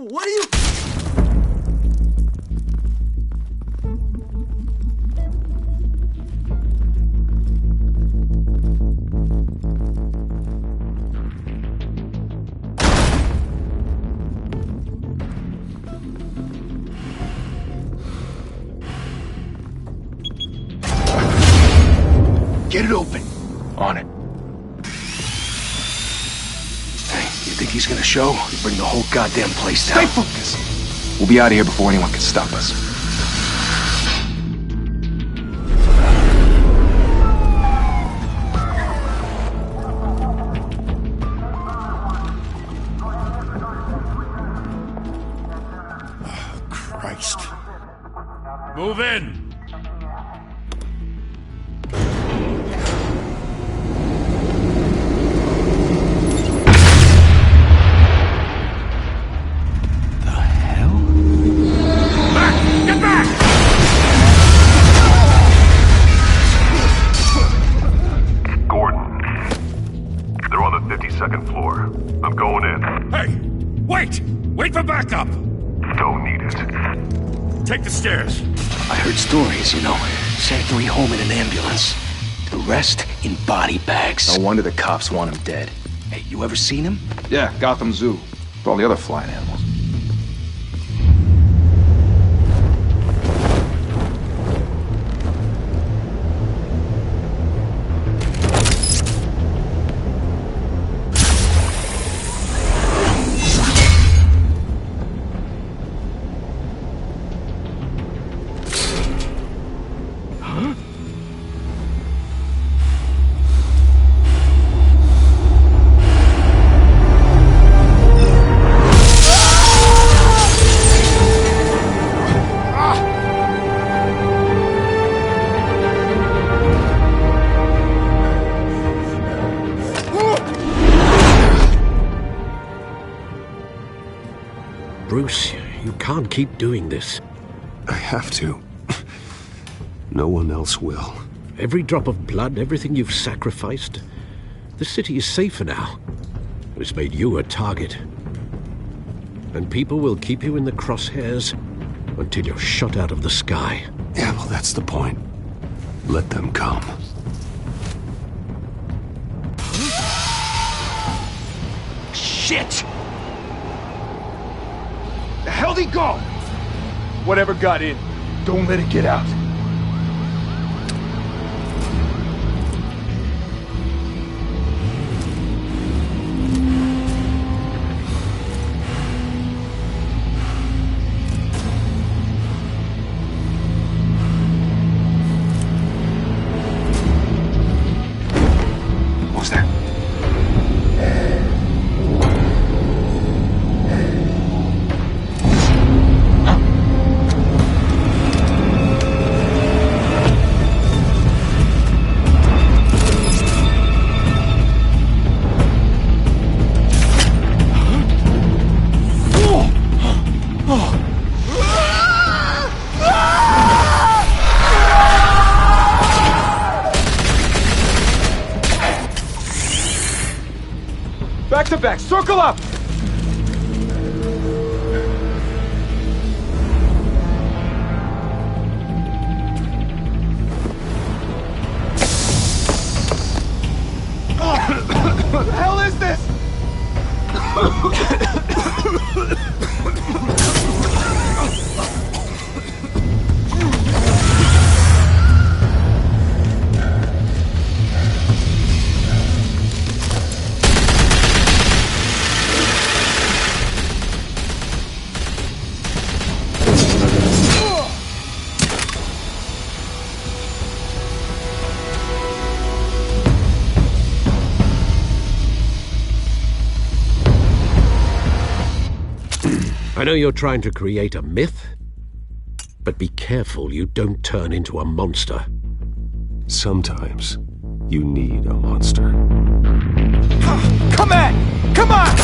What are you... Get it open. On it. Hey, you think he's gonna show? You bring the whole goddamn place down. Stay focused. We'll be out of here before anyone can stop us. Oh, Christ. Move in! Second floor. I'm going in. Hey! Wait! Wait for backup! Don't need it. Take the stairs. I heard stories, you know. Sent 3 home in an ambulance. The rest in body bags. No wonder the cops want him dead. Hey, you ever seen him? Yeah, Gotham Zoo. With all the other flying animals. Bruce, you can't keep doing this. I have to. No one else will. Every drop of blood, everything you've sacrificed. The city is safer now. It's made you a target. And people will keep you in the crosshairs until you're shot out of the sky. Yeah, well, that's the point. Let them come. Shit! The hell'd he go? Whatever got in, don't let it get out. What was that? Back to back, circle up! What the hell is this? I know you're trying to create a myth, but be careful you don't turn into a monster. Sometimes you need a monster. Come on! Come on!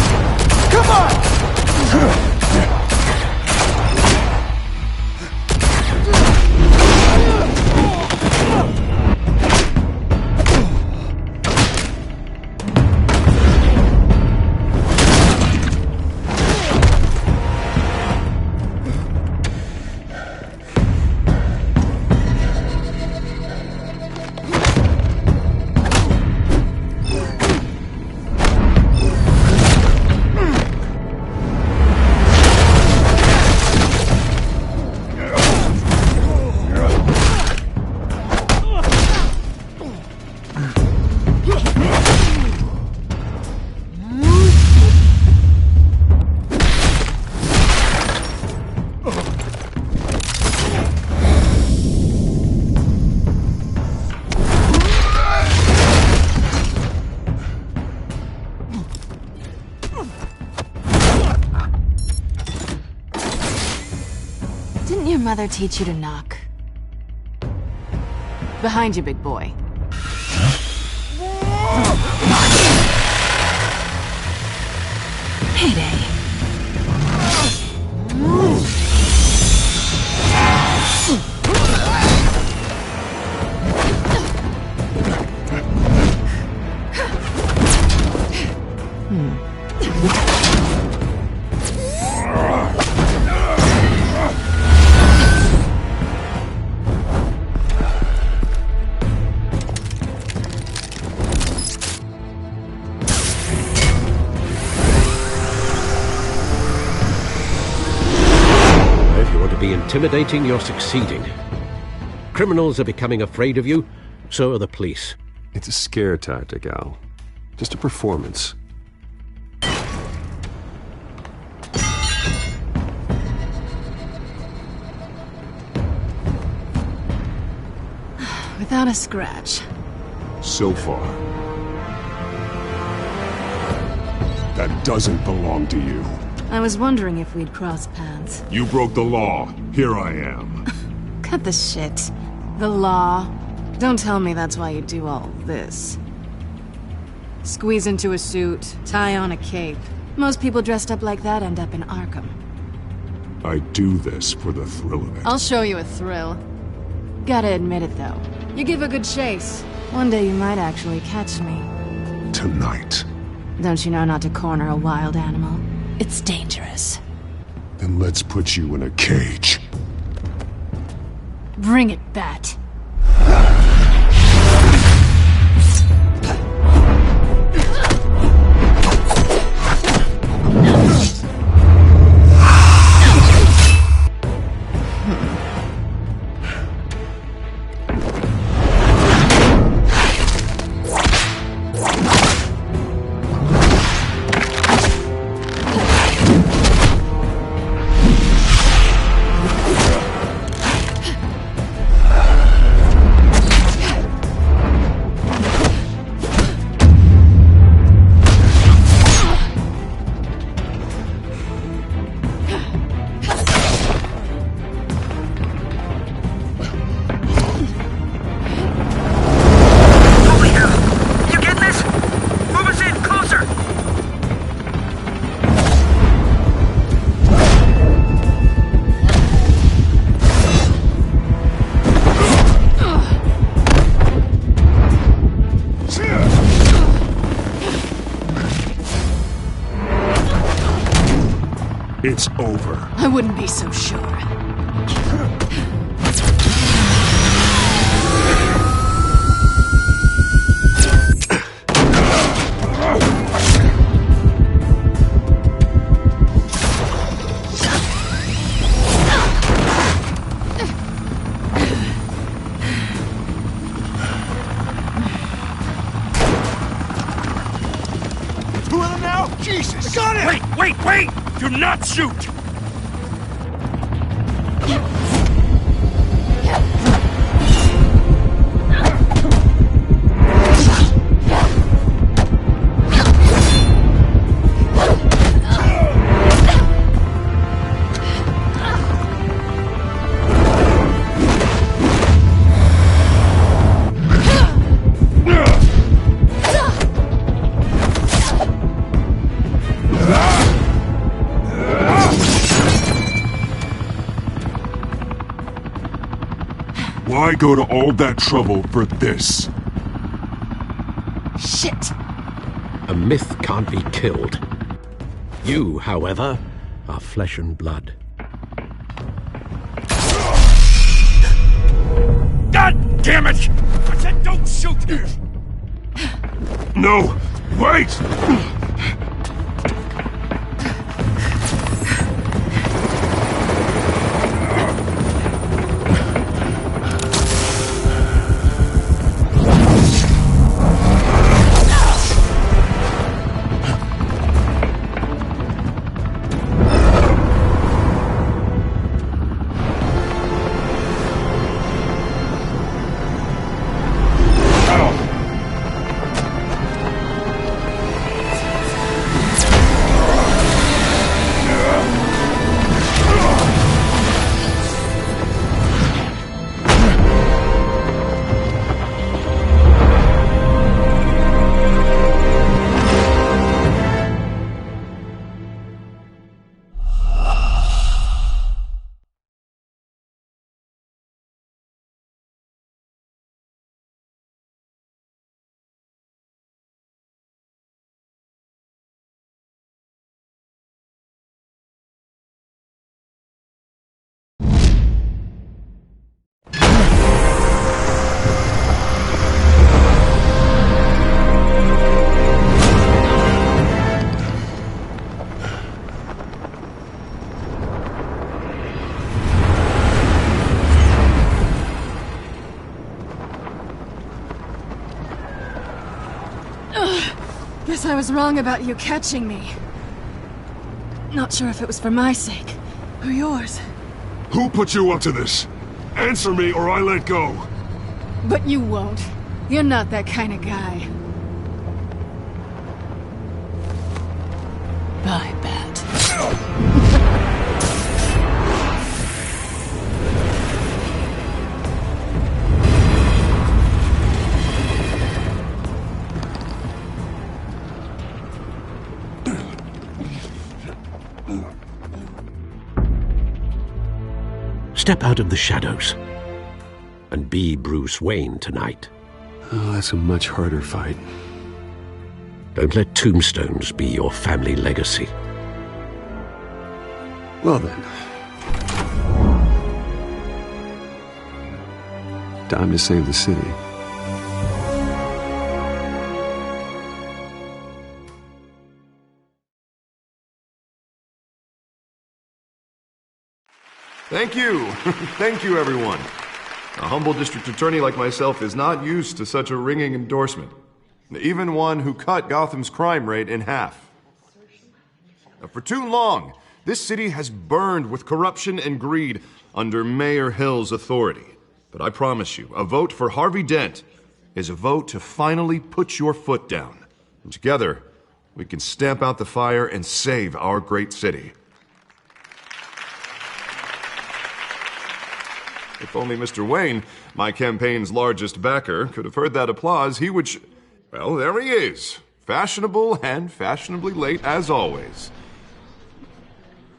Come on! mother teach you to knock? Behind you, big boy. Payday. Intimidating, you're succeeding. Criminals are becoming afraid of you, so are the police. It's a scare tactic, Al. Just a performance. Without a scratch. So far. That doesn't belong to you. I was wondering if we'd cross paths. You broke the law. Here I am. Cut the shit. The law. Don't tell me that's why you do all this. Squeeze into a suit, tie on a cape. Most people dressed up like that end up in Arkham. I do this for the thrill of it. I'll show you a thrill. Gotta admit it, though. You give a good chase. One day you might actually catch me. Tonight. Don't you know not to corner a wild animal? It's dangerous. Then let's put you in a cage. Bring it, Bat. It's over. I wouldn't be so sure. Two of them now? Jesus! Got it! Wait! Do not shoot! Why go to all that trouble for this? Shit! A myth can't be killed. You, however, are flesh and blood. God damn it! I said don't shoot! No! Wait! Guess I was wrong about you catching me. Not sure if it was for my sake, or yours. Who put you up to this? Answer me or I let go. But you won't. You're not that kind of guy. Bye, Bat. Step out of the shadows and be Bruce Wayne tonight. Oh, that's a much harder fight. Don't let tombstones be your family legacy. Well then. Time to save the city. Thank you. Thank you, everyone. A humble district attorney like myself is not used to such a ringing endorsement. Even one who cut Gotham's crime rate in half. For too long, this city has burned with corruption and greed under Mayor Hill's authority. But I promise you, a vote for Harvey Dent is a vote to finally put your foot down. And together, we can stamp out the fire and save our great city. If only Mr. Wayne, my campaign's largest backer, could have heard that applause, he would... Well, there he is. Fashionable and fashionably late as always.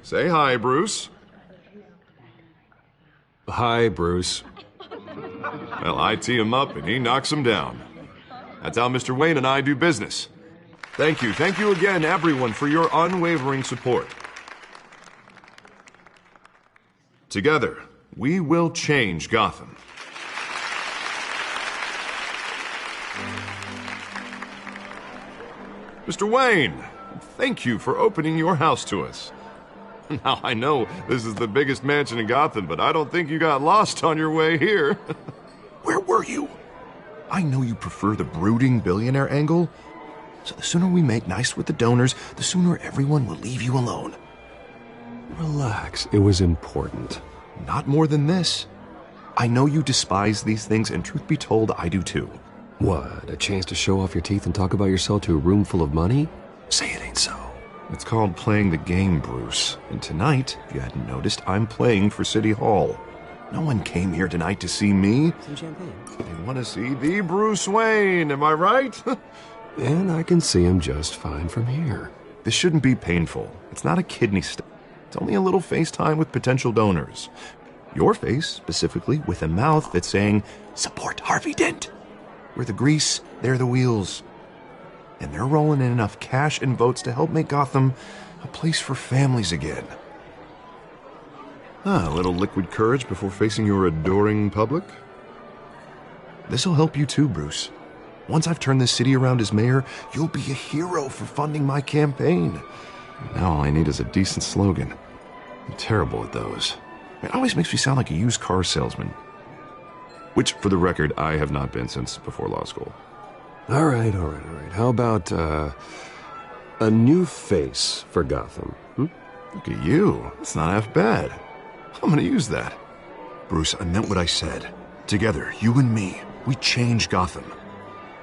Say hi, Bruce. Hi, Bruce. Well, I tee him up and he knocks him down. That's how Mr. Wayne and I do business. Thank you again, everyone, for your unwavering support. Together, we will change Gotham. Mr. Wayne, thank you for opening your house to us. Now, I know this is the biggest mansion in Gotham, but I don't think you got lost on your way here. Where were you? I know you prefer the brooding billionaire angle, so the sooner we make nice with the donors, the sooner everyone will leave you alone. Relax, it was important. Not more than this. I know you despise these things, and truth be told, I do too. What, a chance to show off your teeth and talk about yourself to a room full of money? Say it ain't so. It's called playing the game, Bruce. And tonight, if you hadn't noticed, I'm playing for City Hall. No one came here tonight to see me. Some champagne. They want to see the Bruce Wayne, am I right? And I can see him just fine from here. This shouldn't be painful. It's not a kidney stone. It's only a little FaceTime with potential donors. Your face, specifically, with a mouth that's saying, support Harvey Dent. We're the grease, they're the wheels. And they're rolling in enough cash and votes to help make Gotham a place for families again. A little liquid courage before facing your adoring public. This'll help you too, Bruce. Once I've turned this city around as mayor, you'll be a hero for funding my campaign. Now all I need is a decent slogan. I'm terrible at those. It always makes me sound like a used car salesman. Which, for the record, I have not been since before law school. All right. How about, a new face for Gotham? Look at you. It's not half bad. I'm gonna use that. Bruce, I meant what I said. Together, you and me, we change Gotham.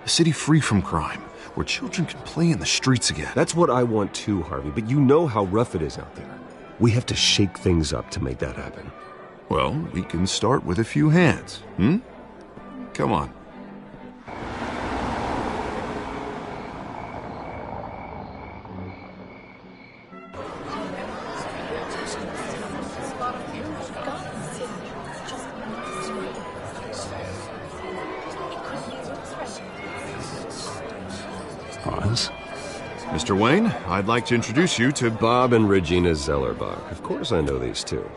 A city free from crime, where children can play in the streets again. That's what I want too, Harvey, but you know how rough it is out there. We have to shake things up to make that happen. Well, we can start with a few hands, Come on. Pause. Mr. Wayne, I'd like to introduce you to Bob and Regina Zellerbach. Of course I know these two.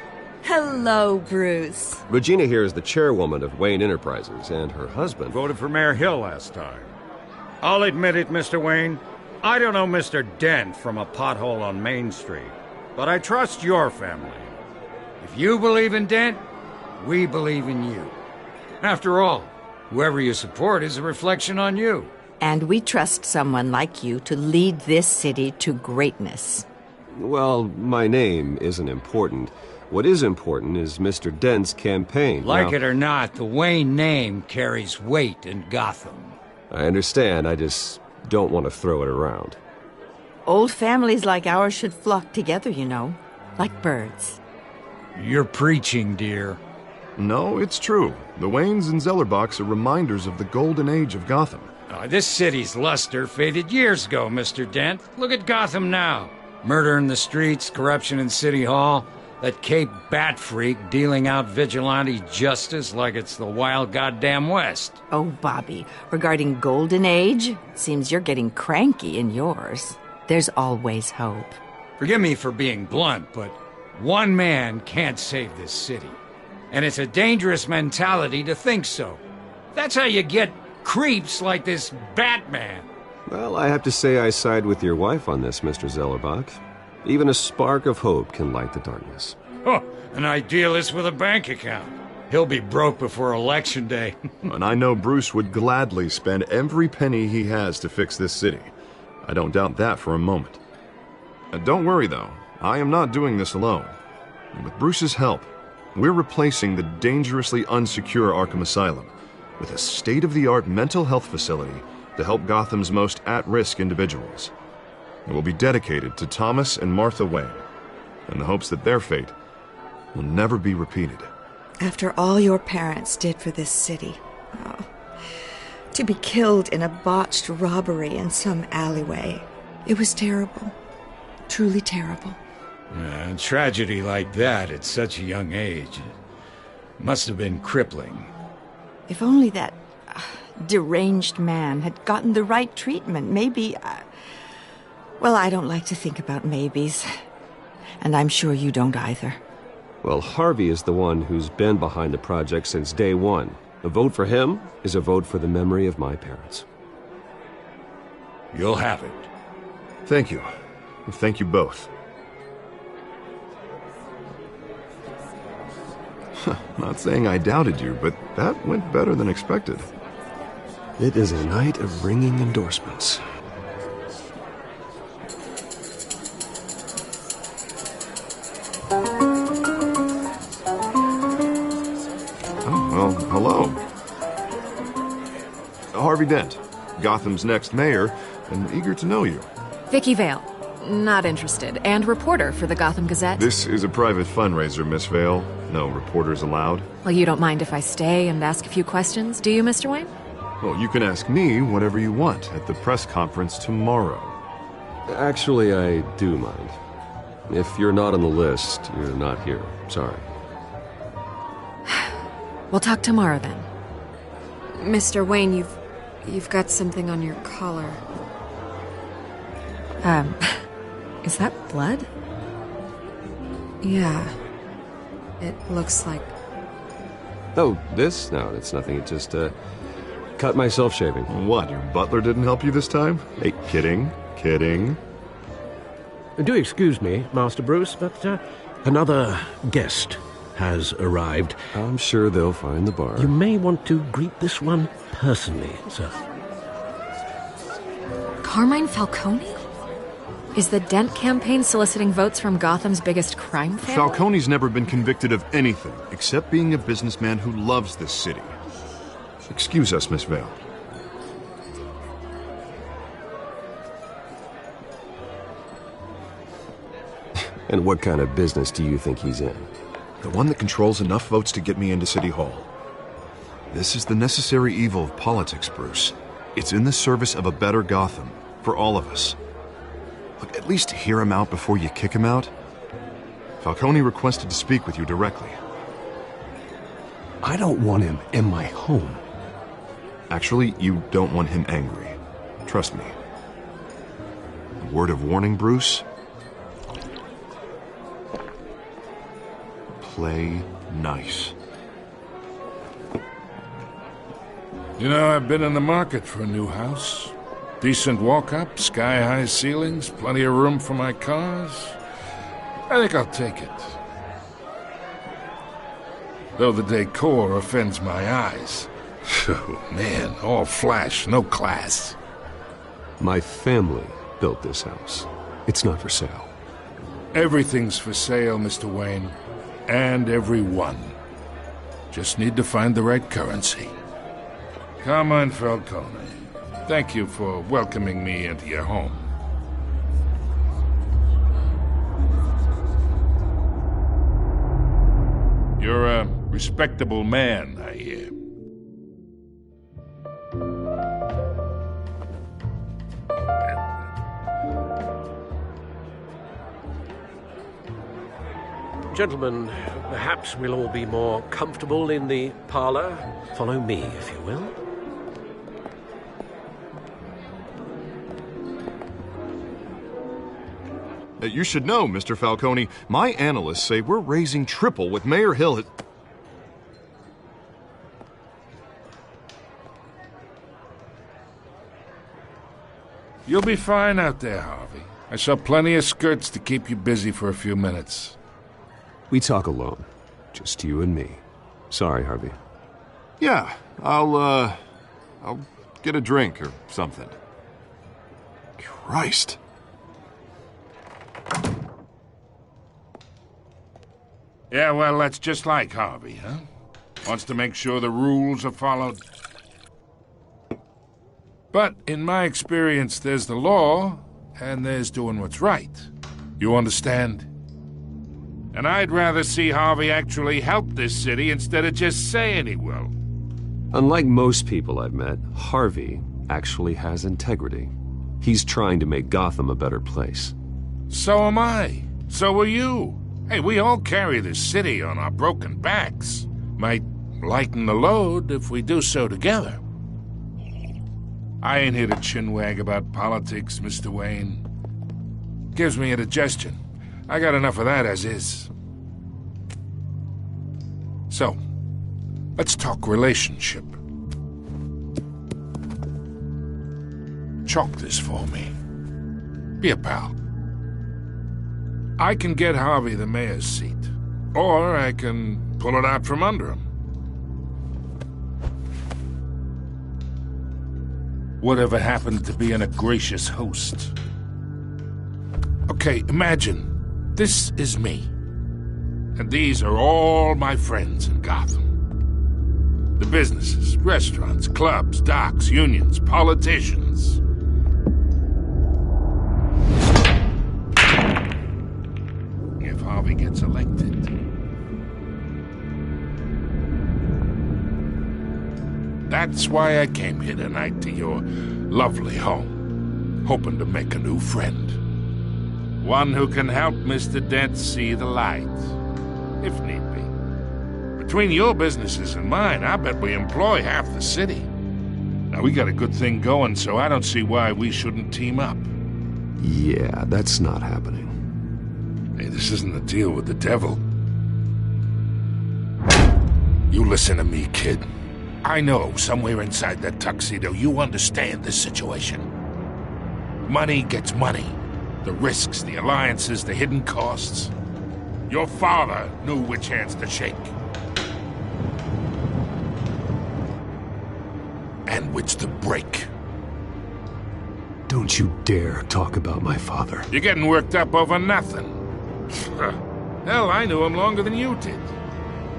Hello, Bruce. Regina here is the chairwoman of Wayne Enterprises, and her husband... Voted for Mayor Hill last time. I'll admit it, Mr. Wayne. I don't know Mr. Dent from a pothole on Main Street, but I trust your family. If you believe in Dent, we believe in you. After all, whoever you support is a reflection on you. And we trust someone like you to lead this city to greatness. Well, my name isn't important. What is important is Mr. Dent's campaign. Like Now, it or not, the Wayne name carries weight in Gotham. I understand, I just don't want to throw it around. Old families like ours should flock together, you know, like birds. You're preaching, dear. No, it's true. The Waynes and Zellerbachs are reminders of the golden age of Gotham. This city's luster faded years ago, Mr. Dent. Look at Gotham now. Murder in the streets, corruption in City Hall, that Cape Bat freak dealing out vigilante justice like it's the wild goddamn West. Oh, Bobby, regarding Golden Age, seems you're getting cranky in yours. There's always hope. Forgive me for being blunt, but one man can't save this city. And it's a dangerous mentality to think so. That's how you get creeps like this Batman. Well, I have to say I side with your wife on this, Mr. Zellerbach. Even a spark of hope can light the darkness. Oh, an idealist with a bank account. He'll be broke before Election Day. And I know Bruce would gladly spend every penny he has to fix this city. I don't doubt that for a moment. Don't worry, though. I am not doing this alone. And with Bruce's help, we're replacing the dangerously unsecure Arkham Asylum with a state-of-the-art mental health facility to help Gotham's most at-risk individuals. It will be dedicated to Thomas and Martha Wayne, in the hopes that their fate will never be repeated. After all your parents did for this city, to be killed in a botched robbery in some alleyway, it was terrible. Truly terrible. A tragedy like that at such a young age must have been crippling. If only that deranged man had gotten the right treatment, maybe... Well, I don't like to think about maybes. And I'm sure you don't either. Well, Harvey is the one who's been behind the project since day one. A vote for him is a vote for the memory of my parents. You'll have it. Thank you. Thank you both. Not saying I doubted you, but that went better than expected. It is a night of ringing endorsements. Oh, well, hello. Harvey Dent, Gotham's next mayor, and eager to know you. Vicky Vale. Not interested. And reporter for the Gotham Gazette. This is a private fundraiser, Miss Vale. No reporters allowed. Well, you don't mind if I stay and ask a few questions, do you, Mr. Wayne? Well, you can ask me whatever you want at the press conference tomorrow. Actually, I do mind. If you're not on the list, you're not here. Sorry. We'll talk tomorrow then. Mr. Wayne, you've got something on your collar. Is that blood? Yeah. It looks like... Oh, this? No, it's nothing. It just, cut myself shaving. What, your butler didn't help you this time? Hey, kidding. Do excuse me, Master Bruce, but another guest has arrived. I'm sure they'll find the bar. You may want to greet this one personally, sir. Carmine Falcone? Is the Dent campaign soliciting votes from Gotham's biggest crime family? Falcone's never been convicted of anything except being a businessman who loves this city. Excuse us, Miss Vale. And what kind of business do you think he's in? The one that controls enough votes to get me into City Hall. This is the necessary evil of politics, Bruce. It's in the service of a better Gotham, for all of us. Look, at least hear him out before you kick him out. Falcone requested to speak with you directly. I don't want him in my home. Actually, you don't want him angry. Trust me. A word of warning, Bruce. Play nice. You know, I've been in the market for a new house. Decent walk-up, sky-high ceilings, plenty of room for my cars. I think I'll take it. Though the decor offends my eyes. Oh, man, all flash, no class. My family built this house. It's not for sale. Everything's for sale, Mr. Wayne. And everyone. Just need to find the right currency. Come on, Falcone. Thank you for welcoming me into your home. You're a respectable man, I hear. Gentlemen, perhaps we'll all be more comfortable in the parlor. Follow me, if you will. You should know, Mr. Falcone, my analysts say we're raising triple what Mayor Hill had... You'll be fine out there, Harvey. I saw plenty of skirts to keep you busy for a few minutes. We talk alone. Just you and me. Sorry, Harvey. Yeah, I'll get a drink or something. Christ. Yeah, well, that's just like Harvey, huh? Wants to make sure the rules are followed. But in my experience, there's the law, and there's doing what's right. You understand? And I'd rather see Harvey actually help this city instead of just saying he will. Unlike most people I've met, Harvey actually has integrity. He's trying to make Gotham a better place. So am I. So are you. Hey, we all carry this city on our broken backs. Might lighten the load if we do so together. I ain't here to chinwag about politics, Mr. Wayne. Gives me indigestion. I got enough of that as is. So, let's talk relationship. Chalk this for me. Be a pal. I can get Harvey the mayor's seat, or I can pull it out from under him. Whatever happened to being a gracious host? Okay, imagine, this is me. And these are all my friends in Gotham. The businesses, restaurants, clubs, docks, unions, politicians. If Harvey gets elected. That's why I came here tonight to your lovely home, hoping to make a new friend. One who can help Mr. Dent see the light, if need be. Between your businesses and mine, I bet we employ half the city. Now, we got a good thing going, so I don't see why we shouldn't team up. Yeah, that's not happening. Hey, this isn't a deal with the devil. You listen to me, kid. I know somewhere inside that tuxedo you understand this situation. Money gets money. The risks, the alliances, the hidden costs. Your father knew which hands to shake. And which to break. Don't you dare talk about my father. You're getting worked up over nothing. Hell, I knew him longer than you did.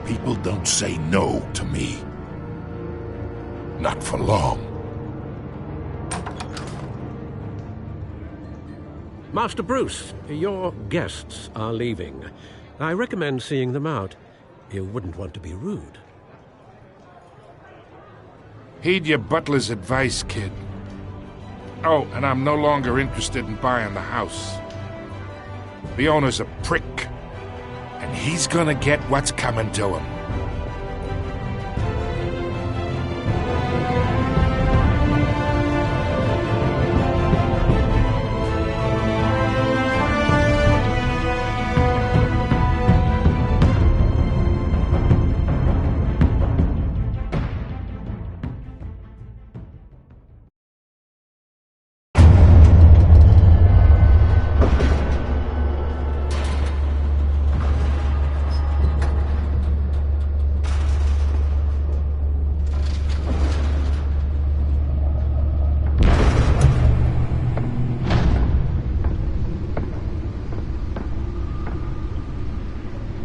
People don't say no to me. Not for long. Master Bruce, your guests are leaving. I recommend seeing them out. You wouldn't want to be rude. Heed your butler's advice, kid. Oh, and I'm no longer interested in buying the house. The owner's a prick, and he's gonna get what's coming to him.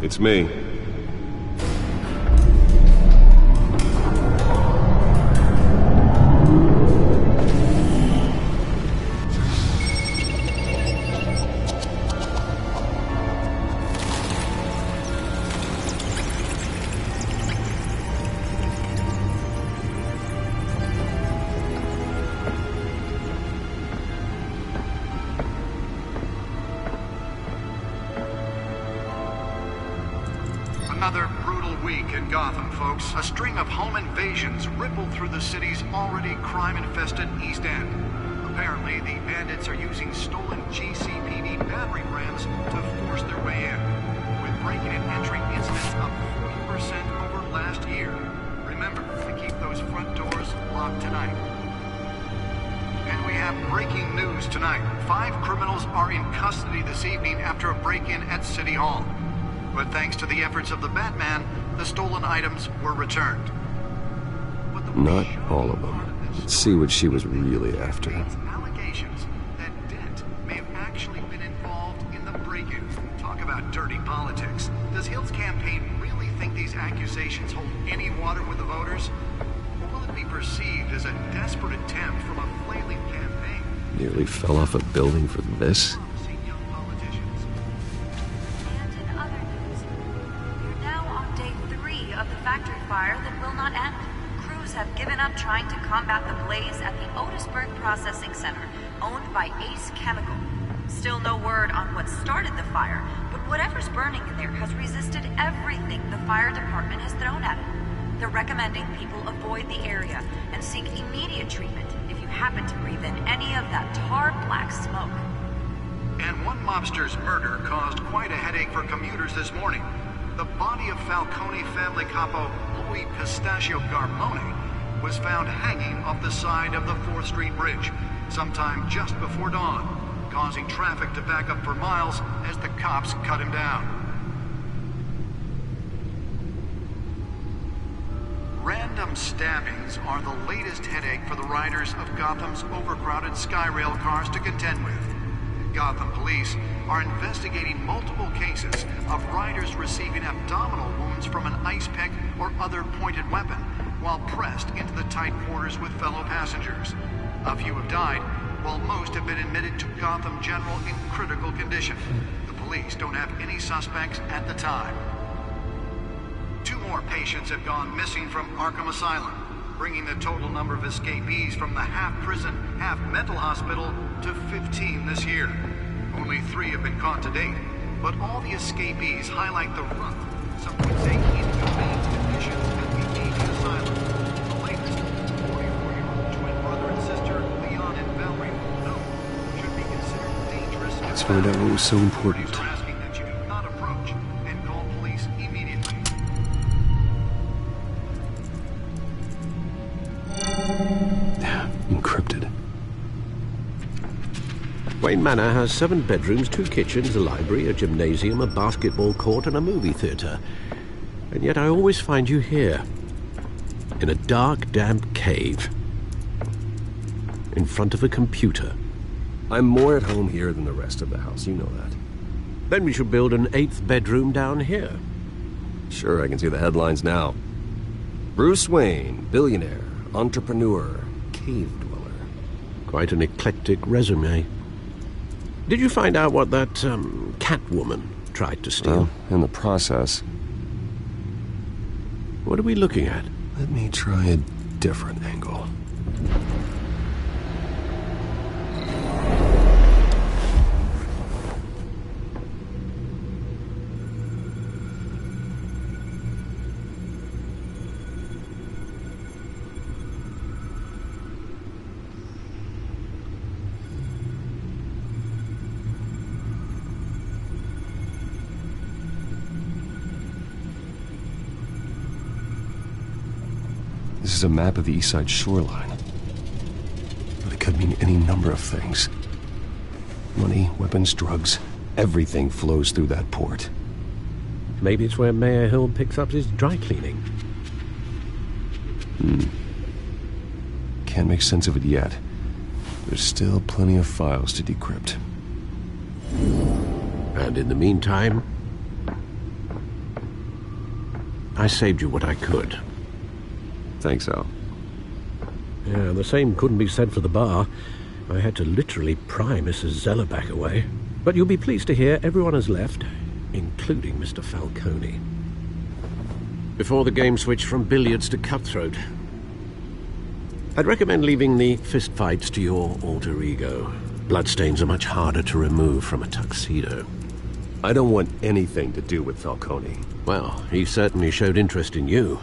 It's me. Another brutal week in Gotham, folks. A string of home invasions rippled through the city's already crime-infested East End. Apparently, the bandits are using stolen GCPD battering rams to force their way in, with breaking and entering incidents up 40% over last year. Remember to keep those front doors locked tonight. And we have breaking news tonight. 5 criminals are in custody this evening after a break-in at City Hall. But thanks to the efforts of the Batman, the stolen items were returned. Not all of them. Let's see what she was really after. Allegations that Dent may have actually been involved in the break-in. Talk about dirty politics. Does Hill's campaign really think these accusations hold any water with the voters? Or will it be perceived as a desperate attempt from a flailing campaign? Nearly fell off a building for this? Factory fire that will not end. Crews have given up trying to combat the blaze at the Otisburg Processing Center, owned by Ace Chemical. Still no word on what started the fire, but whatever's burning in there has resisted everything the fire department has thrown at it. They're recommending people avoid the area and seek immediate treatment if you happen to breathe in any of that tar black smoke. And one mobster's murder caused quite a headache for commuters this morning. The body of Falcone family capo Louis Pistachio Garmone was found hanging off the side of the 4th Street Bridge sometime just before dawn, causing traffic to back up for miles as the cops cut him down. Random stabbings are the latest headache for the riders of Gotham's overcrowded Skyrail cars to contend with. Gotham police are investigating multiple cases of riders receiving abdominal wounds from an ice pick or other pointed weapon while pressed into the tight quarters with fellow passengers. A few have died, while most have been admitted to Gotham General in critical condition. The police don't have any suspects at the time. 2 more patients have gone missing from Arkham Asylum, bringing the total number of escapees from the half-prison, half-mental hospital to 15 this year. Only 3 have been caught to date, but all the escapees highlight the rough, some would say inhumane conditions at the aging asylum. The latest, 44-year-old twin brother and sister, Leon and Valerie Muldoon, should be considered dangerous. Let's find out what was so important. Police are asking that you do not approach and call police immediately. Encrypted. Wayne Manor has 7 bedrooms, 2 kitchens, a library, a gymnasium, a basketball court, and a movie theater. And yet I always find you here, in a dark, damp cave, in front of a computer. I'm more at home here than the rest of the house, you know that. Then we should build an 8th bedroom down here. Sure, I can see the headlines now. Bruce Wayne, billionaire, entrepreneur, cave dweller. Quite an eclectic resume. Did you find out what that, Catwoman tried to steal? Well, in the process. What are we looking at? Let me try a different angle. This is a map of the East Side shoreline. But it could mean any number of things. Money, weapons, drugs, everything flows through that port. Maybe it's where Mayor Hill picks up his dry cleaning. Can't make sense of it yet. There's still plenty of files to decrypt. And in the meantime, I saved you what I could. Thanks, Al. Yeah, the same couldn't be said for the bar. I had to literally pry Mrs. Zeller back away. But you'll be pleased to hear everyone has left, including Mr. Falcone. Before the game switched from billiards to cutthroat. I'd recommend leaving the fistfights to your alter ego. Bloodstains are much harder to remove from a tuxedo. I don't want anything to do with Falcone. Well, he certainly showed interest in you.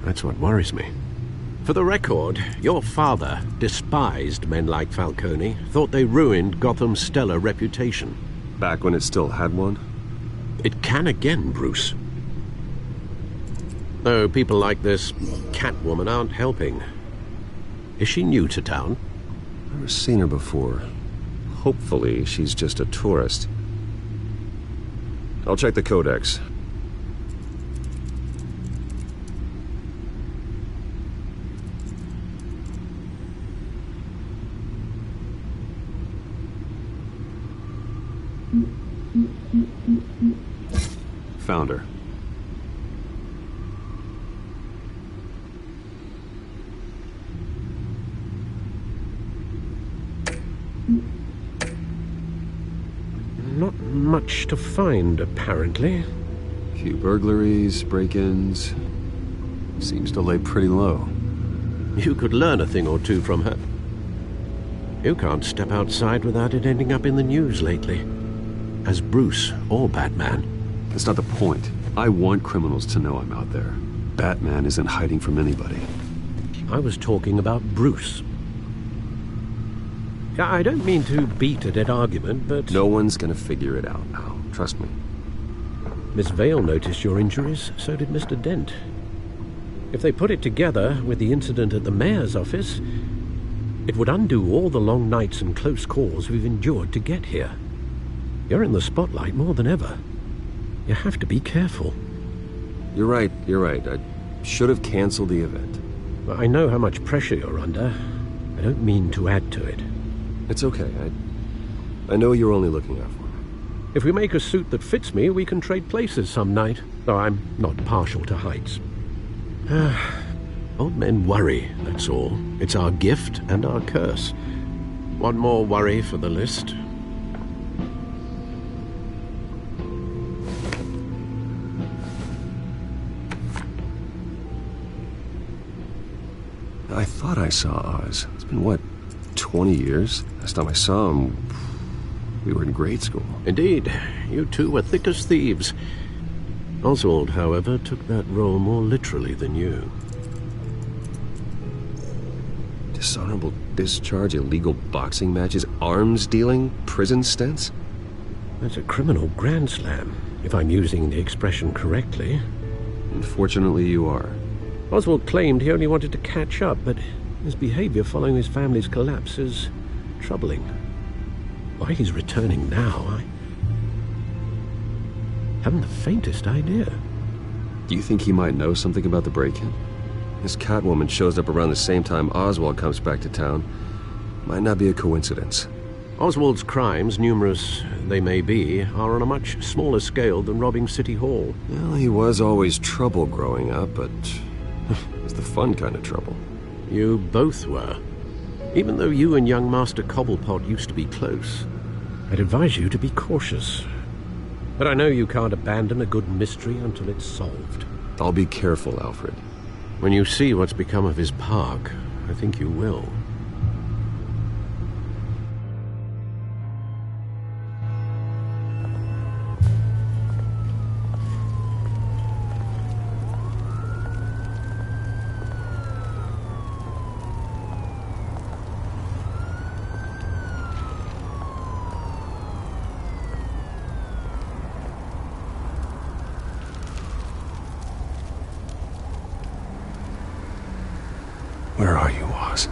That's what worries me. For the record, your father despised men like Falcone, thought they ruined Gotham's stellar reputation. Back when it still had one? It can again, Bruce. Though people like this Catwoman aren't helping. Is she new to town? Never seen her before. Hopefully, she's just a tourist. I'll check the codex. Found her. Not much to find, apparently. Few burglaries, break-ins. Seems to lay pretty low. You could learn a thing or two from her. You can't step outside without it ending up in the news lately. As Bruce or Batman. That's not the point. I want criminals to know I'm out there. Batman isn't hiding from anybody. I was talking about Bruce. I don't mean to beat a dead argument, but... No one's gonna figure it out now. Trust me. Miss Vale noticed your injuries, so did Mr. Dent. If they put it together with the incident at the mayor's office, it would undo all the long nights and close calls we've endured to get here. You're in the spotlight more than ever. You have to be careful. You're right. I should have canceled the event. I know how much pressure you're under. I don't mean to add to it. It's okay. I know you're only looking out for me. If we make a suit that fits me, we can trade places some night. Though I'm not partial to heights. Old men worry, that's all. It's our gift and our curse. One more worry for the list. I thought I saw Oz. It's been, what, 20 years? Last time I saw him, we were in grade school. Indeed. You two were thick as thieves. Oswald, however, took that role more literally than you. Dishonorable discharge, illegal boxing matches, arms dealing, prison stints? That's a criminal grand slam, if I'm using the expression correctly. Unfortunately, you are. Oswald claimed he only wanted to catch up, but his behavior following his family's collapse is troubling. Why he's returning now, I haven't the faintest idea. Do you think he might know something about the break-in? This Catwoman shows up around the same time Oswald comes back to town. Might not be a coincidence. Oswald's crimes, numerous they may be, are on a much smaller scale than robbing City Hall. Well, he was always trouble growing up, but it's the fun kind of trouble. You both were. Even though you and young Master Cobblepot used to be close, I'd advise you to be cautious. But I know you can't abandon a good mystery until it's solved. I'll be careful, Alfred. When you see what's become of his park, I think you will. Where are you, Oz?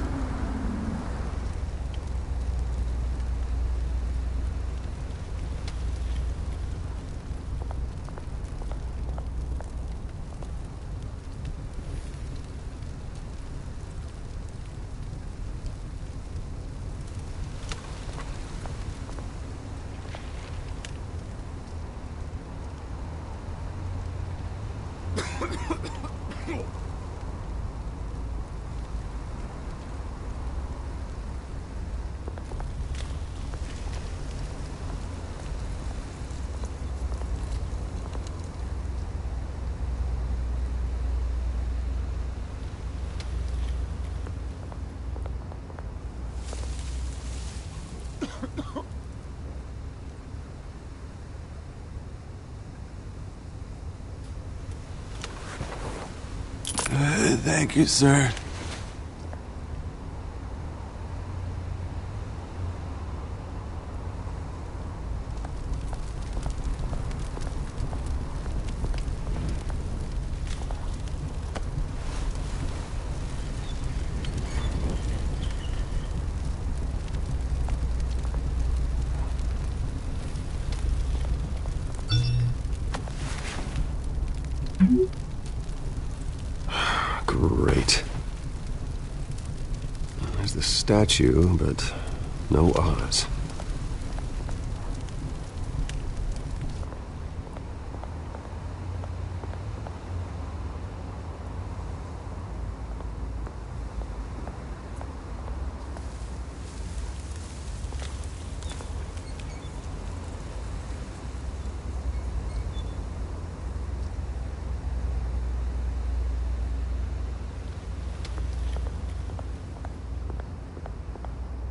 Thank you, sir. Great. There's the statue, but no Oz.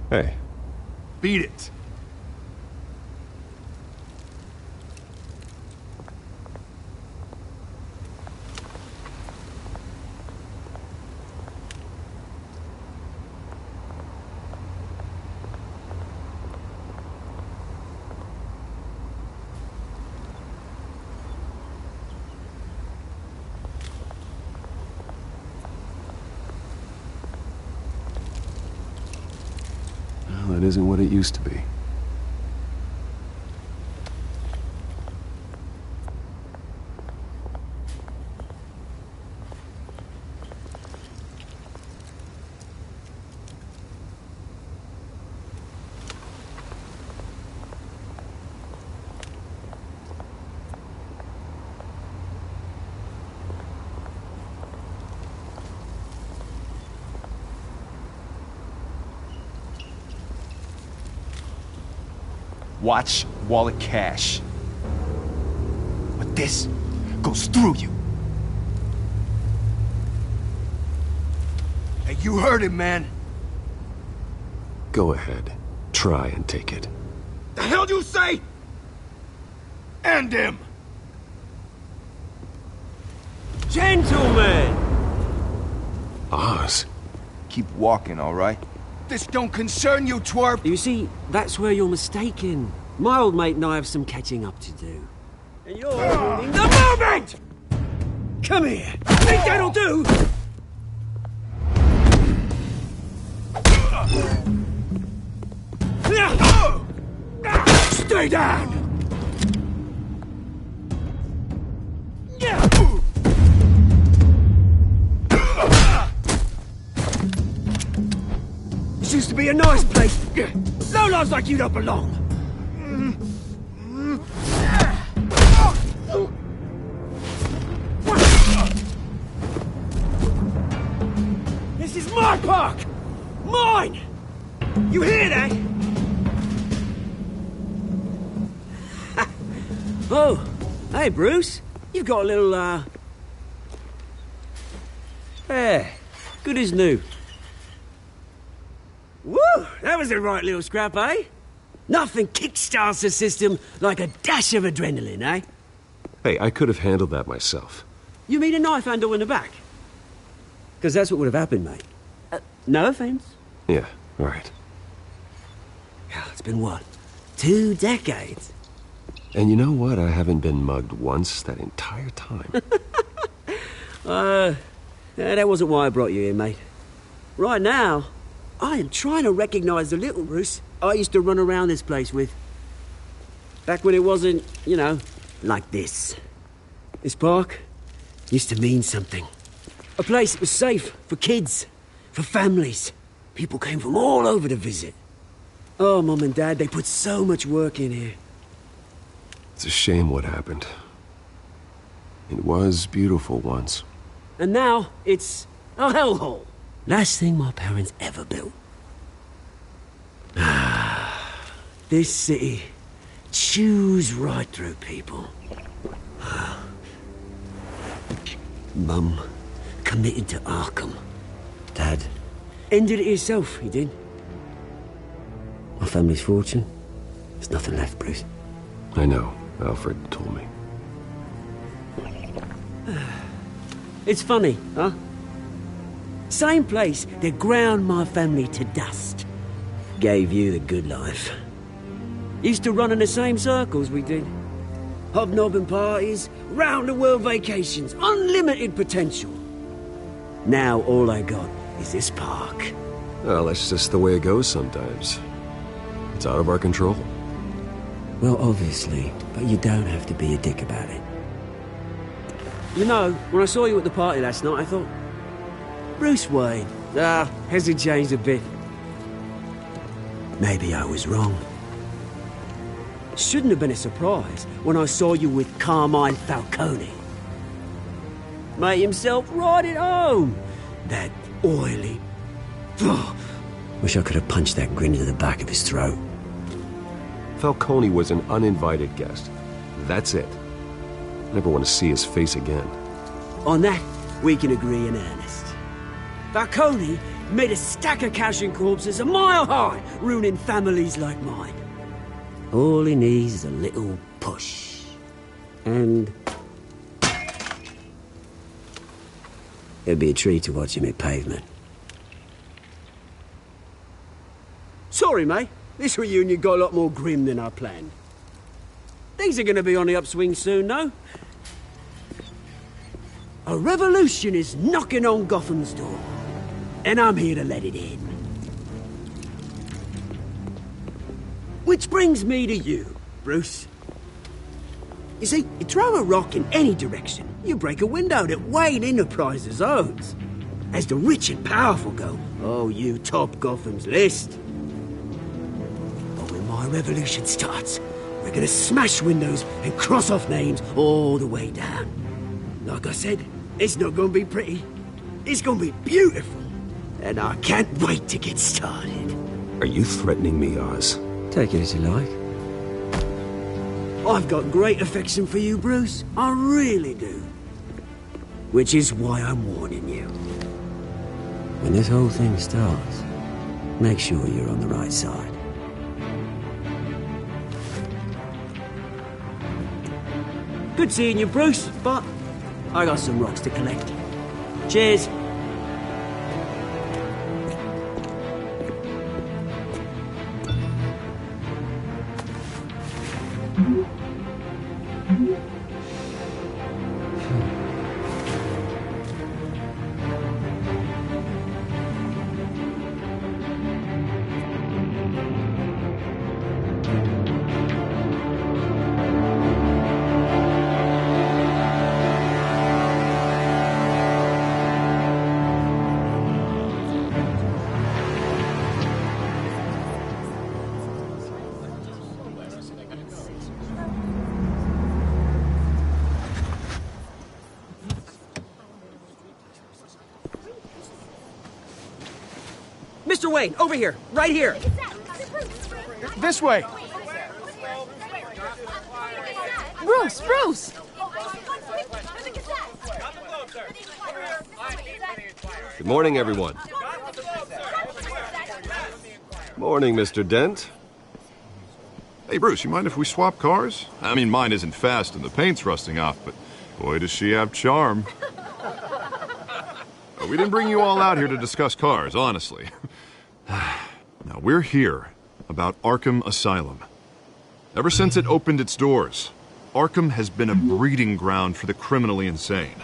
Hey. Beat it. That isn't what it used to be. Watch wallet cash. But this goes through you. Hey, you heard it, man. Go ahead. Try and take it. The hell you say? End him! Gentlemen! Oz. Keep walking, all right? This don't concern you, twerp! You see, that's where you're mistaken. My old mate and I have some catching up to do. And you're ruining the moment! Come here! Think that'll do? Stay down! This used to be a nice place. Lowlifes like you don't belong. This is my park! Mine! You hear that? Oh, hey Bruce. You've got a little, Yeah, good as new. Woo! That was a right little scrap, eh? Nothing kickstarts the system like a dash of adrenaline, eh? Hey, I could have handled that myself. You mean a knife handle in the back? Because that's what would have happened, mate. No offense. Yeah, right. It's been what? 2 decades? And you know what? I haven't been mugged once that entire time. That wasn't why I brought you here, mate. Right now, I am trying to recognize the little Bruce I used to run around this place with. Back when it wasn't, you know, like this. This park used to mean something. A place that was safe for kids, for families. People came from all over to visit. Oh, Mum and Dad, they put so much work in here. It's a shame what happened. It was beautiful once. And now it's a hellhole. Last thing my parents ever built. This city chews right through people. Mum committed to Arkham. Dad ended it himself, he did. My family's fortune, there's nothing left, Bruce. I know. Alfred told me. It's funny, huh? Same place that ground my family to dust. Gave you the good life. Used to run in the same circles we did. Hobnobbing parties, round-the-world vacations, unlimited potential. Now all I got is this park. Well, that's just the way it goes sometimes. It's out of our control. Well, obviously, but you don't have to be a dick about it. You know, when I saw you at the party last night, I thought, Bruce Wayne. Has he changed a bit? Maybe I was wrong. Shouldn't have been a surprise when I saw you with Carmine Falcone. Made himself right at home. That oily... Wish I could have punched that grin into the back of his throat. Falcone was an uninvited guest. That's it. Never want to see his face again. On that, we can agree in earnest. Falcone made a stack of cash and corpses a mile high, ruining families like mine. All he needs is a little push. And... it'd be a treat to watch him hit pavement. Sorry, mate. This reunion got a lot more grim than I planned. Things are going to be on the upswing soon, though. A revolution is knocking on Gotham's door. And I'm here to let it in. Which brings me to you, Bruce. You see, you throw a rock in any direction, you break a window that Wayne Enterprises owns. As the rich and powerful go, oh, you top Gotham's list. But when my revolution starts, we're gonna smash windows and cross off names all the way down. Like I said, it's not gonna be pretty. It's gonna be beautiful. And I can't wait to get started. Are you threatening me, Oz? Take it as you like. I've got great affection for you, Bruce. I really do. Which is why I'm warning you. When this whole thing starts, make sure you're on the right side. Good seeing you, Bruce, but I got some rocks to collect. Cheers. Mr. Wayne, over here. Right here. This way. Bruce, Bruce! Good morning, everyone. Morning, Mr. Dent. Hey, Bruce, you mind if we swap cars? I mean, mine isn't fast and the paint's rusting off, but boy, does she have charm. We didn't bring you all out here to discuss cars, honestly. Now, we're here about Arkham Asylum. Ever since it opened its doors, Arkham has been a breeding ground for the criminally insane.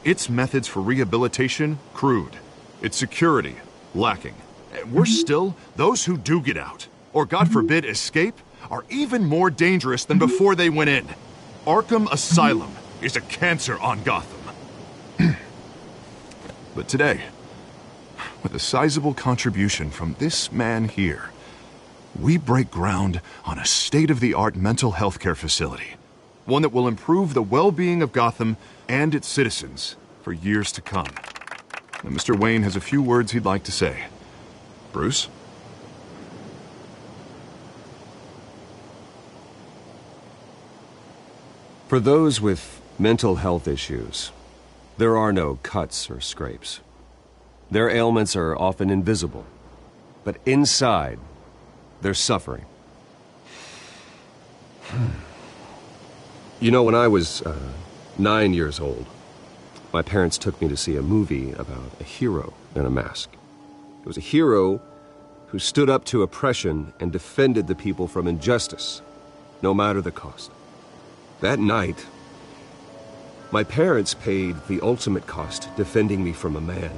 Its methods for rehabilitation, crude. Its security, lacking. And worse still, those who do get out, or God forbid escape, are even more dangerous than before they went in. Arkham Asylum is a cancer on Gotham. But today, with a sizable contribution from this man here, we break ground on a state-of-the-art mental health care facility. One that will improve the well-being of Gotham and its citizens for years to come. And Mr. Wayne has a few words he'd like to say. Bruce? For those with mental health issues, there are no cuts or scrapes. Their ailments are often invisible, but inside, they're suffering. You know, when I was 9 years old, my parents took me to see a movie about a hero in a mask. It was a hero who stood up to oppression and defended the people from injustice, no matter the cost. That night, my parents paid the ultimate cost defending me from a man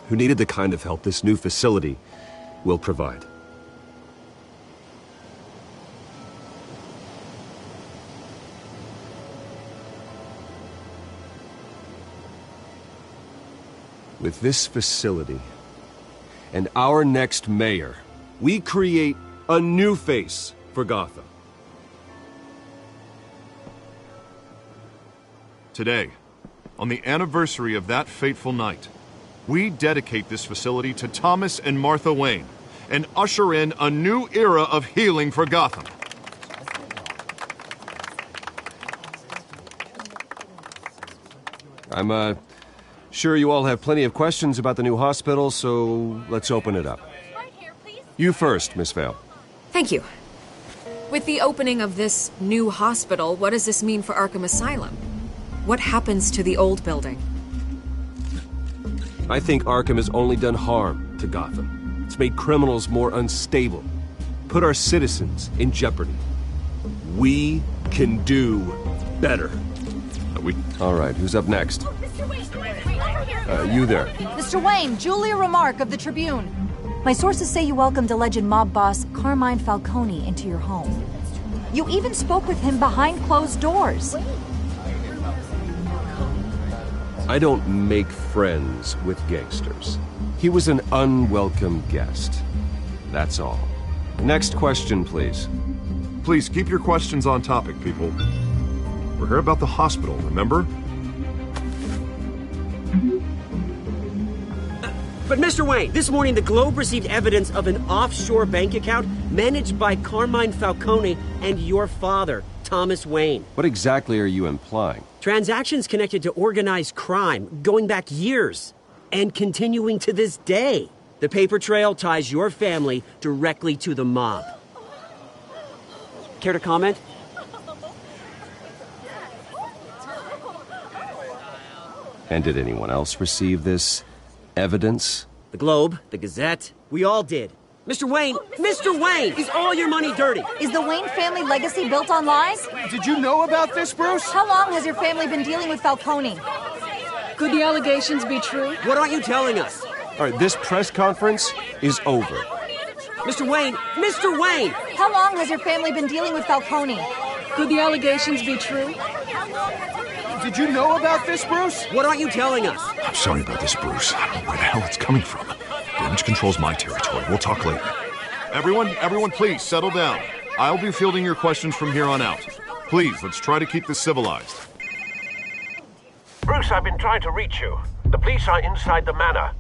who needed the kind of help this new facility will provide. With this facility and our next mayor, we create a new face for Gotham. Today, on the anniversary of that fateful night, we dedicate this facility to Thomas and Martha Wayne and usher in a new era of healing for Gotham. I'm sure you all have plenty of questions about the new hospital, so let's open it up. You first, Miss Vale. Thank you. With the opening of this new hospital, what does this mean for Arkham Asylum? What happens to the old building? I think Arkham has only done harm to Gotham. It's made criminals more unstable, put our citizens in jeopardy. We can do better. All right, who's up next? You there. Mr. Wayne, Julia Remark of the Tribune. My sources say you welcomed alleged mob boss Carmine Falcone into your home. You even spoke with him behind closed doors. I don't make friends with gangsters. He was an unwelcome guest. That's all. Next question, please. Please keep your questions on topic, people. We're here about the hospital, remember? But Mr. Wayne, this morning the Globe received evidence of an offshore bank account managed by Carmine Falcone and your father, Thomas Wayne. What exactly are you implying? Transactions connected to organized crime going back years and continuing to this day. The paper trail ties your family directly to the mob. Care to comment? And did anyone else receive this evidence? The Globe, the Gazette, we all did. Mr. Wayne, is all your money dirty? Is the Wayne family legacy built on lies? Did you know about this, Bruce? How long has your family been dealing with Falcone? Could the allegations be true? What aren't you telling us? All right, this press conference is over. Mr. Wayne! How long has your family been dealing with Falcone? Could the allegations be true? Did you know about this, Bruce? What aren't you telling us? I'm sorry about this, Bruce. I don't know where the hell it's coming from. Damage control's my territory. We'll talk later. Everyone, please settle down. I'll be fielding your questions from here on out. Please, let's try to keep this civilized. Bruce, I've been trying to reach you. The police are inside the manor.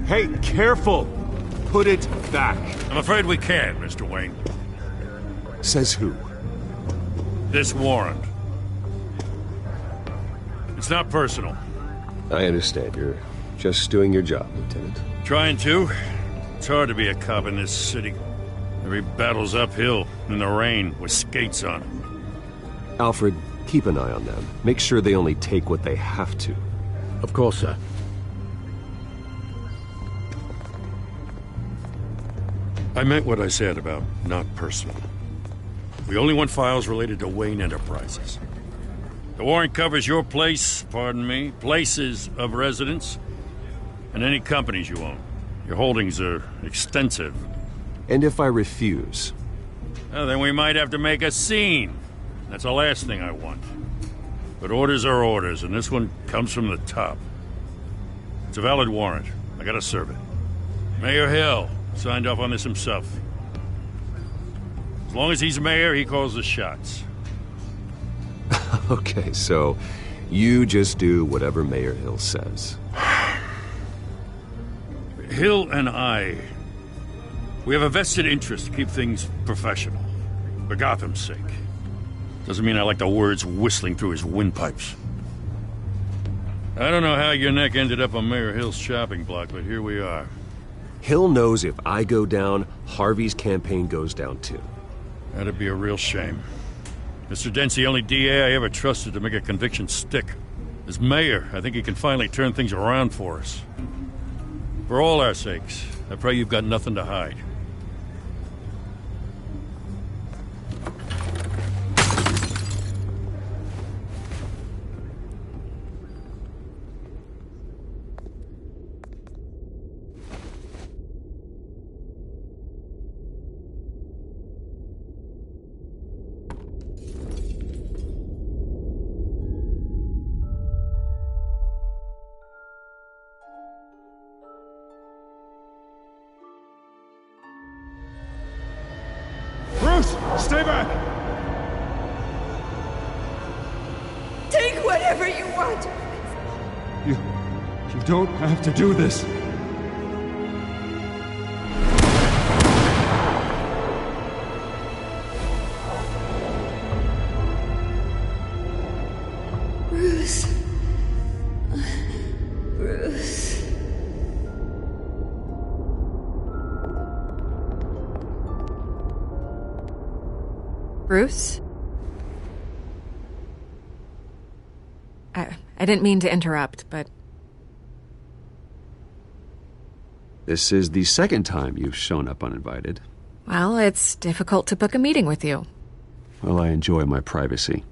Hey, careful! Put it back. I'm afraid we can't, Mr. Wayne. Says who? This warrant. It's not personal. I understand. You're just doing your job, Lieutenant. Trying to. It's hard to be a cop in this city. Every battle's uphill, in the rain, with skates on. Alfred, keep an eye on them. Make sure they only take what they have to. Of course, sir. I meant what I said about not personal. We only want files related to Wayne Enterprises. The warrant covers your places of residence, and any companies you own. Your holdings are extensive. And if I refuse? Well, then we might have to make a scene. That's the last thing I want. But orders are orders, and this one comes from the top. It's a valid warrant. I gotta serve it. Mayor Hill signed off on this himself. As long as he's mayor, he calls the shots. Okay, so you just do whatever Mayor Hill says. Hill and I, we have a vested interest to keep things professional. For Gotham's sake. Doesn't mean I like the words whistling through his windpipes. I don't know how your neck ended up on Mayor Hill's chopping block, but here we are. Hill knows if I go down, Harvey's campaign goes down too. That'd be a real shame. Mr. Dent's the only DA I ever trusted to make a conviction stick. As mayor, I think he can finally turn things around for us. For all our sakes, I pray you've got nothing to hide. Stay back! Take whatever you want! You don't have to do this. Bruce. Bruce. Bruce? I didn't mean to interrupt, but... This is the second time you've shown up uninvited. Well, it's difficult to book a meeting with you. Well, I enjoy my privacy.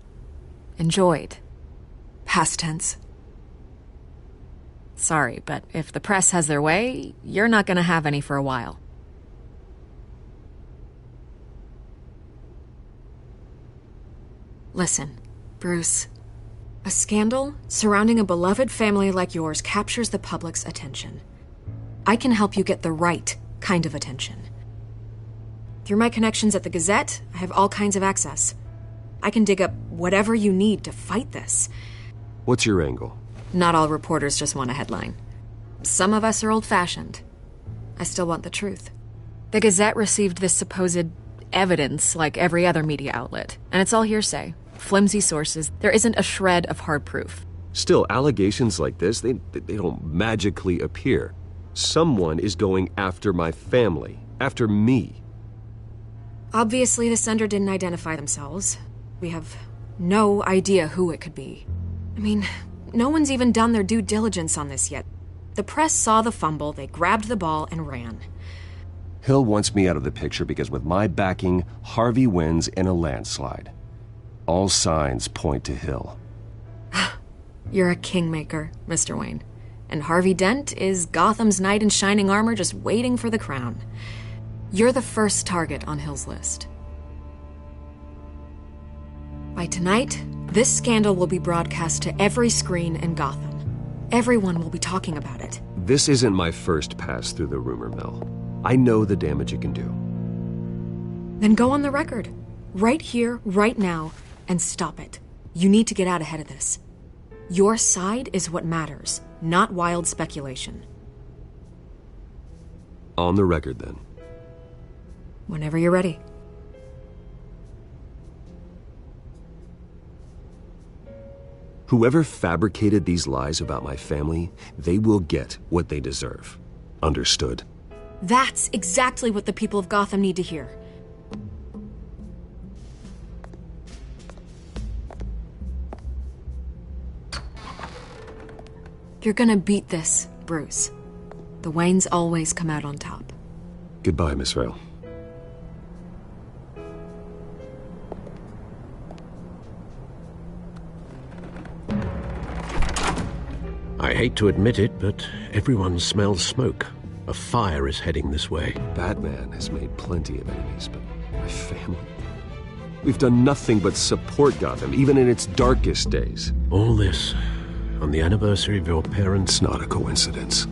Enjoyed. Past tense. Sorry, but if the press has their way, you're not gonna have any for a while. Listen, Bruce. A scandal surrounding a beloved family like yours captures the public's attention. I can help you get the right kind of attention. Through my connections at the Gazette, I have all kinds of access. I can dig up whatever you need to fight this. What's your angle? Not all reporters just want a headline. Some of us are old-fashioned. I still want the truth. The Gazette received this supposed evidence like every other media outlet, and it's all hearsay. Flimsy sources. There isn't a shred of hard proof. Still, allegations like this, they don't magically appear. Someone is going after my family, after me. Obviously, the sender didn't identify themselves. We have no idea who it could be. I mean, no one's even done their due diligence on this yet. The press saw the fumble, they grabbed the ball and ran. Hill wants me out of the picture because with my backing, Harvey wins in a landslide. All signs point to Hill. You're a kingmaker, Mr. Wayne. And Harvey Dent is Gotham's knight in shining armor just waiting for the crown. You're the first target on Hill's list. By tonight, this scandal will be broadcast to every screen in Gotham. Everyone will be talking about it. This isn't my first pass through the rumor mill. I know the damage it can do. Then go on the record. Right here, right now, and stop it. You need to get out ahead of this. Your side is what matters, not wild speculation. On the record, then. Whenever you're ready. Whoever fabricated these lies about my family, they will get what they deserve. Understood? That's exactly what the people of Gotham need to hear. You're gonna beat this, Bruce. The Waynes always come out on top. Goodbye, Miss Vale. I hate to admit it, but everyone smells smoke. A fire is heading this way. Batman has made plenty of enemies, but My family. We've done nothing but support Gotham, even in its darkest days. All this on the anniversary of your parents'... Not a coincidence.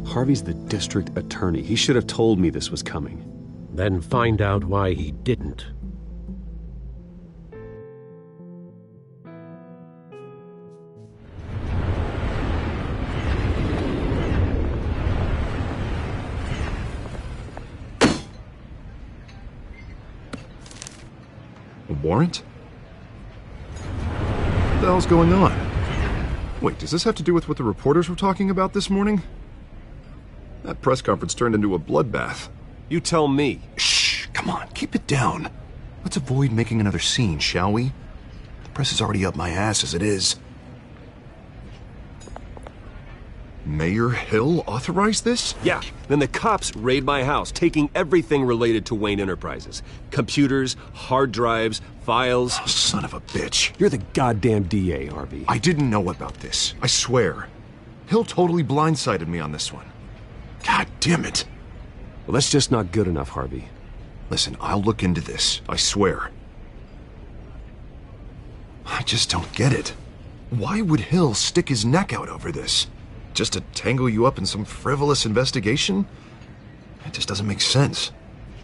Harvey's the district attorney. He should have told me this was coming. Then find out why he didn't. A warrant? What the hell's going on? Wait, does this have to do with what the reporters were talking about this morning? That press conference turned into a bloodbath. You tell me. Shh, come on, keep it down. Let's avoid making another scene, shall we? The press is already up my ass as it is. Mayor Hill authorized this? Yeah, then the cops raid my house, taking everything related to Wayne Enterprises. Computers, hard drives, files. Oh, son of a bitch. You're the goddamn DA, Harvey. I didn't know about this, I swear. Hill totally blindsided me on this one. God damn it. Well, that's just not good enough, Harvey. Listen, I'll look into this, I swear. I just don't get it. Why would Hill stick his neck out over this? Just to tangle you up in some frivolous investigation? It just doesn't make sense.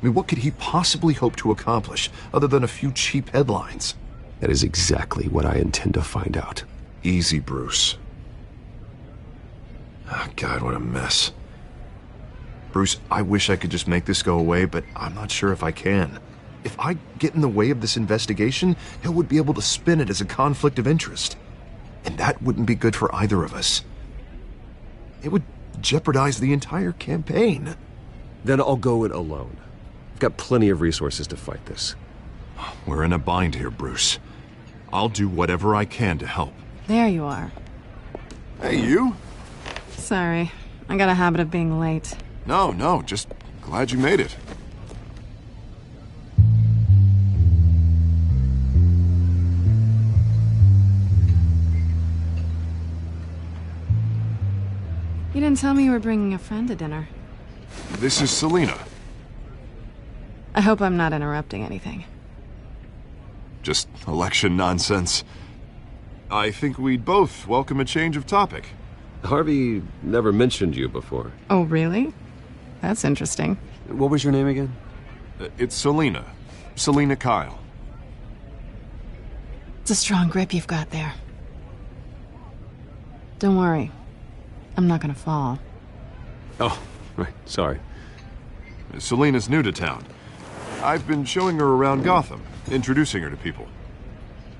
I mean, what could he possibly hope to accomplish other than a few cheap headlines? That is exactly what I intend to find out. Easy, Bruce. Oh, God, what a mess. Bruce, I wish I could just make this go away, but I'm not sure if I can. If I get in the way of this investigation, Hill would be able to spin it as a conflict of interest. And that wouldn't be good for either of us. It would jeopardize the entire campaign. Then I'll go it alone. I've got plenty of resources to fight this. We're in a bind here, Bruce. I'll do whatever I can to help. There you are. Hey, you? Sorry, I got a habit of being late. No, just glad you made it. You didn't tell me you were bringing a friend to dinner. This is Selina. I hope I'm not interrupting anything. Just election nonsense. I think we'd both welcome a change of topic. Harvey never mentioned you before. Oh, really? That's interesting. What was your name again? It's Selina. Selina Kyle. It's a strong grip you've got there. Don't worry. I'm not gonna fall. Oh, right. Sorry. Selina's new to town. I've been showing her around Gotham, introducing her to people.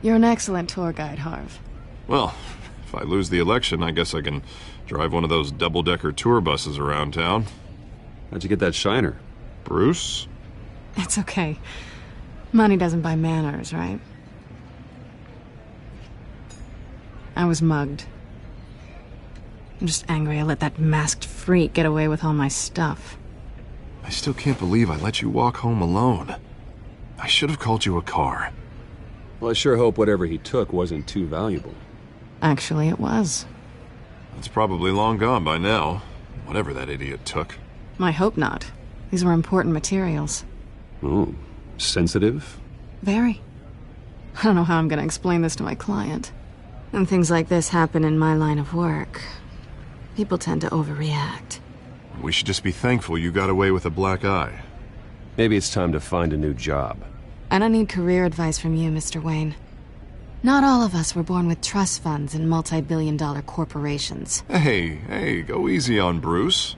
You're an excellent tour guide, Harv. Well, if I lose the election, I guess I can drive one of those double-decker tour buses around town. How'd you get that shiner? Bruce? It's okay. Money doesn't buy manners, right? I was mugged. I'm just angry I let that masked freak get away with all my stuff. I still can't believe I let you walk home alone. I should have called you a car. Well, I sure hope whatever he took wasn't too valuable. Actually, it was. It's probably long gone by now, whatever that idiot took. I hope not. These were important materials. Ooh, sensitive? Very. I don't know how I'm gonna explain this to my client. When things like this happen in my line of work, people tend to overreact. We should just be thankful you got away with a black eye. Maybe it's time to find a new job. I don't need career advice from you, Mr. Wayne. Not all of us were born with trust funds and multi-billion-dollar corporations. Hey, go easy on Bruce.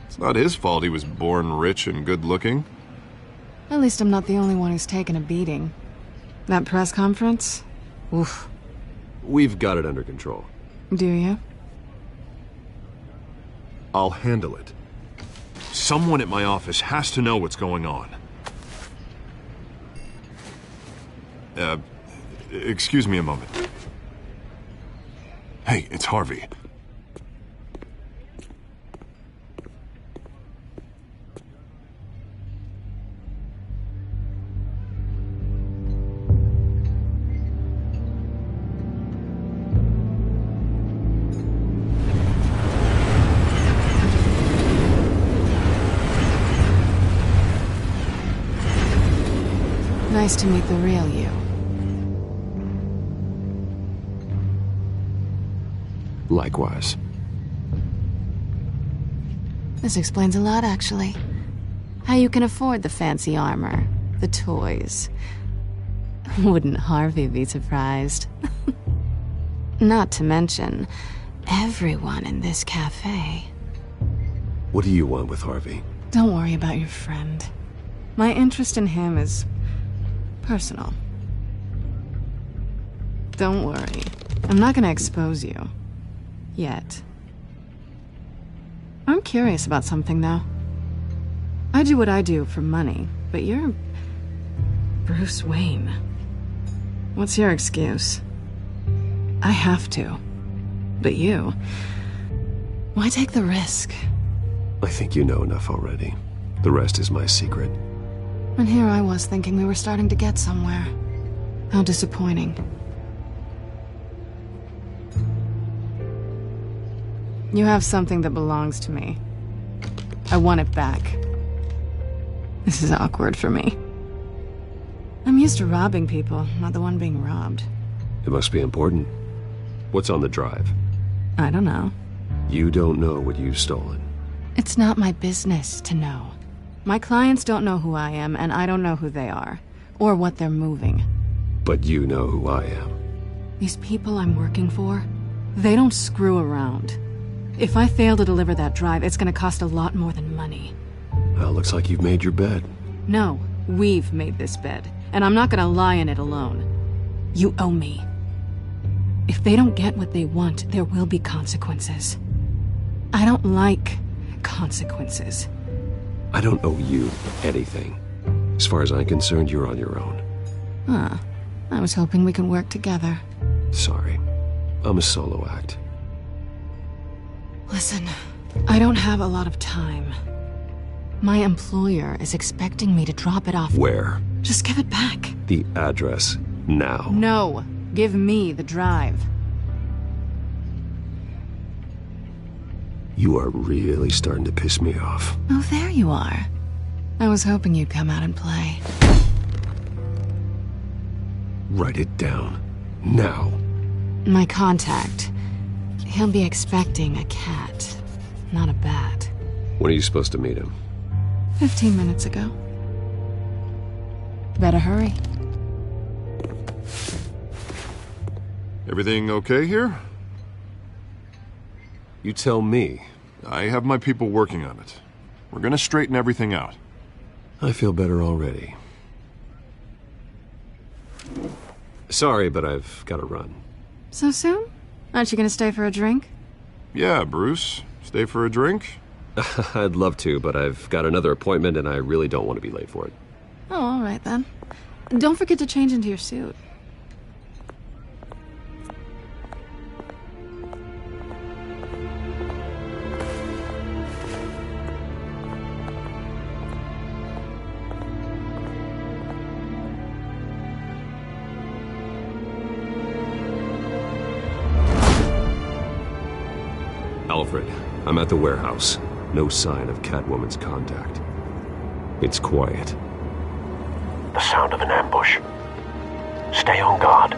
It's not his fault he was born rich and good-looking. At least I'm not the only one who's taken a beating. That press conference? Oof. We've got it under control. Do you? I'll handle it. Someone at my office has to know what's going on. Excuse me a moment. Hey, it's Harvey. Nice to meet the real you. Likewise. This explains a lot, actually. How you can afford the fancy armor, the toys. Wouldn't Harvey be surprised? Not to mention, everyone in this cafe. What do you want with Harvey? Don't worry about your friend. My interest in him is personal. Don't worry. I'm not gonna expose you. Yet. I'm curious about something, though. I do what I do for money, but you're Bruce Wayne. What's your excuse? I have to. But you... why take the risk? I think you know enough already. The rest is my secret. And here I was thinking we were starting to get somewhere. How disappointing. You have something that belongs to me. I want it back. This is awkward for me. I'm used to robbing people, not the one being robbed. It must be important. What's on the drive? I don't know. You don't know what you've stolen. It's not my business to know. My clients don't know who I am, and I don't know who they are, or what they're moving. But you know who I am. These people I'm working for, they don't screw around. If I fail to deliver that drive, it's gonna cost a lot more than money. Well, looks like you've made your bed. No, we've made this bed, and I'm not gonna lie in it alone. You owe me. If they don't get what they want, there will be consequences. I don't like consequences. I don't owe you anything. As far as I'm concerned, you're on your own. Huh. I was hoping we could work together. Sorry. I'm a solo act. Listen, I don't have a lot of time. My employer is expecting me to drop it off. Where? Just give it back. The address, now. No. Give me the drive. You are really starting to piss me off. Oh, there you are. I was hoping you'd come out and play. Write it down. Now. My contact. He'll be expecting a cat, not a bat. When are you supposed to meet him? 15 minutes ago. Better hurry. Everything okay here? You tell me. I have my people working on it. We're gonna straighten everything out. I feel better already. Sorry, but I've got to run. So soon? Aren't you gonna stay for a drink? Yeah, Bruce. Stay for a drink? I'd love to, but I've got another appointment and I really don't want to be late for it. Oh, all right then. Don't forget to change into your suit. Alfred, I'm at the warehouse. No sign of Catwoman's contact. It's quiet. The sound of an ambush. Stay on guard.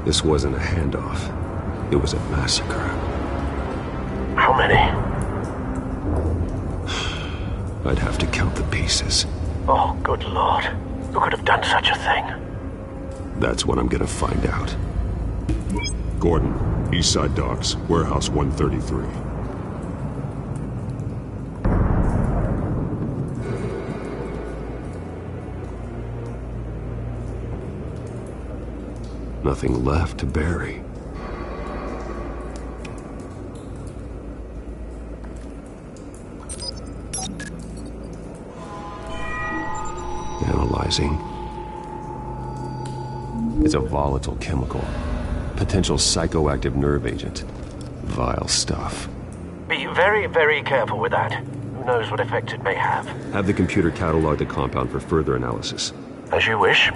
This wasn't a handoff. It was a massacre. How many? I'd have to count the pieces. Oh, good lord. Who could have done such a thing? That's what I'm gonna find out. Gordon, Eastside Docks, Warehouse 133. Nothing left to bury. Analyzing. It's a volatile chemical. Potential psychoactive nerve agent. Vile stuff. Be very, very careful with that. Who knows what effect it may have. Have the computer catalog the compound for further analysis. As you wish.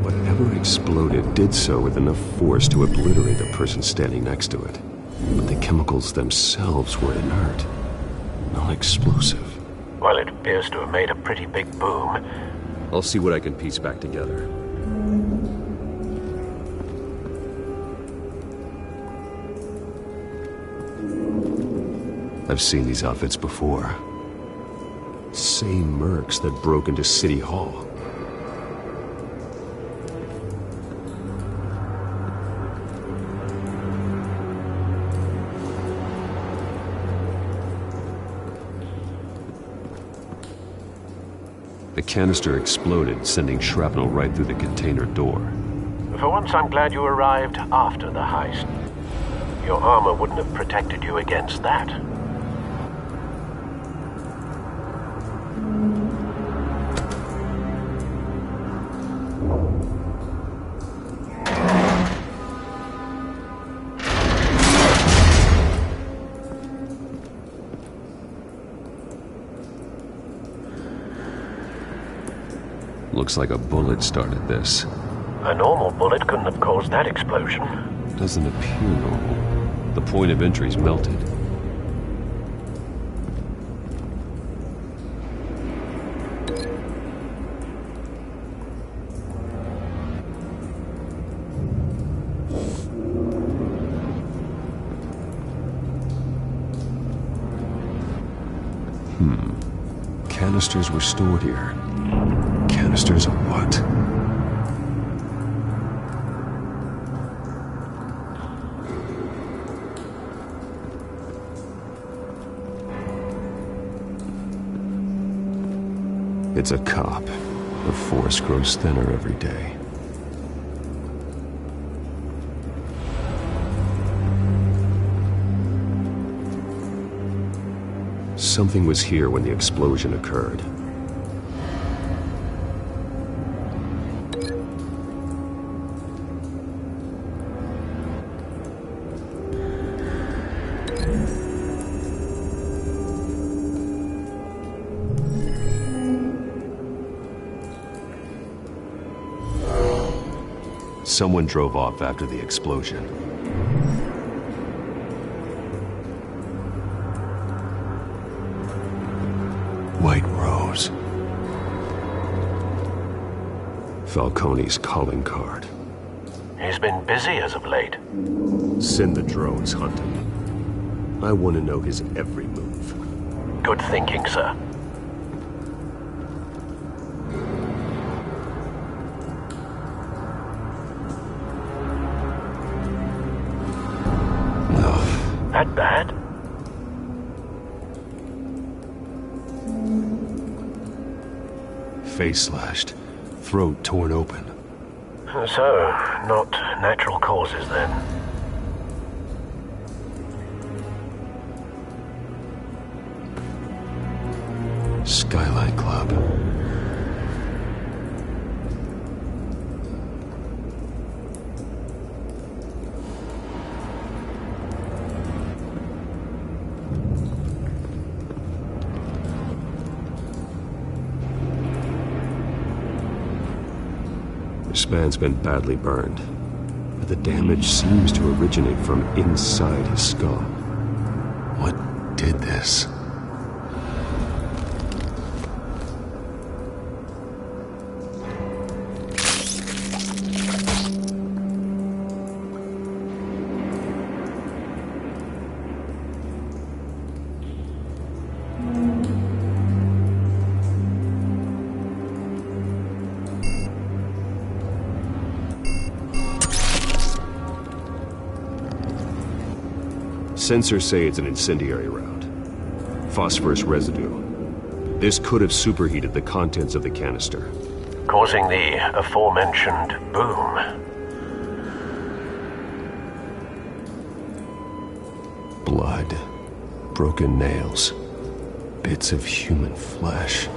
Whatever exploded did so with enough force to obliterate the person standing next to it. But the chemicals themselves were inert, not explosive. Well, it appears to have made a pretty big boom. I'll see what I can piece back together. I've seen these outfits before. Same mercs that broke into City Hall. The canister exploded, sending shrapnel right through the container door. For once, I'm glad you arrived after the heist. Your armor wouldn't have protected you against that. Looks like a bullet started this. A normal bullet couldn't have caused that explosion. Doesn't appear normal. The point of entry's melted. Canisters were stored here. Canisters of what? It's a cop. The force grows thinner every day. Something was here when the explosion occurred. Someone drove off after the explosion. White Rose. Falcone's calling card. He's been busy as of late. Send the drones hunting. I want to know his every move. Good thinking, sir. That bad? Face slashed, throat torn open. So, not natural causes then. Skylight Club. This man's been badly burned, but the damage seems to originate from inside his skull. What did this? Sensors say it's an incendiary round. Phosphorus residue. This could have superheated the contents of the canister, causing the aforementioned boom. Blood, broken nails, bits of human flesh.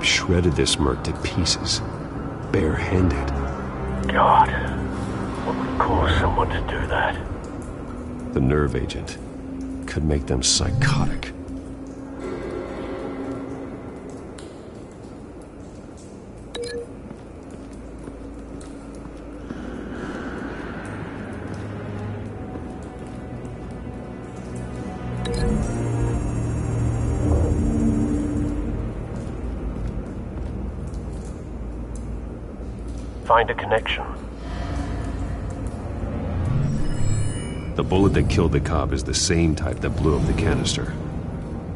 Shredded this merc to pieces, barehanded. God, what would cause someone to do that? The nerve agent could make them psychotic. Find a connection. The bullet that killed the cop is the same type that blew up the canister.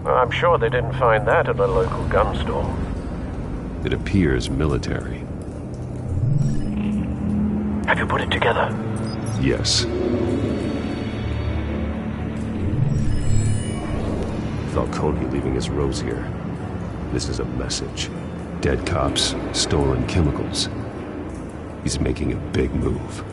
I'm sure they didn't find that at a local gun store. It appears military. Have you put it together? Yes. Falcone leaving his rose here. This is a message. Dead cops, stolen chemicals. He's making a big move.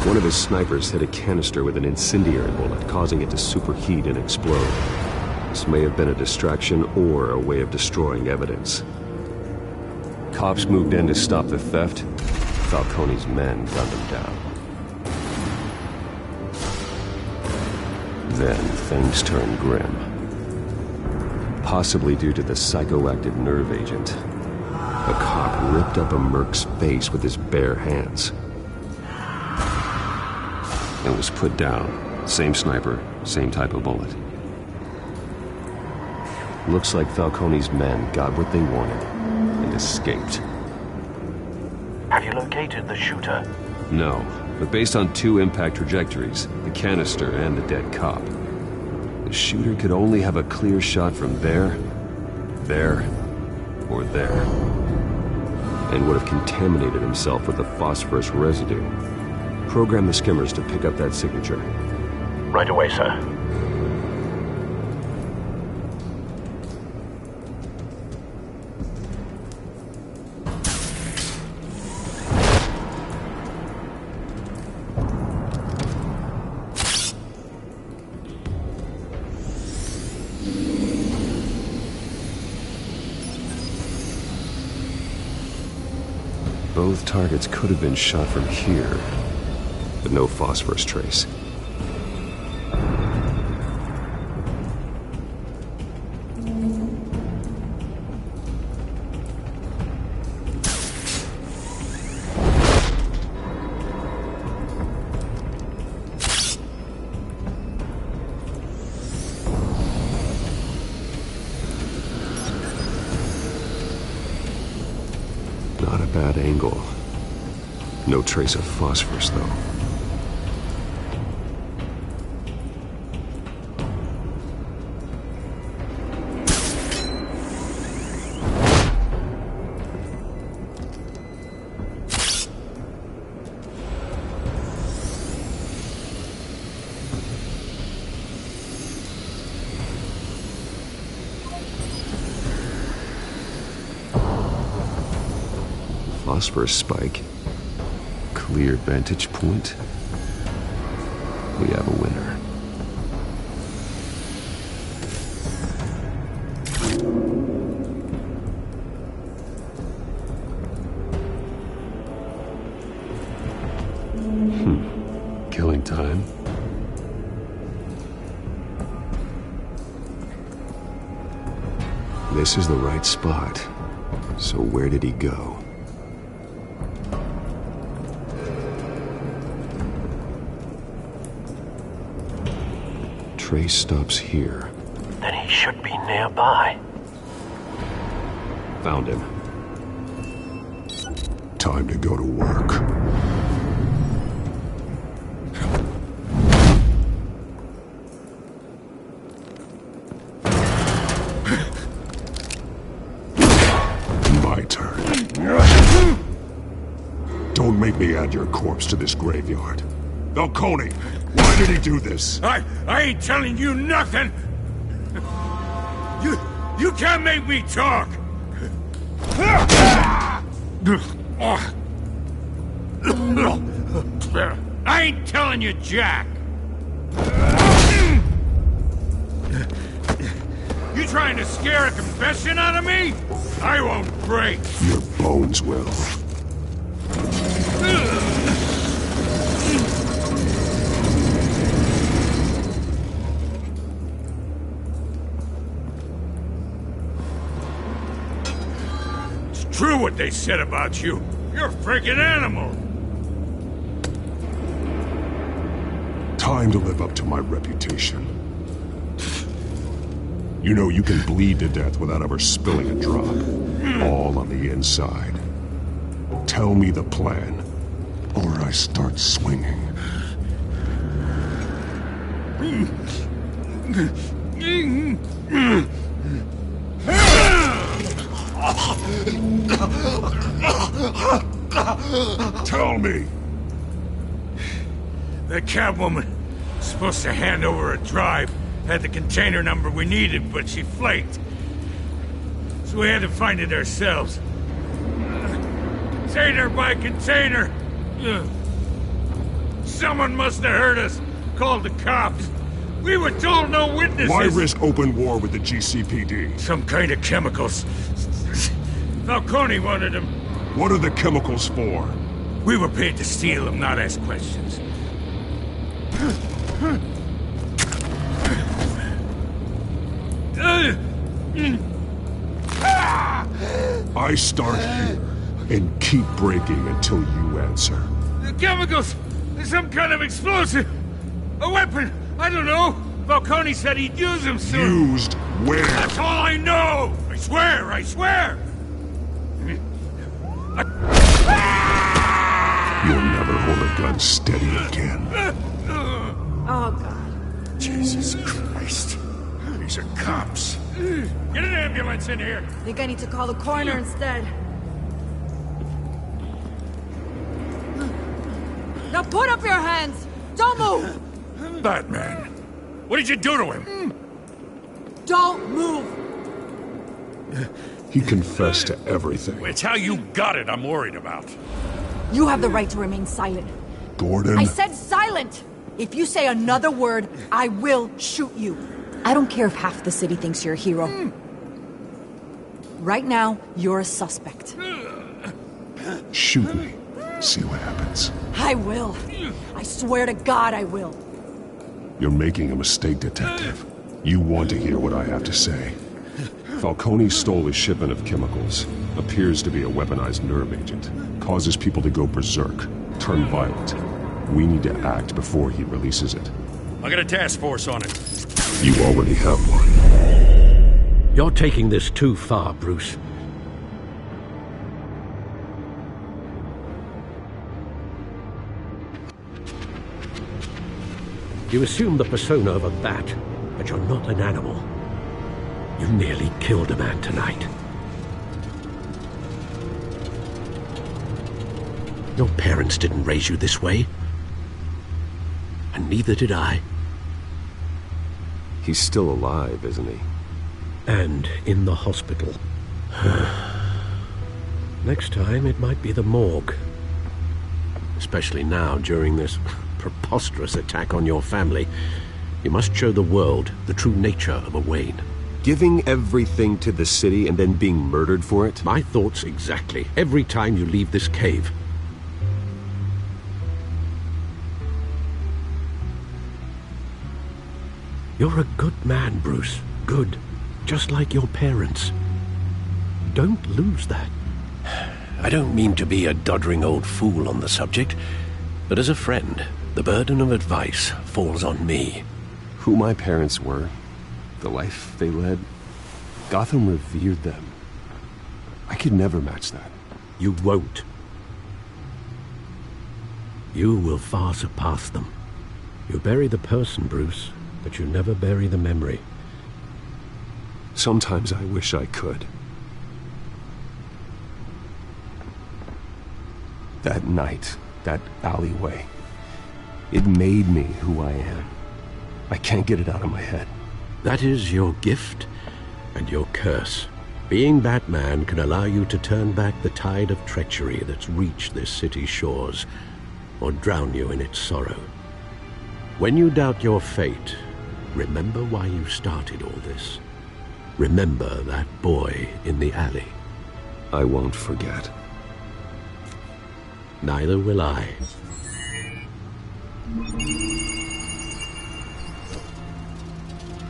One of his snipers hit a canister with an incendiary bullet, causing it to superheat and explode. This may have been a distraction or a way of destroying evidence. Cops moved in to stop the theft. Falcone's men gunned them down. Then things turned grim. Possibly due to the psychoactive nerve agent. A cop ripped up a merc's face with his bare hands. And was put down. Same sniper, same type of bullet. Looks like Falcone's men got what they wanted and escaped. Have you located the shooter? No. But based on 2 impact trajectories, the canister and the dead cop, the shooter could only have a clear shot from there, or there, and would have contaminated himself with the phosphorus residue. Program the skimmers to pick up that signature. Right away, sir. Both targets could have been shot from here, but no phosphorus trace. Not a bad angle. No trace of phosphorus, though. Phosphorus spike. Clear vantage point. We have a winner. Killing time. This is the right spot. So where did he go? Trace stops here. Then he should be nearby. Found him. Time to go to work. Don't make me add your corpse to this graveyard. Falcone, why did he do this? I ain't telling you nothing! You can't make me talk! I ain't telling you jack! You trying to scare a confession out of me? I won't break! Your bones will. It's true what they said about you. You're a freaking animal! Time to live up to my reputation. You know you can bleed to death without ever spilling a drop. All on the inside. Tell me the plan, or I start swinging. Tell me! That Catwoman was supposed to hand over a drive. Had the container number we needed, but she flaked. So we had to find it ourselves. Container by container! Someone must have heard us. Called the cops. We were told no witnesses. Why risk open war with the GCPD? Some kind of chemicals. Falcone wanted them. What are the chemicals for? We were paid to steal them, not ask questions. I start here and keep breaking until you answer. The chemicals! Some kind of explosive! A weapon! I don't know! Falcone said he'd use them soon! Used where? That's all I know! I swear! I swear! You'll never hold a gun steady again. Oh, God. Jesus Christ. These are cops. Get an ambulance in here! Think I need to call the coroner instead. Now put up your hands! Don't move! Batman, what did you do to him? Don't move! He confessed to everything. It's how you got it I'm worried about. You have the right to remain silent. Gordon? I said silent! If you say another word, I will shoot you. I don't care if half the city thinks you're a hero. Right now, you're a suspect. Shoot me. See what happens. I will. I swear to God I will. You're making a mistake, Detective. You want to hear what I have to say. Falcone stole a shipment of chemicals. Appears to be a weaponized nerve agent. Causes people to go berserk. Turn violent. We need to act before he releases it. I got a task force on it. You already have one. You're taking this too far, Bruce. You assume the persona of a bat, but you're not an animal. You nearly killed a man tonight. Your parents didn't raise you this way. And neither did I. He's still alive, isn't he? And in the hospital. Next time, it might be the morgue. Especially now, during this preposterous attack on your family. You must show the world the true nature of a Wayne. Giving everything to the city and then being murdered for it? My thoughts exactly. Every time you leave this cave. You're a good man, Bruce. Good. Just like your parents. Don't lose that. I don't mean to be a doddering old fool on the subject, but as a friend, the burden of advice falls on me. Who my parents were, the life they led, Gotham revered them. I could never match that. You won't. You will far surpass them. You bury the person, Bruce, but you never bury the memory. Sometimes I wish I could. That night, that alleyway, it made me who I am. I can't get it out of my head. That is your gift and your curse. Being Batman can allow you to turn back the tide of treachery that's reached this city's shores, or drown you in its sorrow. When you doubt your fate, remember why you started all this. Remember that boy in the alley. I won't forget. Neither will I.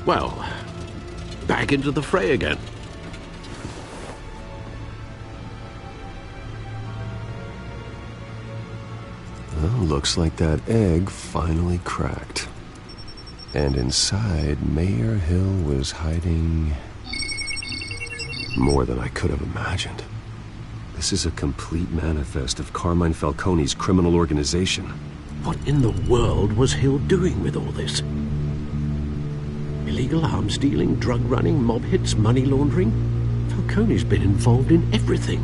Well, back into the fray again. Well, looks like that egg finally cracked. And inside, Mayor Hill was hiding more than I could have imagined. This is a complete manifest of Carmine Falcone's criminal organization. What in the world was Hill doing with all this? Illegal arms dealing, drug running, mob hits, money laundering? Falcone's been involved in everything.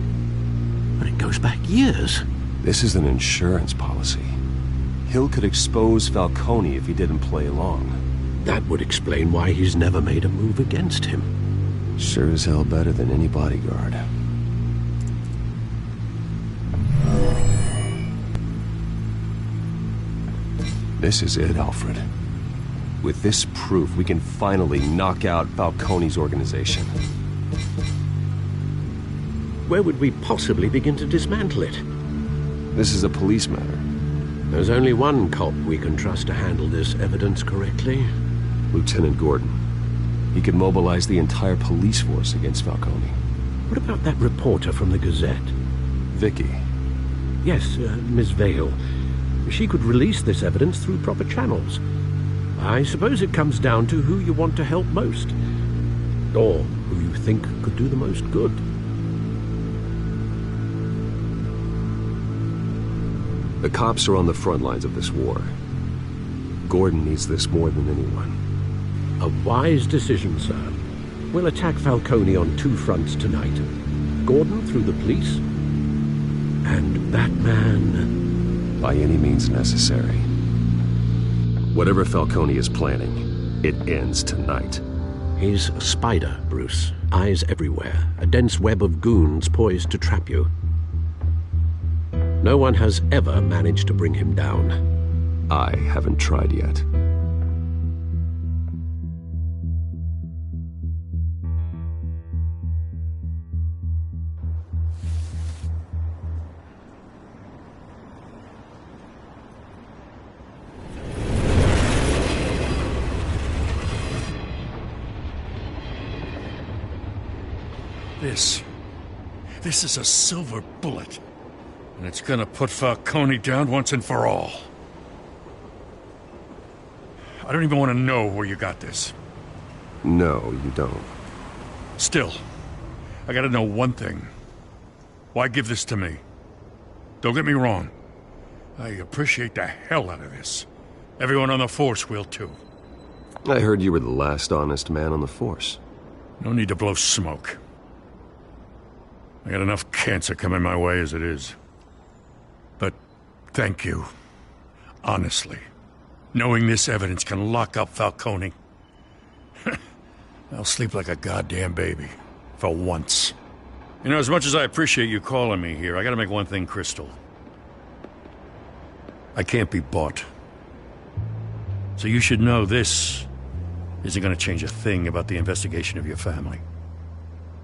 But it goes back years. This is an insurance policy. Hill could expose Falcone if he didn't play along. That would explain why he's never made a move against him. Sure as hell better than any bodyguard. This is it, Alfred. With this proof, we can finally knock out Falcone's organization. Where would we possibly begin to dismantle it? This is a police matter. There's only one cop we can trust to handle this evidence correctly. Lieutenant Gordon. He could mobilize the entire police force against Falcone. What about that reporter from the Gazette? Vicky. Yes, Miss Vale. She could release this evidence through proper channels. I suppose it comes down to who you want to help most. Or who you think could do the most good. The cops are on the front lines of this war. Gordon needs this more than anyone. A wise decision, sir. We'll attack Falcone on two fronts tonight. Gordon through the police, and Batman by any means necessary. Whatever Falcone is planning, it ends tonight. He's a spider, Bruce. Eyes everywhere. A dense web of goons poised to trap you. No one has ever managed to bring him down. I haven't tried yet. This is a silver bullet. And it's gonna put Falcone down once and for all. I don't even want to know where you got this. No, you don't. Still, I gotta know one thing. Why give this to me? Don't get me wrong. I appreciate the hell out of this. Everyone on the force will too. I heard you were the last honest man on the force. No need to blow smoke. I got enough cancer coming my way as it is. But thank you. Honestly. Knowing this evidence can lock up Falcone. I'll sleep like a goddamn baby. For once. You know, as much as I appreciate you calling me here, I gotta make one thing crystal. I can't be bought. So you should know this isn't gonna change a thing about the investigation of your family.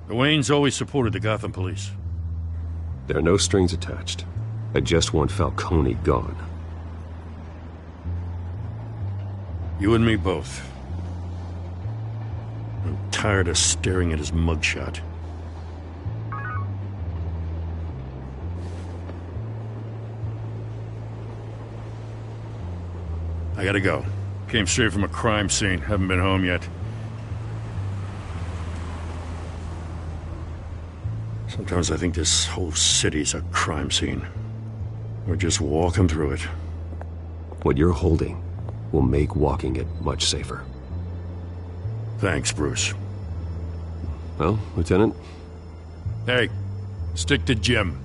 The Waynes always supported the Gotham police. There are no strings attached. I just want Falcone gone. You and me both. I'm tired of staring at his mugshot. I gotta go. Came straight from a crime scene. Haven't been home yet. Sometimes I think this whole city's a crime scene. We're just walking through it. What you're holding will make walking it much safer. Thanks, Bruce. Well, Lieutenant? Hey, stick to Jim.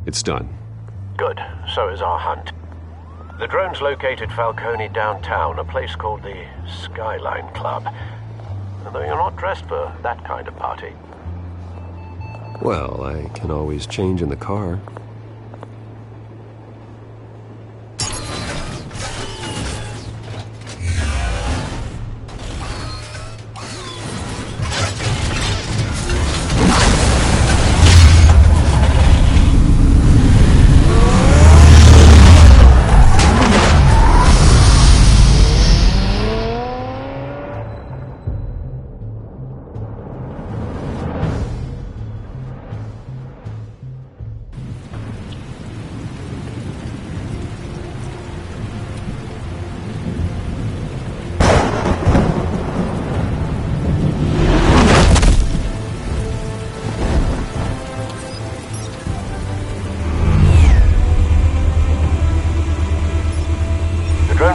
It's done. Good. So is our hunt. The drones located Falcone downtown, a place called the Skyline Club. Although you're not dressed for that kind of party. Well, I can always change in the car.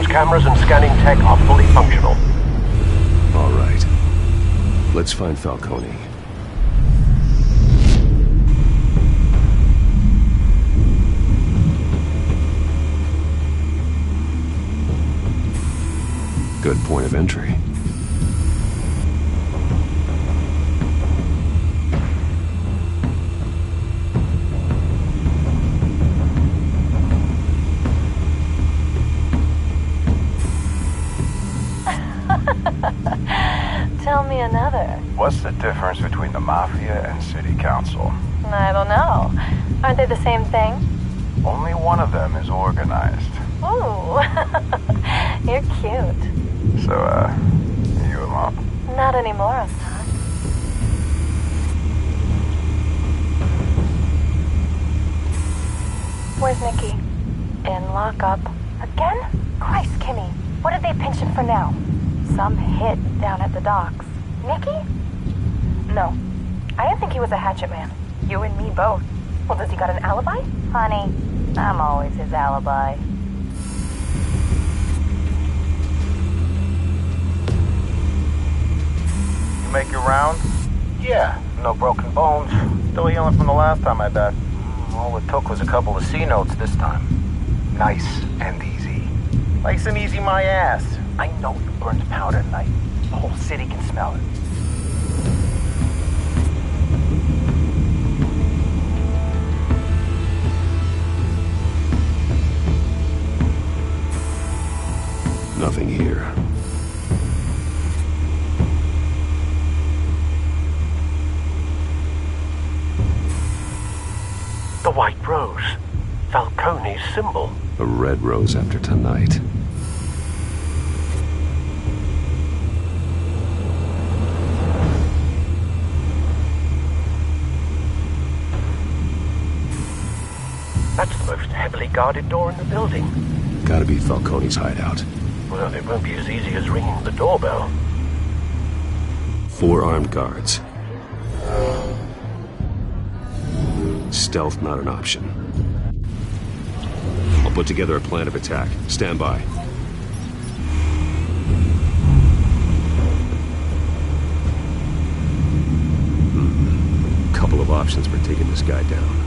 Cameras and scanning tech are fully functional. All right. Let's find Falcone. Good point of entry. Tell me another. What's the difference between the Mafia and City Council? I don't know. Aren't they the same thing? Only one of them is organized. Ooh, you're cute. So, are you a mom? Not anymore, Assad. Where's Nikki? In lockup. Again? Christ, Kimmy. What did they pinch him for now? Some hit down at the docks. Nikki? No. I didn't think he was a hatchet man. You and me both. Well, does he got an alibi? Honey, I'm always his alibi. You make your round? Yeah, no broken bones. Still healing from the last time, I bet. All it took was a couple of C notes this time. Nice and easy. Nice and easy my ass. I know you burned powder at night. The whole city can smell it. Nothing here. The white rose. Falcone's symbol. A red rose after tonight. That's the most heavily guarded door in the building. Gotta be Falcone's hideout. Well, it won't be as easy as ringing the doorbell. 4 armed guards. Stealth not an option. I'll put together a plan of attack. Stand by. Couple of options for taking this guy down.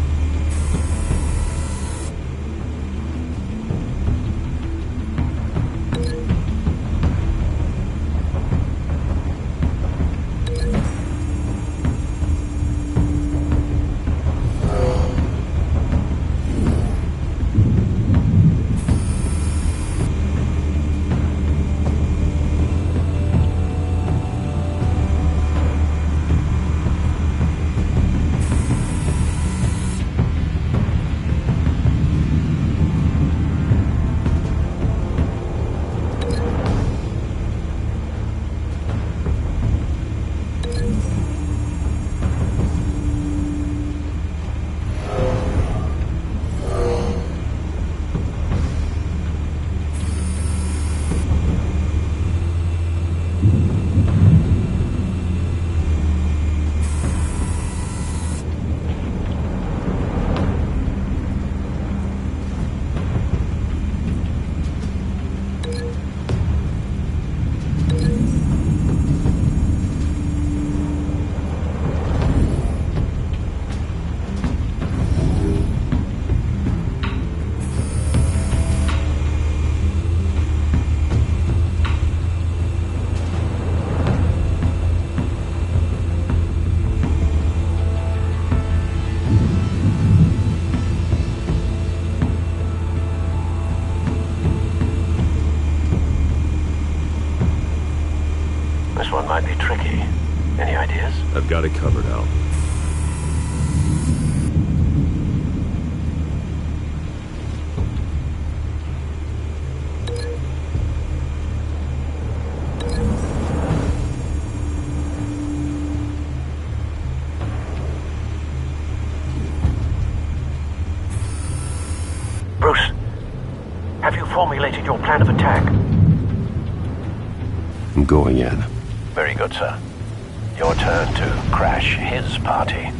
This one might be tricky. Any ideas? I've got it covered, Al. Bruce, have you formulated your plan of attack? I'm going in. Very good, sir. Your turn to crash his party.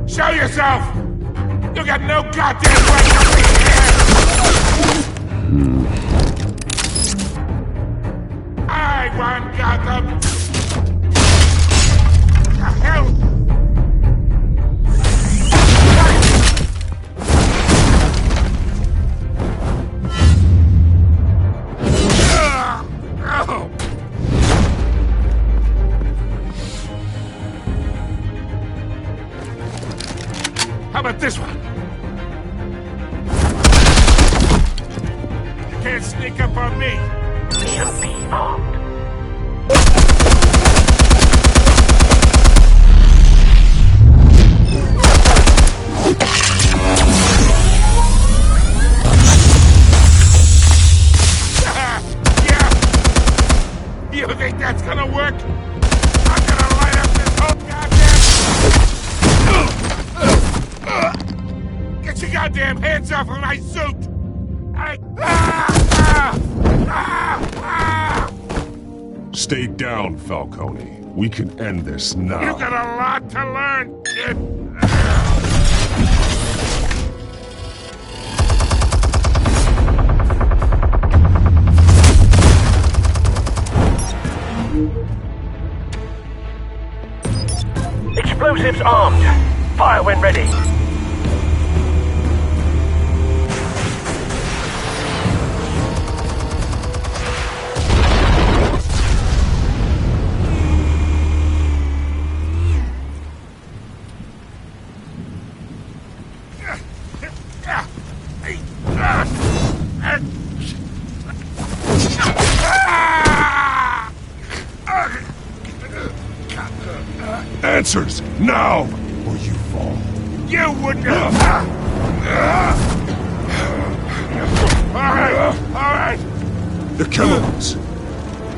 Show yourself! You got no goddamn right to be here! I want Gotham! The hell? How about this one? You can't sneak up on me. We'll be armed. Yeah. You think that's gonna work? I'm gonna light up this whole goddamn... Get your goddamn hands off of my suit! Stay down, Falcone. We can end this now. You got a lot to learn, kid. Explosives armed. Fire when ready. Answers, now, or you fall. You wouldn't. All right. The chemicals.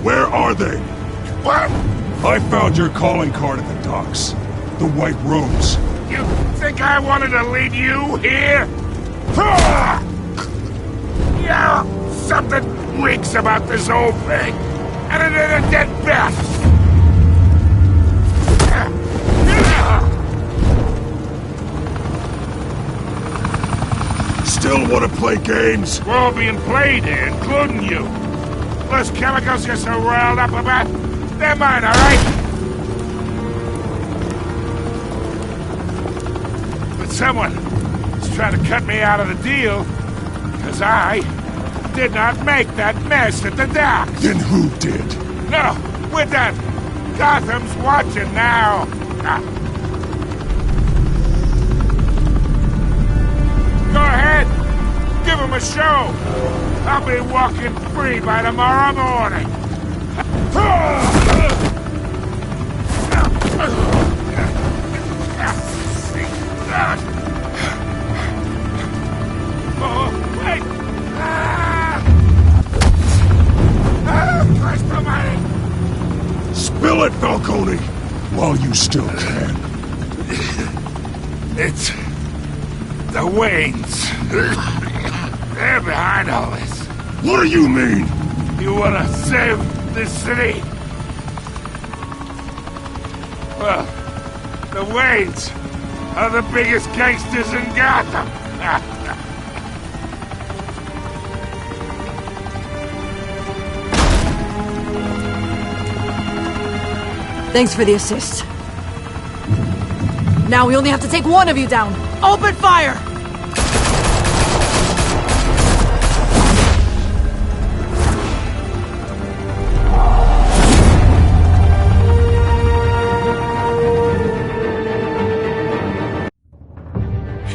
Where are they? What? I found your calling card at the docks. The White Rose. You think I wanted to lead you here? Yeah, something reeks about this whole thing. And it ain't a dead bat. Still want to play games? We're all being played here, including you. Those chemicals you're so riled up about, they're mine, all right? But someone is trying to cut me out of the deal, because I did not make that mess at the docks. Then who did? No, we're done. Gotham's watching now. show! I'll be walking free by tomorrow morning! Oh, wait! Christ almighty! Spill it, Falcone, while you still can. It's the Waynes. They're behind all this. What do you mean? You want to save this city? Well, the Waynes are the biggest gangsters in Gotham. Thanks for the assist. Now we only have to take one of you down. Open fire!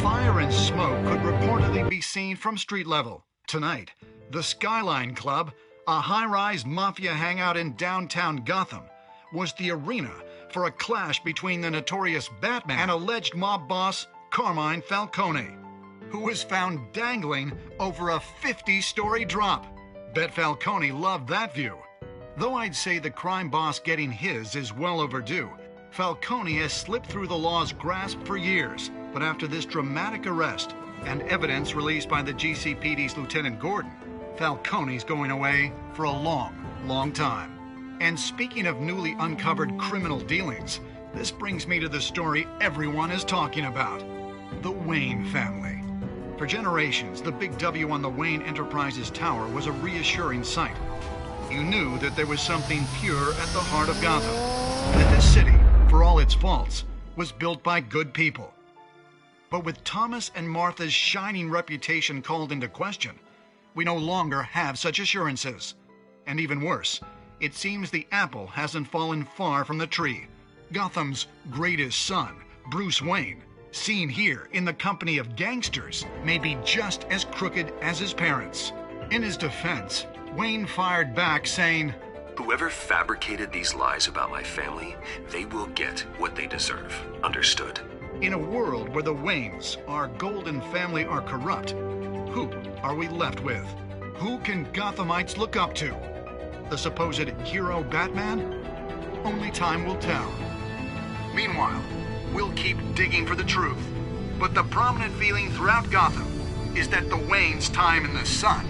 Fire and smoke could reportedly be seen from street level. Tonight, the Skyline Club, a high-rise mafia hangout in downtown Gotham, was the arena for a clash between the notorious Batman and alleged mob boss Carmine Falcone, who was found dangling over a 50-story drop. Bet Falcone loved that view. Though I'd say the crime boss getting his is well overdue, Falcone has slipped through the law's grasp for years. But after this dramatic arrest and evidence released by the GCPD's Lieutenant Gordon, Falcone's going away for a long, long time. And speaking of newly uncovered criminal dealings, this brings me to the story everyone is talking about. The Wayne family. For generations, the big W on the Wayne Enterprises Tower was a reassuring sight. You knew that there was something pure at the heart of Gotham. That this city, for all its faults, was built by good people. But with Thomas and Martha's shining reputation called into question, we no longer have such assurances. And even worse, it seems the apple hasn't fallen far from the tree. Gotham's greatest son, Bruce Wayne, seen here in the company of gangsters, may be just as crooked as his parents. In his defense, Wayne fired back saying, "Whoever fabricated these lies about my family, they will get what they deserve. Understood?" In a world where the Waynes, our golden family, are corrupt, who are we left with? Who can Gothamites look up to? The supposed hero Batman? Only time will tell. Meanwhile, we'll keep digging for the truth. But the prominent feeling throughout Gotham is that the Waynes' time in the sun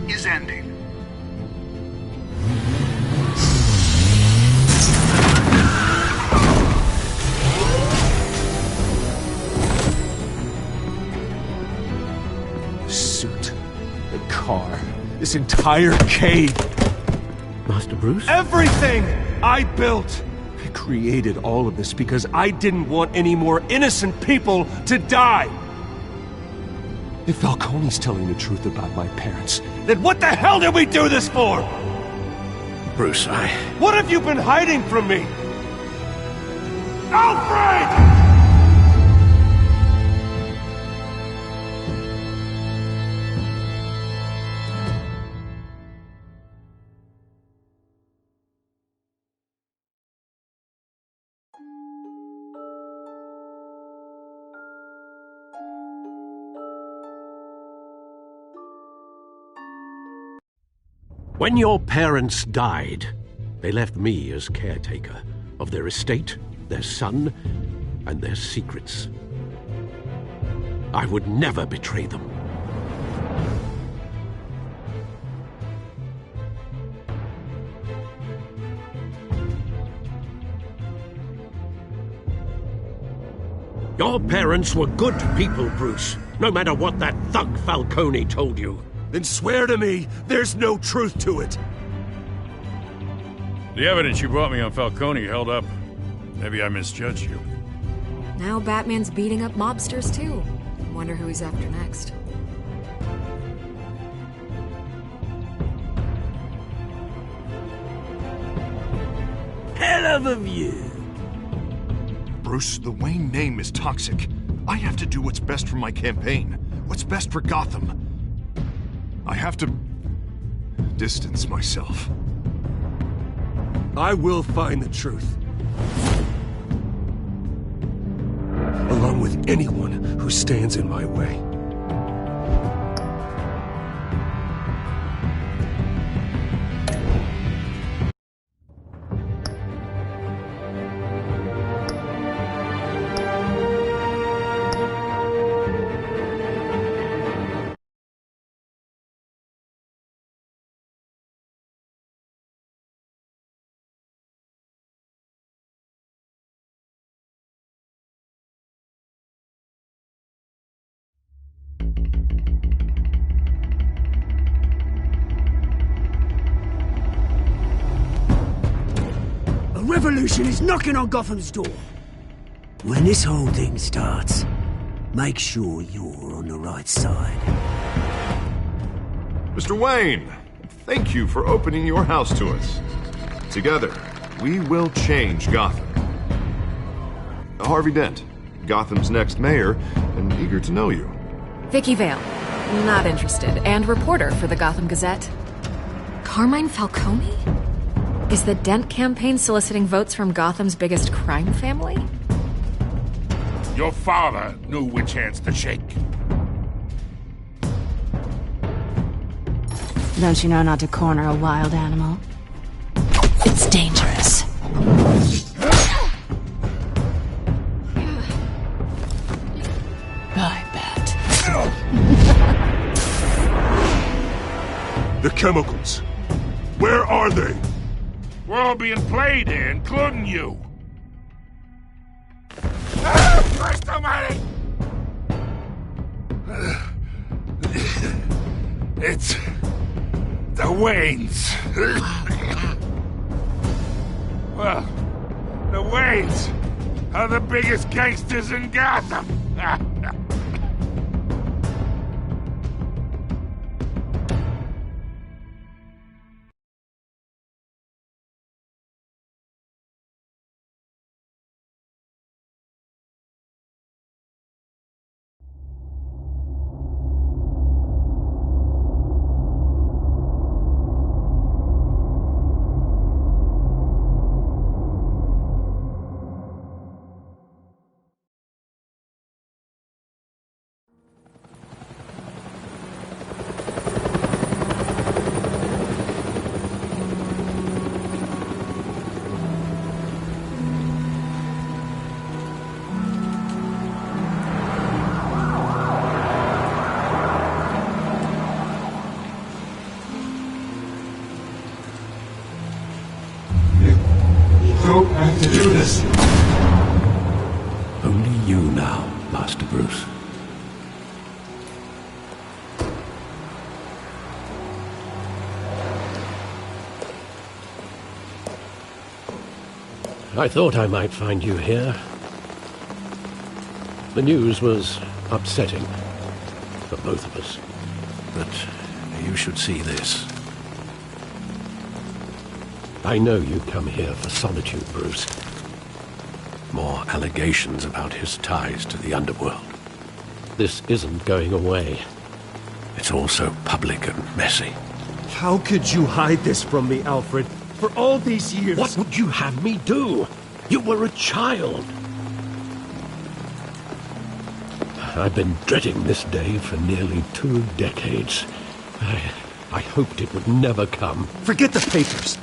is ending. The suit, the car, this entire cave. Master Bruce? Everything I built! I created all of this because I didn't want any more innocent people to die! If Falcone's telling the truth about my parents, then what the hell did we do this for? Bruce, What have you been hiding from me? Alfred! When your parents died, they left me as caretaker of their estate, their son, and their secrets. I would never betray them. Your parents were good people, Bruce, no matter what that thug Falcone told you. Then swear to me there's no truth to it. The evidence you brought me on Falcone held up. Maybe I misjudged you. Now Batman's beating up mobsters, too. Wonder who he's after next. Hell of a view. Bruce, the Wayne name is toxic. I have to do what's best for my campaign. What's best for Gotham. I have to distance myself. I will find the truth. Along with anyone who stands in my way. Revolution is knocking on Gotham's door. When this whole thing starts, make sure you're on the right side. Mr. Wayne, thank you for opening your house to us. Together, we will change Gotham. Harvey Dent, Gotham's next mayor, and eager to know you. Vicky Vale, not interested, and reporter for the Gotham Gazette. Carmine Falcone? Is the Dent campaign soliciting votes from Gotham's biggest crime family? Your father knew which hands to shake. Don't you know not to corner a wild animal? It's dangerous. I bet. The chemicals. Where are they? We're all being played here, including you. Christ almighty! It's the Waynes. Well, the Waynes are the biggest gangsters in Gotham. Don't have to do this. Only you now, Master Bruce. I thought I might find you here. The news was upsetting for both of us. But you should see this. I know you come here for solitude, Bruce. More allegations about his ties to the underworld. This isn't going away. It's all so public and messy. How could you hide this from me, Alfred? For all these years... What would you have me do? You were a child. I've been dreading this day for nearly 2 decades. I hoped it would never come. Forget the papers.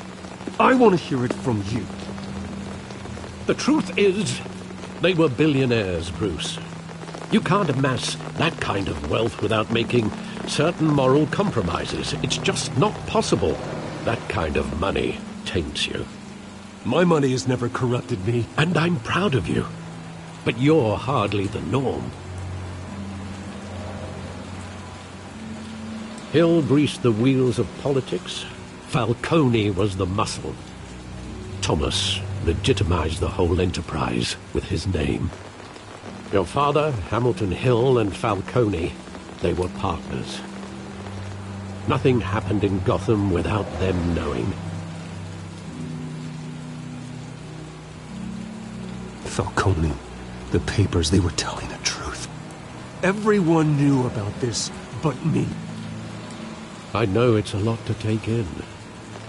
I want to hear it from you. The truth is, they were billionaires, Bruce. You can't amass that kind of wealth without making certain moral compromises. It's just not possible. That kind of money taints you. My money has never corrupted me. And I'm proud of you. But you're hardly the norm. Hill greased the wheels of politics. Falcone was the muscle. Thomas legitimized the whole enterprise with his name. Your father, Hamilton Hill, and Falcone, they were partners. Nothing happened in Gotham without them knowing. Falcone, the papers, they were telling the truth. Everyone knew about this but me. I know it's a lot to take in.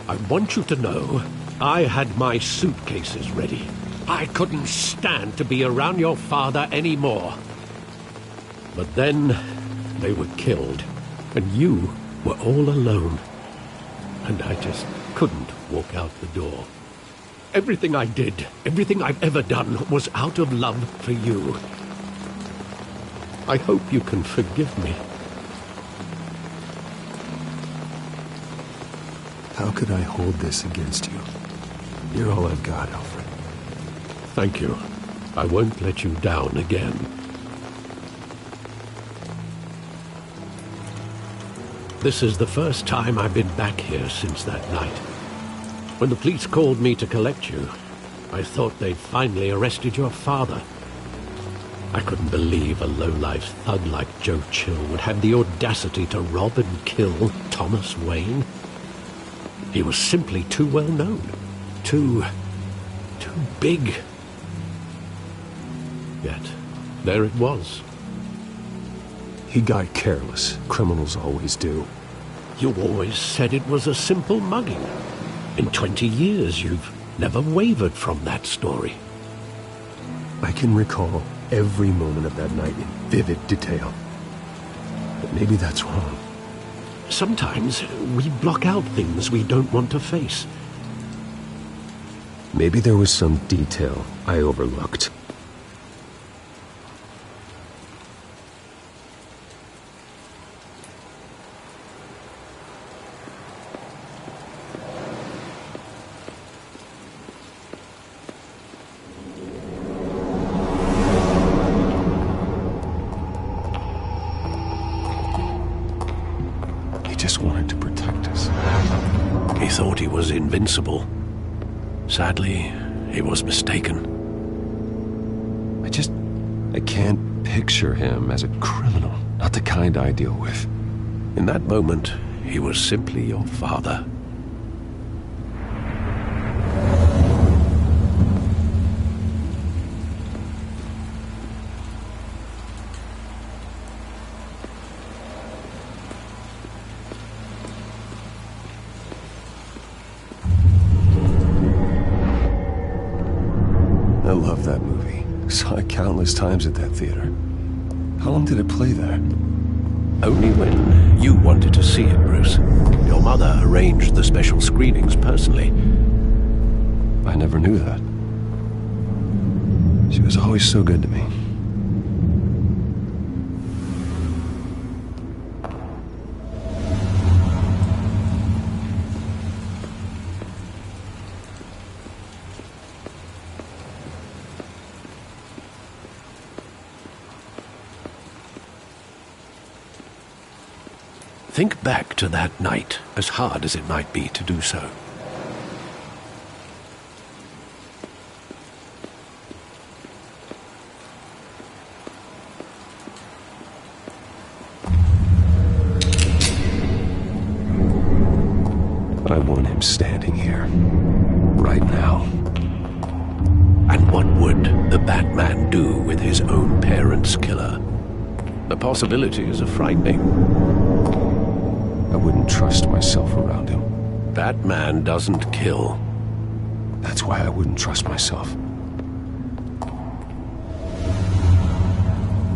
I want you to know I had my suitcases ready. I couldn't stand to be around your father anymore. But then they were killed, and you were all alone. And I just couldn't walk out the door. Everything I did, everything I've ever done, was out of love for you. I hope you can forgive me. How could I hold this against you? You're all I've got, Alfred. Thank you. I won't let you down again. This is the first time I've been back here since that night. When the police called me to collect you, I thought they'd finally arrested your father. I couldn't believe a low-life thug like Joe Chill would have the audacity to rob and kill Thomas Wayne. He was simply too well known. Too big. Yet, there it was. He got careless. Criminals always do. You always said it was a simple mugging. In 20 years, you've never wavered from that story. I can recall every moment of that night in vivid detail. But maybe that's wrong. Sometimes we block out things we don't want to face. Maybe there was some detail I overlooked. Invincible. Sadly, he was mistaken. I can't picture him as a criminal. Not the kind I deal with. In that moment, he was simply your father. Saw it countless times at that theater. How long did it play there? Only when you wanted to see it, Bruce. Your mother arranged the special screenings personally. I never knew that. She was always so good to me. Think back to that night, as hard as it might be to do so. I want him standing here, right now. And what would the Batman do with his own parents' killer? The possibilities are frightening. I wouldn't trust myself around him. Batman doesn't kill. That's why I wouldn't trust myself.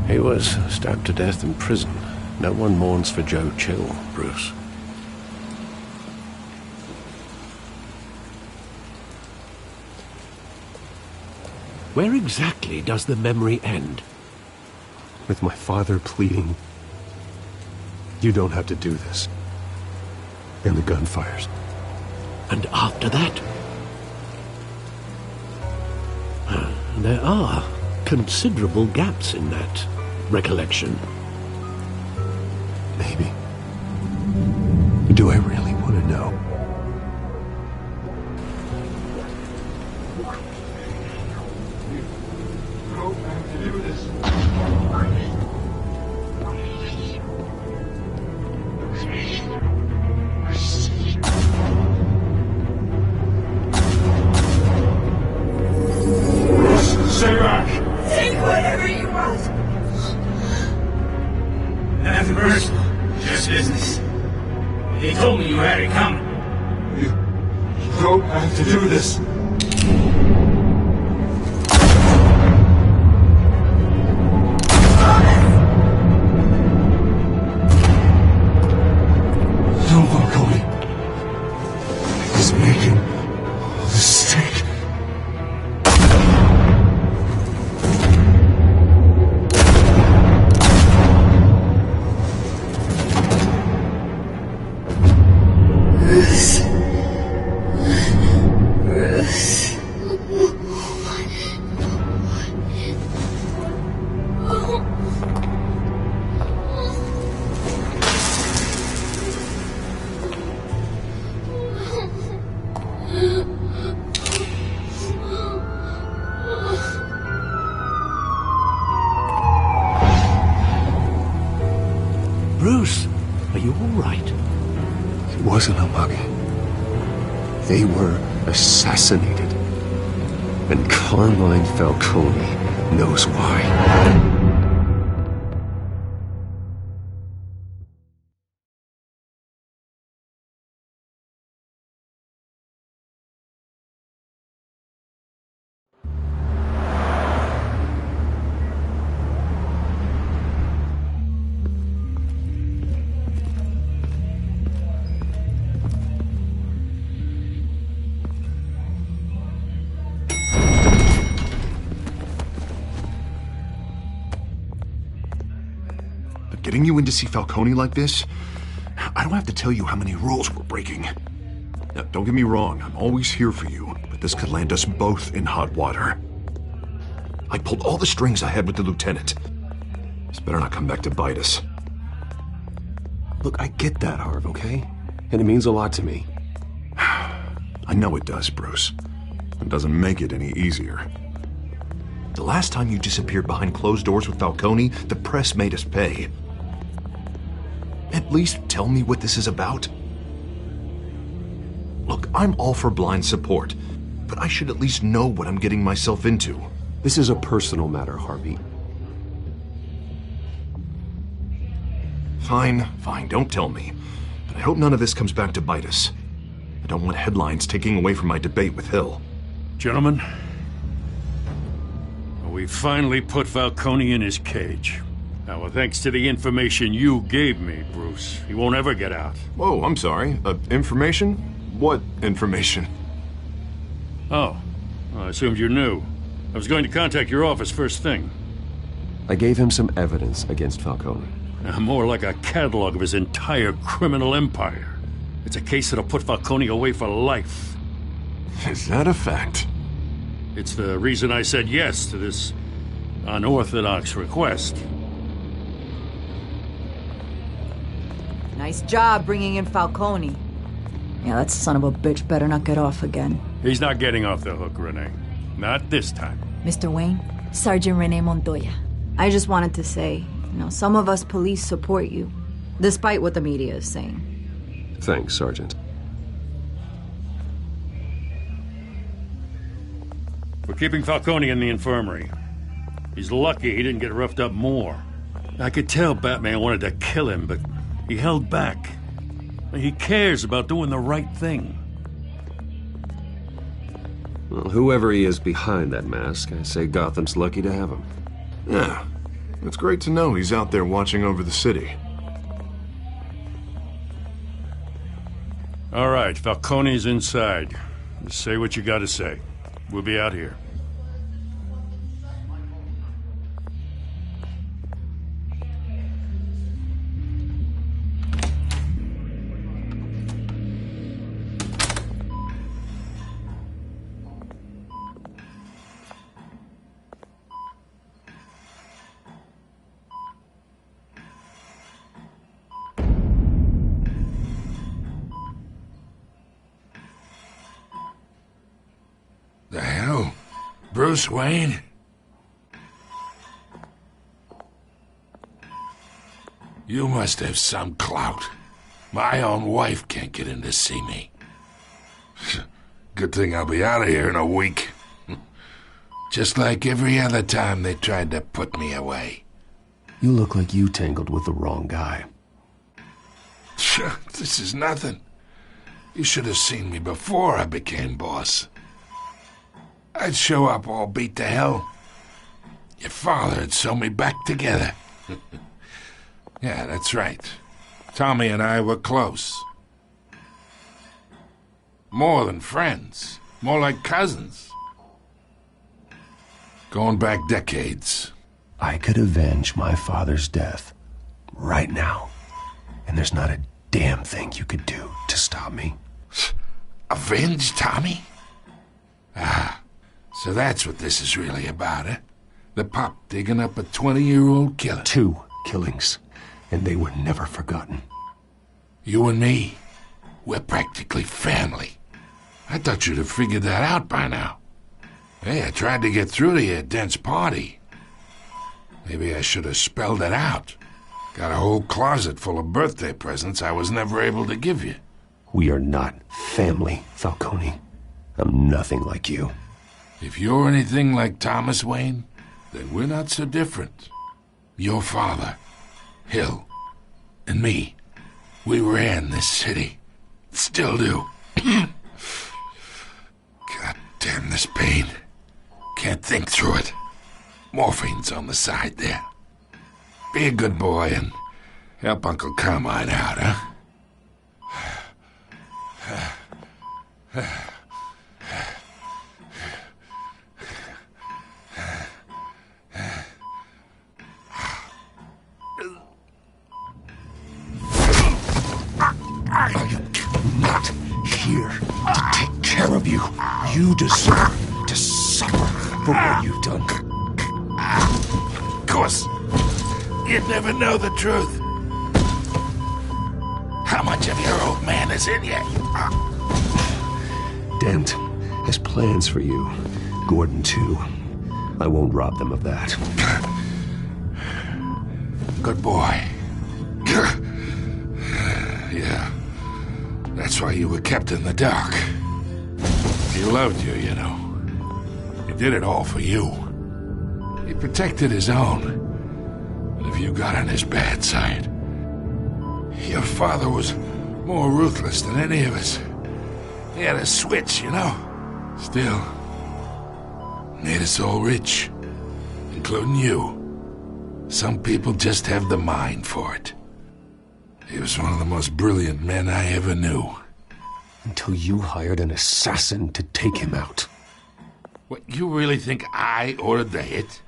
He was stabbed to death in prison. No one mourns for Joe Chill, Bruce. Where exactly does the memory end? With my father pleading, "You don't have to do this." And the gunfires. And after that? There are considerable gaps in that recollection. Maybe. Do I really want to know? Stay back! Take whatever you want! Nothing personal, just business. He told me you had it coming. You don't have to do this. No, Falcone. He's making a mistake. Bruce, are you all right? It wasn't a bug. They were assassinated. And Carmine Falcone knows why. Getting you in to see Falcone like this? I don't have to tell you how many rules we're breaking. Now, don't get me wrong, I'm always here for you, but this could land us both in hot water. I pulled all the strings I had with the lieutenant. This better not come back to bite us. Look, I get that, Harv, okay? And it means a lot to me. I know it does, Bruce. It doesn't make it any easier. The last time you disappeared behind closed doors with Falcone, the press made us pay. At least tell me what this is about. Look, I'm all for blind support, but I should at least know what I'm getting myself into. This is a personal matter, Harvey. Fine, don't tell me. But I hope none of this comes back to bite us. I don't want headlines taking away from my debate with Hill. Gentlemen, we finally put Falcone in his cage. Now, thanks to the information you gave me, Bruce, he won't ever get out. Whoa, I'm sorry. Information? What information? Oh, I assumed you knew. I was going to contact your office first thing. I gave him some evidence against Falcone. More like a catalog of his entire criminal empire. It's a case that'll put Falcone away for life. Is that a fact? It's the reason I said yes to this unorthodox request. Nice job bringing in Falcone. Yeah, that son of a bitch better not get off again. He's not getting off the hook, Renee. Not this time. Mr. Wayne, Sergeant Renee Montoya. I just wanted to say, some of us police support you, despite what the media is saying. Thanks, Sergeant. We're keeping Falcone in the infirmary. He's lucky he didn't get roughed up more. I could tell Batman wanted to kill him, but he held back. He cares about doing the right thing. Well, whoever he is behind that mask, I say Gotham's lucky to have him. Yeah, it's great to know he's out there watching over the city. All right, Falcone's inside. Just say what you gotta say. We'll be out here. The hell? Bruce Wayne? You must have some clout. My own wife can't get in to see me. Good thing I'll be out of here in a week. Just like every other time they tried to put me away. You look like you tangled with the wrong guy. This is nothing. You should have seen me before I became boss. I'd show up all beat to hell. Your father had sewn me back together. Yeah, that's right. Tommy and I were close. More than friends. More like cousins. Going back decades. I could avenge my father's death right now. And there's not a damn thing you could do to stop me. Avenge Tommy? Ah, so that's what this is really about, eh? The pop digging up a 20-year-old killer. 2 killings, and they were never forgotten. You and me, we're practically family. I thought you'd have figured that out by now. Hey, I tried to get through to your dense party. Maybe I should have spelled it out. Got a whole closet full of birthday presents I was never able to give you. We are not family, Falcone. I'm nothing like you. If you're anything like Thomas Wayne, then we're not so different. Your father, Hill, and me, we ran this city. Still do. God damn this pain. Can't think through it. Morphine's on the side there. Be a good boy and help Uncle Carmine out, huh? I am not here to take care of you. You deserve to suffer for what you've done. Of course, you'd never know the truth. How much of your old man is in you? Dent has plans for you. Gordon, too. I won't rob them of that. Good boy. Yeah. That's why you were kept in the dark. He loved you, you know. He did it all for you. He protected his own. But if you got on his bad side, your father was more ruthless than any of us. He had a switch, you know. Still, made us all rich, including you. Some people just have the mind for it. He was one of the most brilliant men I ever knew. Until you hired an assassin to take him out. What, you really think I ordered the hit?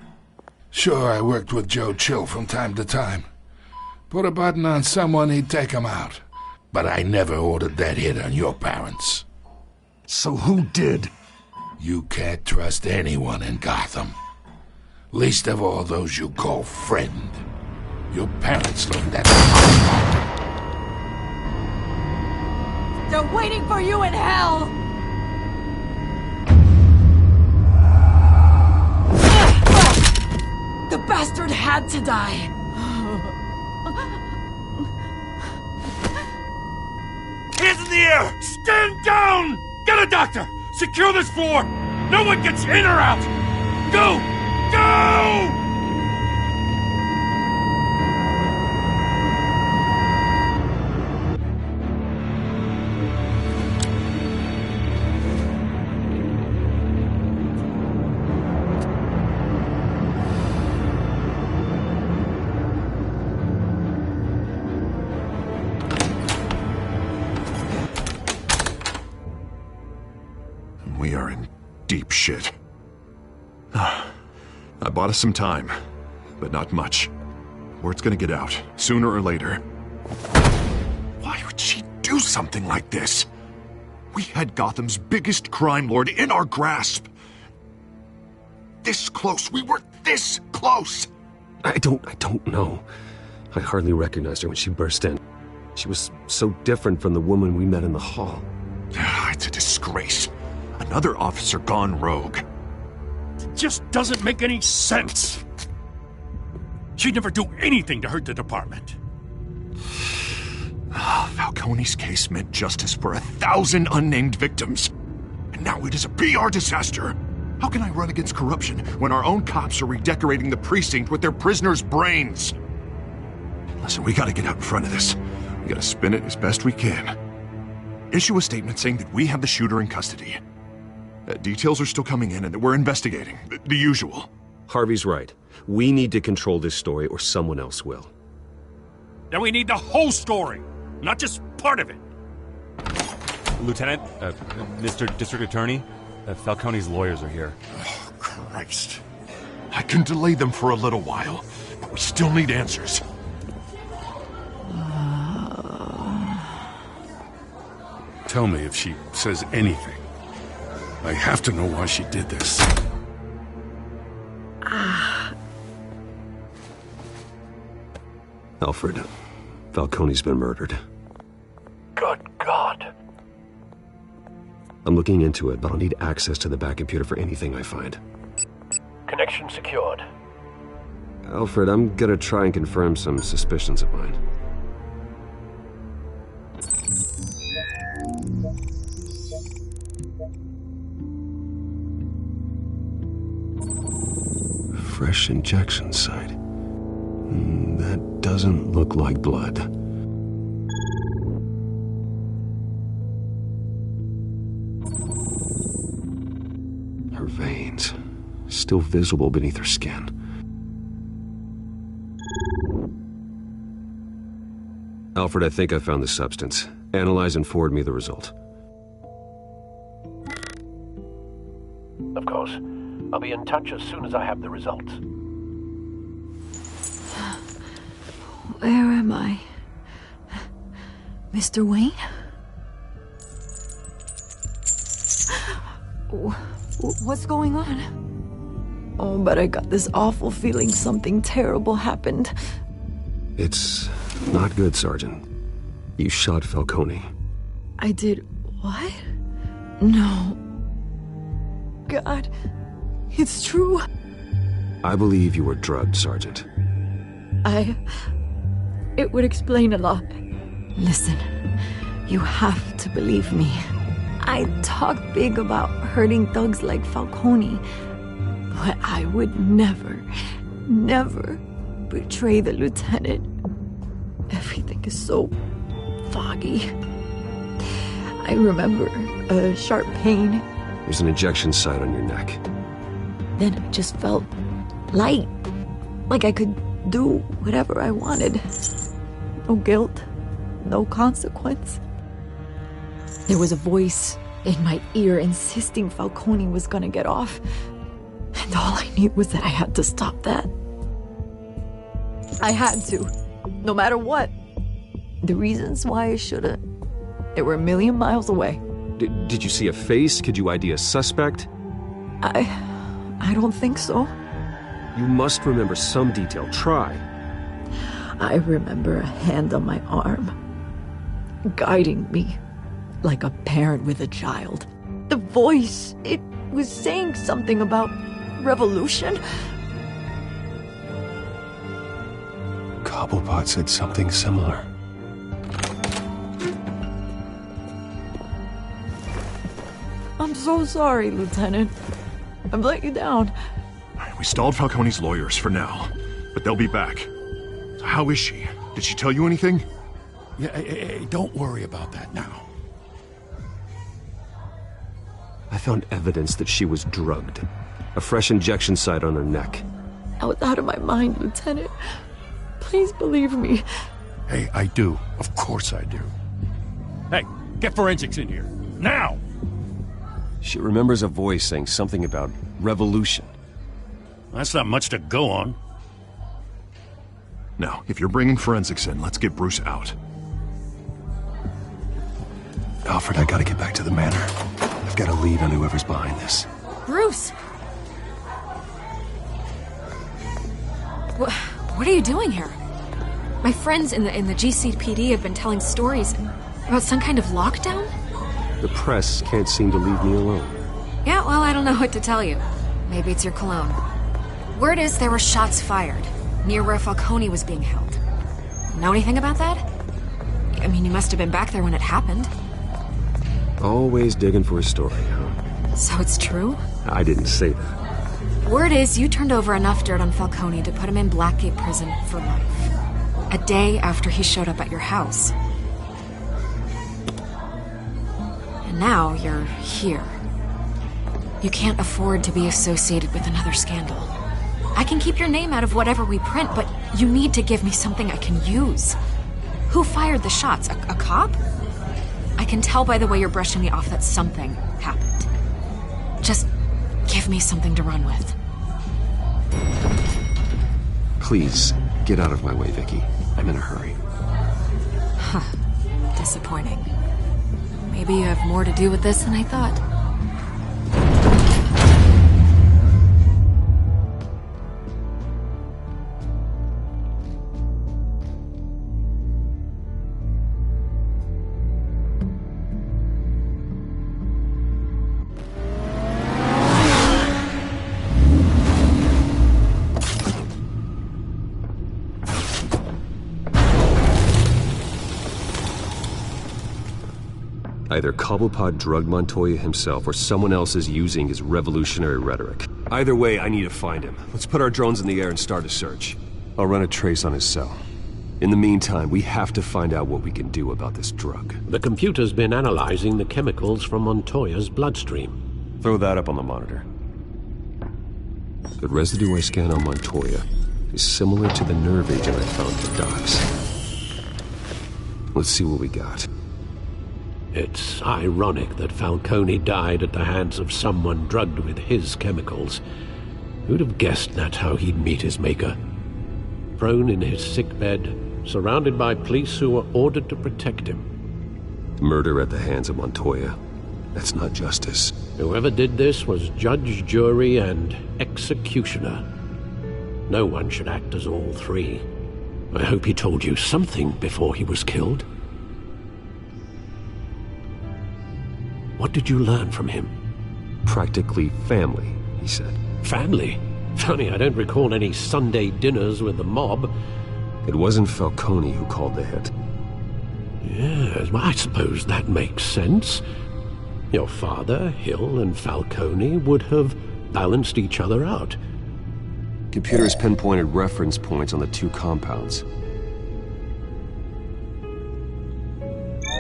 Sure, I worked with Joe Chill from time to time. Put a button on someone, he'd take him out. But I never ordered that hit on your parents. So who did? You can't trust anyone in Gotham. Least of all those you call friend. Your parents learned that. They're waiting for you in hell! The bastard had to die! Hands in the air! Stand down! Get a doctor! Secure this floor! No one gets in or out! Go! Go! We are in deep shit. I bought us some time, but not much. Word's gonna get out, sooner or later. Why would she do something like this? We had Gotham's biggest crime lord in our grasp. This close. We were this close. I don't know. I hardly recognized her when she burst in. She was so different from the woman we met in the hall. It's a disgrace. Another officer gone rogue. It just doesn't make any sense. She'd never do anything to hurt the department. Falcone's case meant justice for 1,000 unnamed victims. And now it is a PR disaster. How can I run against corruption when our own cops are redecorating the precinct with their prisoners' brains? Listen, we gotta get out in front of this. We gotta spin it as best we can. Issue a statement saying that we have the shooter in custody. Details are still coming in and that we're investigating. The usual. Harvey's right. We need to control this story or someone else will. Then we need the whole story, not just part of it. Lieutenant, Mr. District Attorney, Falcone's lawyers are here. Oh, Christ. I can delay them for a little while, but we still need answers. Tell me if she says anything. I have to know why she did this. Alfred, Falcone's been murdered. Good God. I'm looking into it, but I'll need access to the back computer for anything I find. Connection secured. Alfred, I'm gonna try and confirm some suspicions of mine. Fresh injection site. That doesn't look like blood. Her veins, still visible beneath her skin. Alfred, I think I found the substance. Analyze and forward me the result. Of course. I'll be in touch as soon as I have the results. Where am I? Mr. Wayne? What's going on? Oh, but I got this awful feeling something terrible happened. It's not good, Sergeant. You shot Falcone. I did what? No. God, it's true. I believe you were drugged, Sergeant. It would explain a lot. Listen, you have to believe me. I talk big about hurting thugs like Falcone, but I would never betray the lieutenant. Everything is so foggy. I remember a sharp pain. There's an injection site on your neck. Then I just felt light, like I could do whatever I wanted. No guilt, no consequence. There was a voice in my ear insisting Falcone was gonna get off. And all I knew was that I had to stop that. I had to, no matter what. The reasons why I shouldn't, they were a million miles away. Did you see a face? Could you ID a suspect? I don't think so. You must remember some detail. Try. I remember a hand on my arm, guiding me like a parent with a child. The voice, it was saying something about revolution. Cobblepot said something similar. I'm so sorry, Lieutenant. I've let you down. We stalled Falcone's lawyers for now, but they'll be back. So how is she? Did she tell you anything? Yeah, hey, don't worry about that now. I found evidence that she was drugged. A fresh injection site on her neck. I was out of my mind, Lieutenant. Please believe me. Hey, I do. Of course I do. Hey, get forensics in here. Now! She remembers a voice saying something about revolution. That's not much to go on. Now, if you're bringing forensics in, let's get Bruce out. Alfred, I gotta get back to the manor. I've got a lead on whoever's behind this. Bruce! What are you doing here? My friends in the GCPD have been telling stories about some kind of lockdown? The press can't seem to leave me alone. Yeah, well, I don't know what to tell you. Maybe it's your cologne. Word is there were shots fired near where Falcone was being held. Know anything about that? I mean, you must have been back there when it happened. Always digging for a story, huh? So it's true? I didn't say that. Word is you turned over enough dirt on Falcone to put him in Blackgate Prison for life. A day after he showed up at your house. now you're here. You can't afford to be associated with another scandal. I can keep your name out of whatever we print, but you need to give me something I can use. Who fired the shots? A cop? I can tell by the way you're brushing me off that something happened. Just give me something to run with. Please, get out of my way, Vicky. I'm in a hurry. Huh. Disappointing. Maybe you have more to do with this than I thought. Either Cobblepot drugged Montoya himself, or someone else is using his revolutionary rhetoric. Either way, I need to find him. Let's put our drones in the air and start a search. I'll run a trace on his cell. In the meantime, we have to find out what we can do about this drug. The computer's been analyzing the chemicals from Montoya's bloodstream. Throw that up on the monitor. The residue I scan on Montoya is similar to the nerve agent I found at the docks. Let's see what we got. It's ironic that Falcone died at the hands of someone drugged with his chemicals. Who'd have guessed that's how he'd meet his maker? Prone in his sickbed, surrounded by police who were ordered to protect him. Murder at the hands of Montoya. That's not justice. Whoever did this was judge, jury, and executioner. No one should act as all three. I hope he told you something before he was killed. What did you learn from him? Practically family, he said. Family? Funny, I don't recall any Sunday dinners with the mob. It wasn't Falcone who called the hit. Yes, well, I suppose that makes sense. Your father, Hill, and Falcone would have balanced each other out. Computers pinpointed reference points on the two compounds.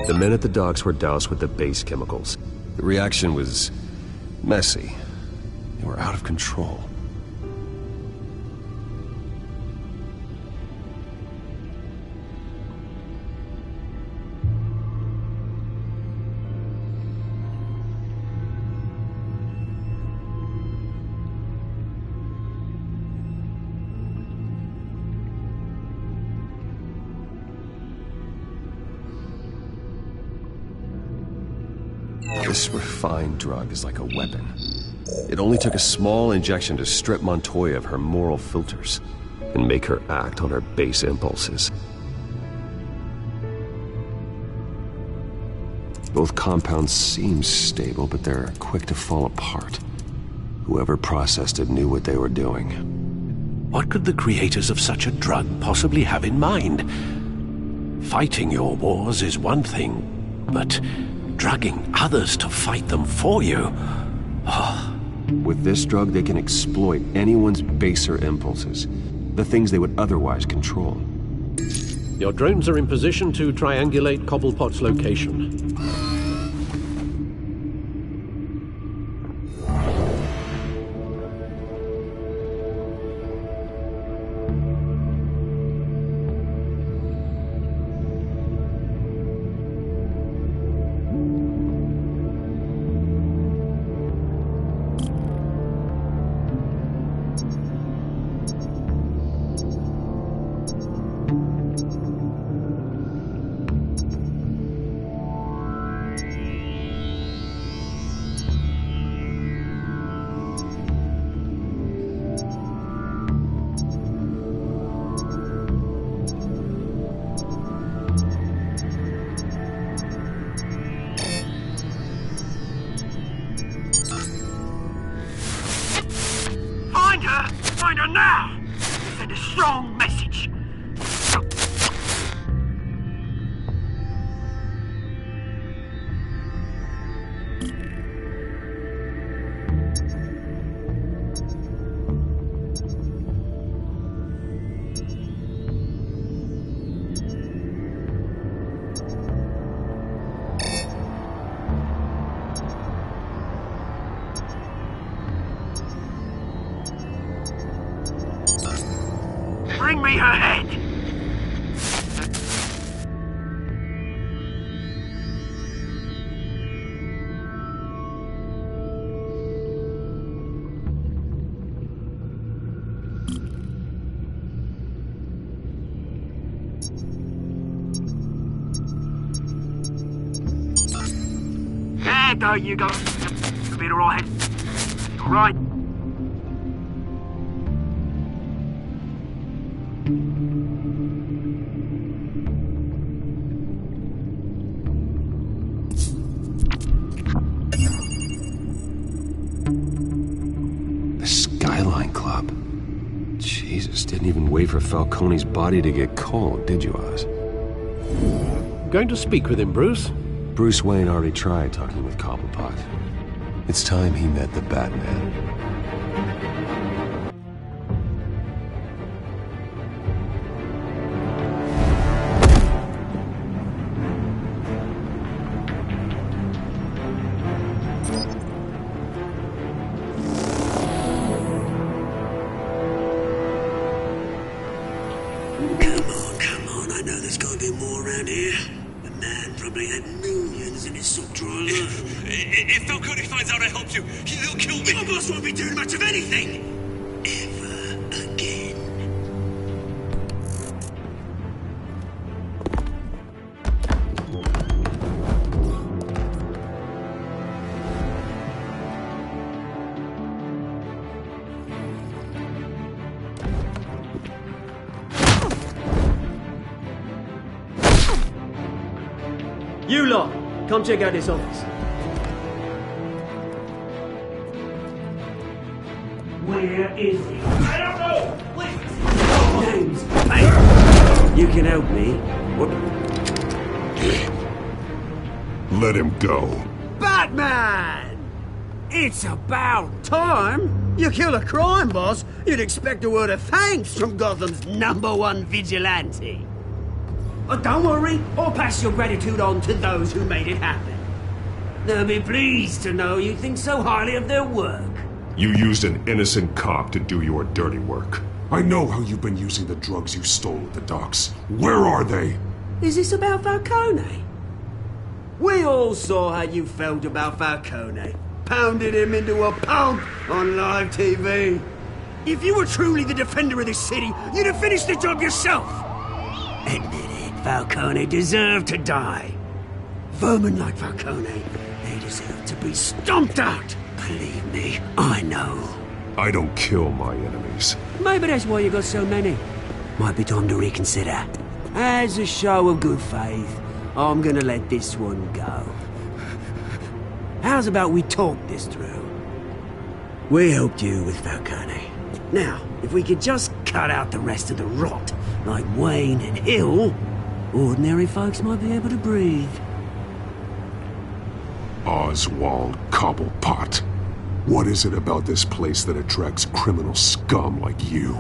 The men at the docks were doused with the base chemicals. The reaction was messy. They were out of control. This refined drug is like a weapon. It only took a small injection to strip Montoya of her moral filters and make her act on her base impulses. Both compounds seem stable, but they're quick to fall apart. Whoever processed it knew what they were doing. What could the creators of such a drug possibly have in mind? Fighting your wars is one thing, but drugging others to fight them for you? Oh. With this drug, they can exploit anyone's baser impulses, the things they would otherwise control. Your drones are in position to triangulate Cobblepot's location. me her head! There you go. You'll be alright. Alright. The Skyline Club. Jesus, didn't even wait for Falcone's body to get cold, did you, Oz? Going to speak with him, Bruce? Bruce Wayne already tried talking with Cobblepot. It's time he met the Batman. Come on, I know there's got to be more around here. The man probably had millions in his sock drawer alone. If Falcone finds out I helped you, he'll kill me. Your boss won't be doing much of anything. Ever again. You lot, come check out this office. Where is he? I don't know! Please! James, hey! You can help me. What? Let him go. Batman! It's about time. You kill a crime boss, you'd expect a word of thanks from Gotham's #1 vigilante. But don't worry, I'll pass your gratitude on to those who made it happen. They'll be pleased to know you think so highly of their work. You used an innocent cop to do your dirty work. I know how you've been using the drugs you stole at the docks. Where are they? Is this about Falcone? We all saw how you felt about Falcone. Pounded him into a pulp on live TV. If you were truly the defender of this city, you'd have finished the job yourself. Admit it, Falcone deserved to die. Vermin like Falcone, they deserve to be stomped out. Believe me, I know. I don't kill my enemies. Maybe that's why you got so many. Might be time to reconsider. As a show of good faith, I'm gonna let this one go. How's about we talk this through? We helped you with Falcone. Now, if we could just cut out the rest of the rot, like Wayne and Hill, ordinary folks might be able to breathe. Oswald Cobblepot. What is it about this place that attracts criminal scum like you?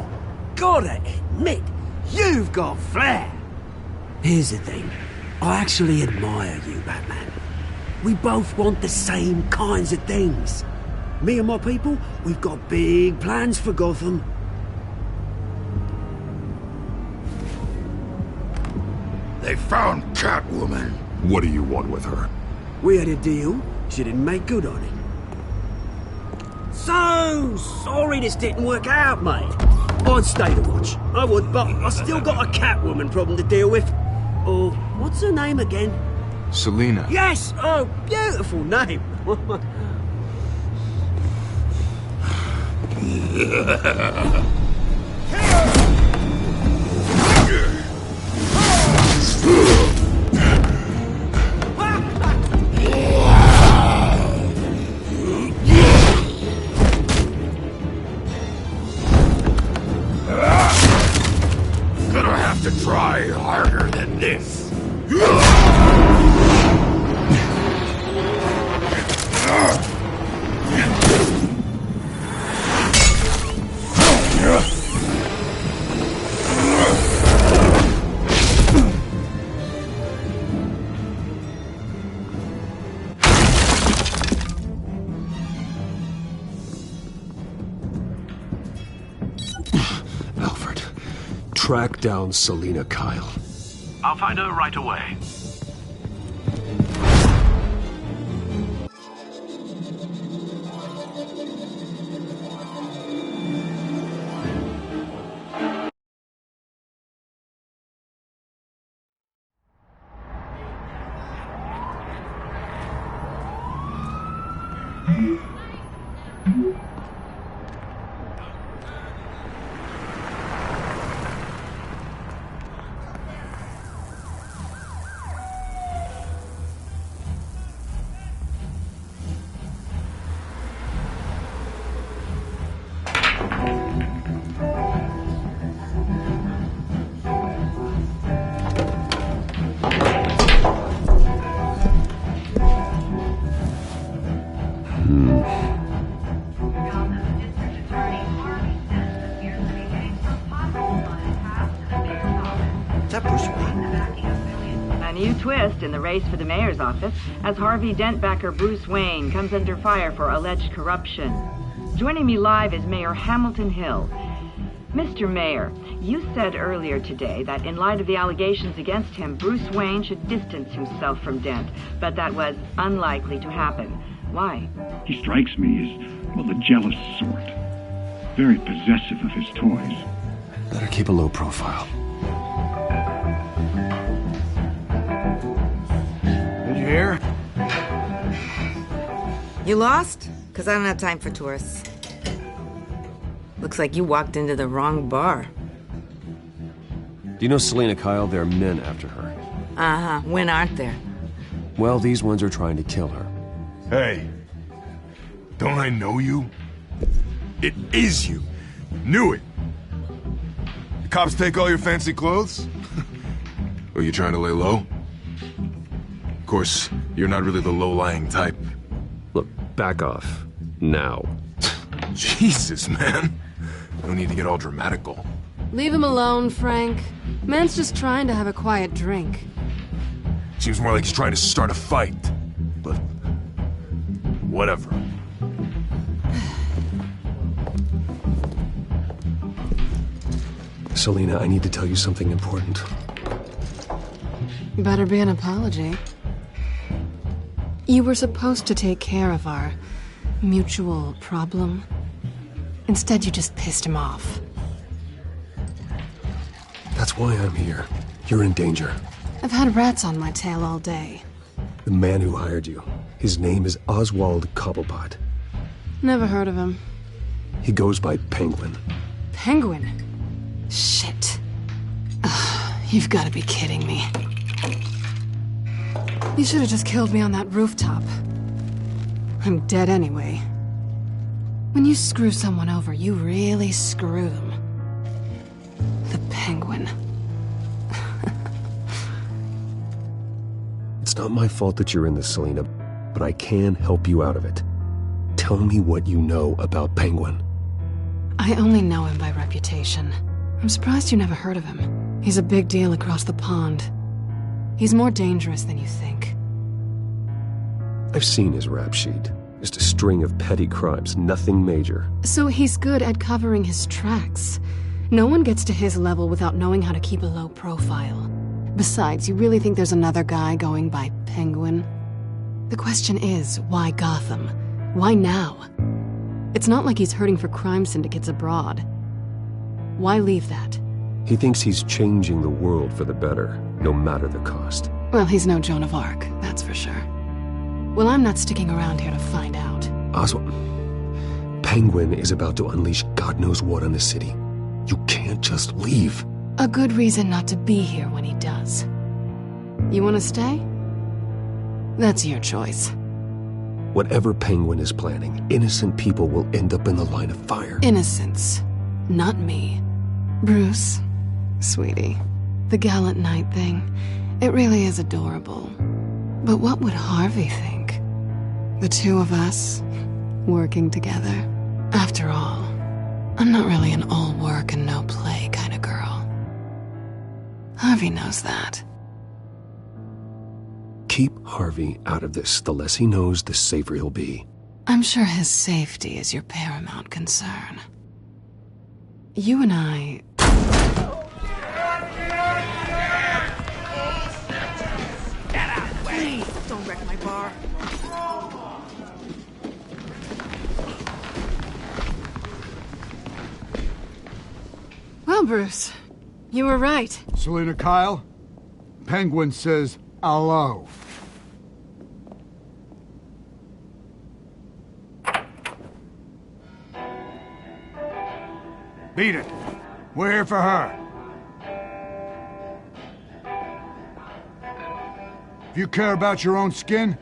Gotta admit, you've got flair. Here's the thing. I actually admire you, Batman. We both want the same kinds of things. Me and my people, we've got big plans for Gotham. They found Catwoman. What do you want with her? We had a deal. She didn't make good on it. So sorry this didn't work out, mate. I'd stay to watch. I would, but I still got a Catwoman problem to deal with. Or, what's her name again? Selina. Yes! Oh, beautiful name. Gonna have to try harder than this. track down Selina Kyle. I'll find her right away. A new twist in the race for the mayor's office as Harvey Dent backer Bruce Wayne comes under fire for alleged corruption. Joining me live is Mayor Hamilton Hill. Mr. Mayor, you said earlier today that in light of the allegations against him, Bruce Wayne should distance himself from Dent, but that was unlikely to happen. Why? He strikes me as, well, the jealous sort. Very possessive of his toys. Better keep a low profile. Did you hear? You lost? Because I don't have time for tourists. Looks like you walked into the wrong bar. Do you know Selina Kyle? There are men after her. Uh-huh. When aren't there? Well, these ones are trying to kill her. Hey, don't I know you? It is you. Knew it. The cops take all your fancy clothes? Are you trying to lay low? Of course, you're not really the low-lying type. Look, back off. Now. Jesus, man. No need to get all dramatical. Leave him alone, Frank. Man's just trying to have a quiet drink. Seems more like he's trying to start a fight. But whatever. Selina, I need to tell you something important. Better be an apology. You were supposed to take care of our mutual problem. Instead, you just pissed him off. That's why I'm here. You're in danger. I've had rats on my tail all day. The man who hired you, his name is Oswald Cobblepot. Never heard of him. He goes by Penguin. Penguin? Shit. Ugh, you've got to be kidding me. You should have just killed me on that rooftop. I'm dead anyway. When you screw someone over, you really screw them. The Penguin. It's not my fault that you're in this, Selina, but I can help you out of it. Tell me what you know about Penguin. I only know him by reputation. I'm surprised you never heard of him. He's a big deal across the pond. He's more dangerous than you think. I've seen his rap sheet. Just a string of petty crimes, nothing major. So he's good at covering his tracks. No one gets to his level without knowing how to keep a low profile. Besides, you really think there's another guy going by Penguin? The question is, why Gotham? Why now? It's not like he's hurting for crime syndicates abroad. Why leave that? He thinks he's changing the world for the better, no matter the cost. Well, he's no Joan of Arc, that's for sure. Well, I'm not sticking around here to find out. Oswald, Penguin is about to unleash God knows what on the city. You can't just leave. A good reason not to be here when he does. You want to stay? That's your choice. Whatever Penguin is planning, innocent people will end up in the line of fire. Innocence, not me. Bruce, sweetie, the gallant knight thing, it really is adorable. But what would Harvey think? The two of us, working together. After all, I'm not really an all work and no play kind of girl. Harvey knows that. Keep Harvey out of this. The less he knows, the safer he'll be. I'm sure his safety is your paramount concern. You and I... wreck my bar. Well, Bruce, you were right. Selina Kyle, Penguin says hello. Beat it. We're here for her. If you care about your own skin,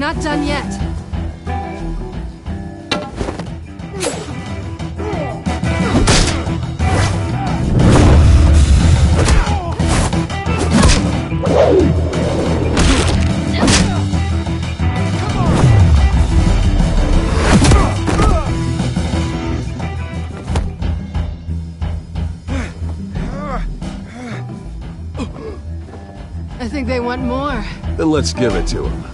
not done yet. I think they want more. Then let's give it to them.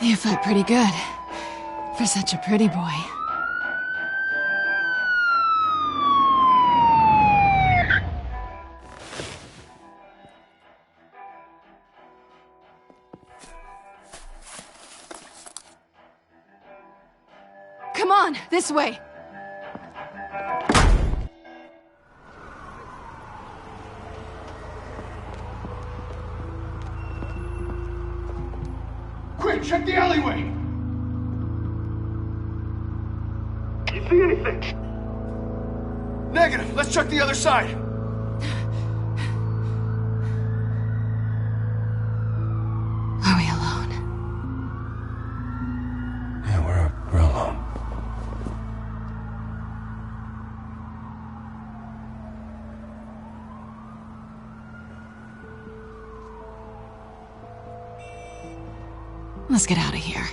You fight pretty good. For such a pretty boy. Come on, this way. quick, check the alleyway! You see anything? Negative. Let's check the other side. Are we alone? Yeah, we're alone. Let's get out of here.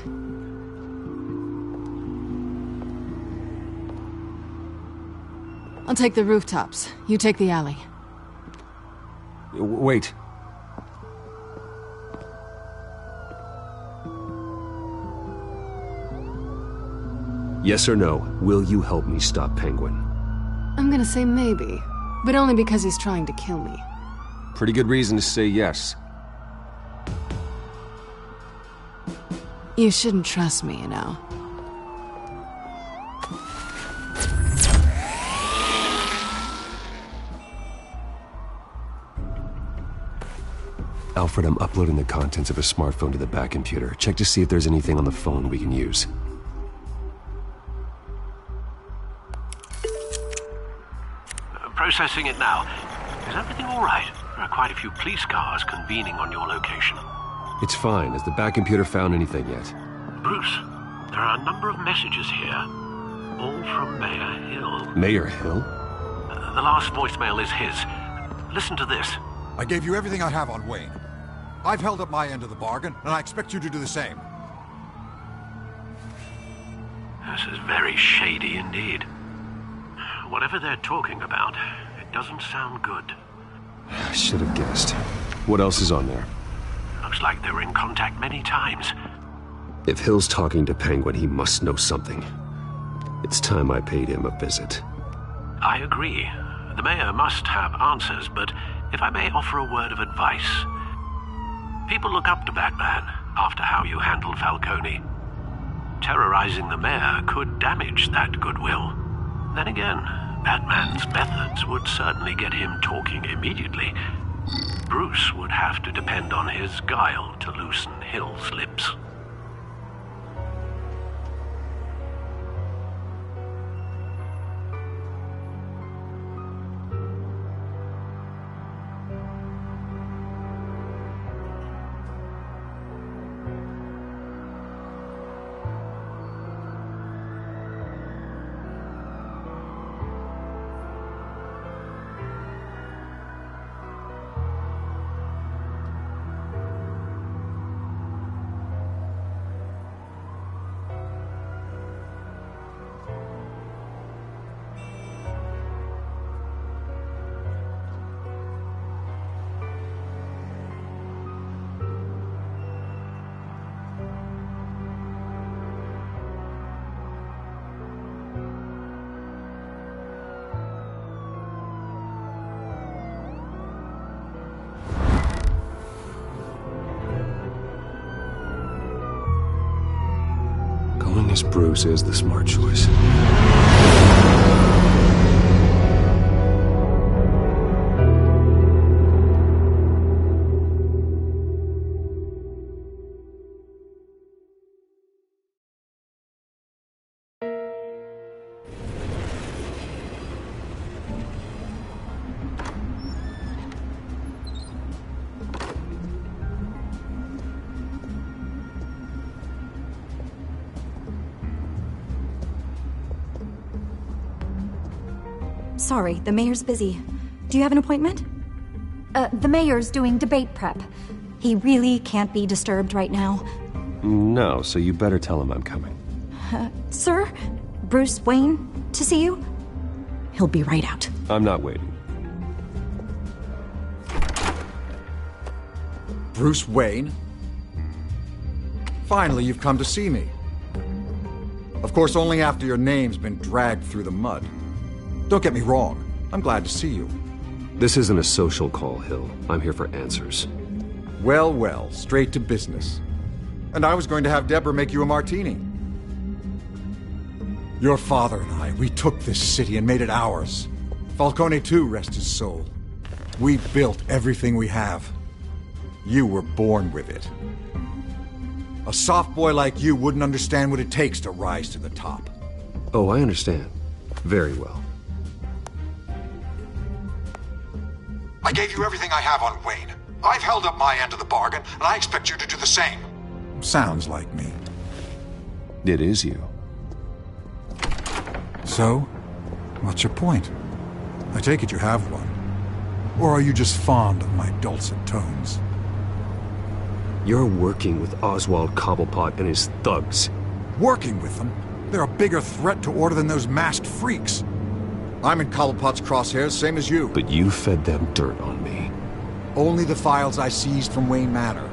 I'll take the rooftops. You take the alley. Wait. Yes or no, will you help me stop Penguin? I'm gonna say maybe, but only because he's trying to kill me. Pretty good reason to say yes. You shouldn't trust me, you know. Alfred, I'm uploading the contents of a smartphone to the back computer. Check to see if there's anything on the phone we can use. Processing it now. Is everything all right? There are quite a few police cars convening on your location. It's fine. Has the back computer found anything yet? Bruce, there are a number of messages here. All from Mayor Hill. Mayor Hill? The last voicemail is his. Listen to this. I gave you everything I have on Wayne. I've held up my end of the bargain, and I expect you to do the same. This is very shady indeed. Whatever they're talking about, it doesn't sound good. I should have guessed. What else is on there? Looks like they were in contact many times. If Hill's talking to Penguin, he must know something. It's time I paid him a visit. I agree. The mayor must have answers, but if I may offer a word of advice. People look up to Batman after how you handled Falcone. Terrorizing the mayor could damage that goodwill. Then again, Batman's methods would certainly get him talking immediately. Bruce would have to depend on his guile to loosen Hill's lips. Going as Bruce is the smart choice. Sorry, the mayor's busy. Do you have an appointment? The mayor's doing debate prep. He really can't be disturbed right now. No, so you better tell him I'm coming. Sir? Bruce Wayne to see you? He'll be right out. I'm not waiting. Bruce Wayne? Finally, you've come to see me. Of course, only after your name's been dragged through the mud. Don't get me wrong. I'm glad to see you. This isn't a social call, Hill. I'm here for answers. Well, well, straight to business. And I was going to have Deborah make you a martini. Your father and I, we took this city and made it ours. Falcone too, rest his soul. We built everything we have. You were born with it. A soft boy like you wouldn't understand what it takes to rise to the top. Oh, I understand. Very well. I gave you everything I have on Wayne. I've held up my end of the bargain, and I expect you to do the same. Sounds like me. It is you. So, what's your point? I take it you have one. Or are you just fond of my dulcet tones? You're working with Oswald Cobblepot and his thugs. Working with them? They're a bigger threat to order than those masked freaks. I'm in Cobblepot's crosshairs, same as you. But you fed them dirt on me. Only the files I seized from Wayne Manor.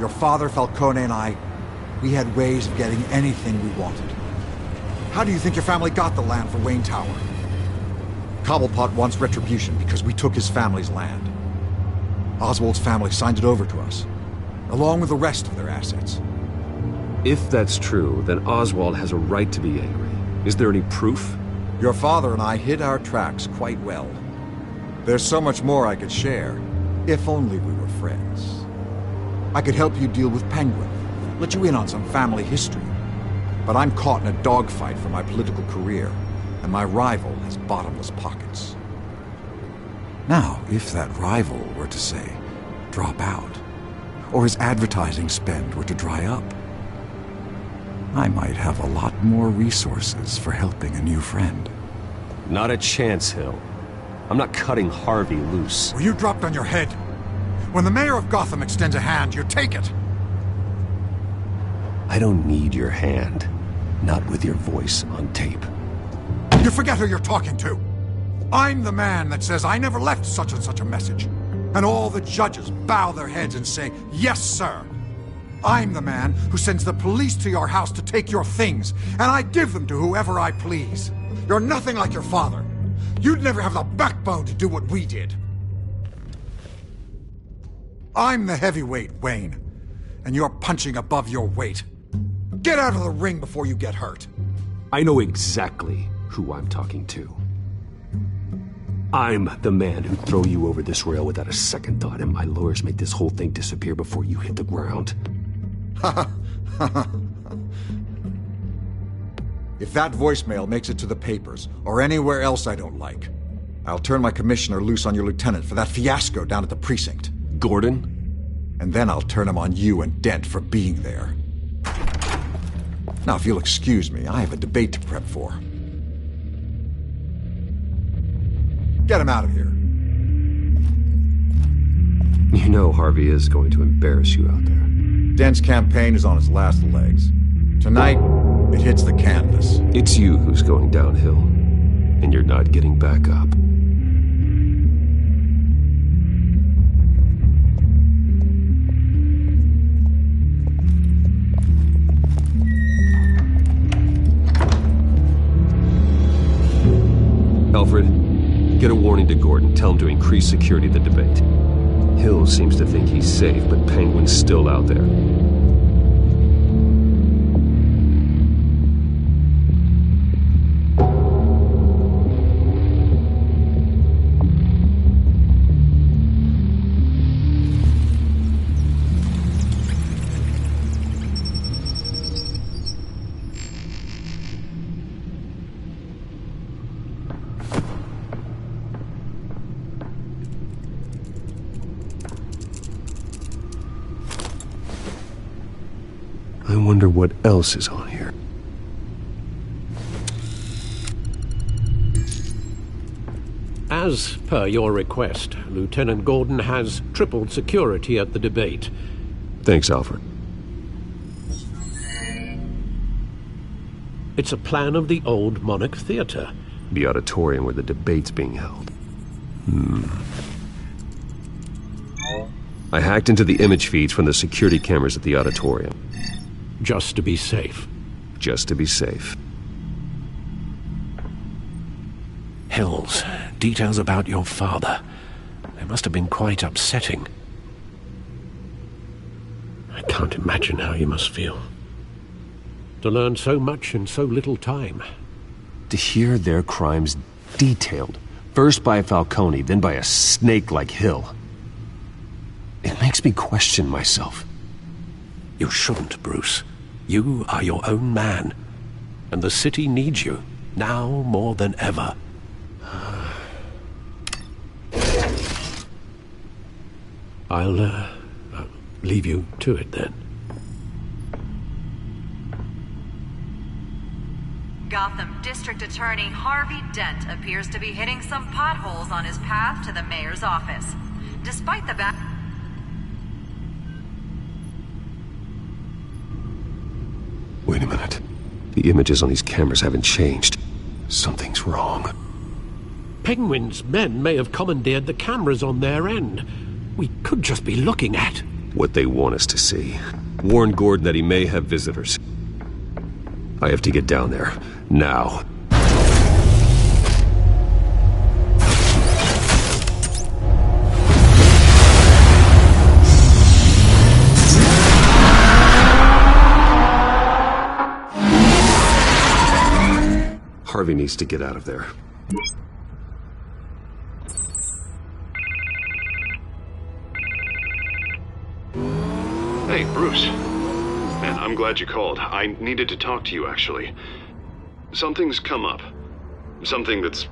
Your father, Falcone, and I, we had ways of getting anything we wanted. How do you think your family got the land for Wayne Tower? Cobblepot wants retribution because we took his family's land. Oswald's family signed it over to us, along with the rest of their assets. If that's true, then Oswald has a right to be angry. Is there any proof? Your father and I hid our tracks quite well. There's so much more I could share, if only we were friends. I could help you deal with Penguin, let you in on some family history. But I'm caught in a dogfight for my political career, and my rival has bottomless pockets. Now, if that rival were to, say, drop out, or his advertising spend were to dry up, I might have a lot more resources for helping a new friend. Not a chance, Hill. I'm not cutting Harvey loose. Were you dropped on your head? When the mayor of Gotham extends a hand, you take it. I don't need your hand. Not with your voice on tape. You forget who you're talking to. I'm the man that says I never left such and such a message. And all the judges bow their heads and say, yes, sir. I'm the man who sends the police to your house to take your things, and I give them to whoever I please. You're nothing like your father. You'd never have the backbone to do what we did. I'm the heavyweight, Wayne, and you're punching above your weight. Get out of the ring before you get hurt. I know exactly who I'm talking to. I'm the man who'd throw you over this rail without a second thought, and my lawyers make this whole thing disappear before you hit the ground. If that voicemail makes it to the papers, or anywhere else I don't like, I'll turn my commissioner loose on your lieutenant for that fiasco down at the precinct. Gordon? And then I'll turn him on you and Dent for being there. Now, if you'll excuse me, I have a debate to prep for. Get him out of here. You know Harvey is going to embarrass you out there. Dent's campaign is on its last legs. Tonight, it hits the canvas. It's you who's going downhill, and you're not getting back up. Alfred, get a warning to Gordon. Tell him to increase security at the debate. Hill seems to think he's safe, but Penguin's still out there. I wonder what else is on here. As per your request, Lieutenant Gordon has tripled security at the debate. Thanks, Alfred. It's a plan of the old Monarch Theater. The auditorium where the debate's being held. I hacked into the image feeds from the security cameras at the auditorium. Just to be safe. Just to be safe. Hills, details about your father. They must have been quite upsetting. I can't imagine how you must feel. To learn so much in so little time. To hear their crimes detailed, first by Falcone, then by a snake like Hill. It makes me question myself. You shouldn't, Bruce. You are your own man. And the city needs you, now more than ever. I'll leave you to it then. Gotham District Attorney Harvey Dent appears to be hitting some potholes on his path to the mayor's office. Despite the Wait a minute. The images on these cameras haven't changed. Something's wrong. Penguin's men may have commandeered the cameras on their end. We could just be looking at what they want us to see. Warn Gordon that he may have visitors. I have to get down there. Now. Harvey needs to get out of there. Hey, Bruce. Man, I'm glad you called. I needed to talk to you, actually. Something's come up. Something that's...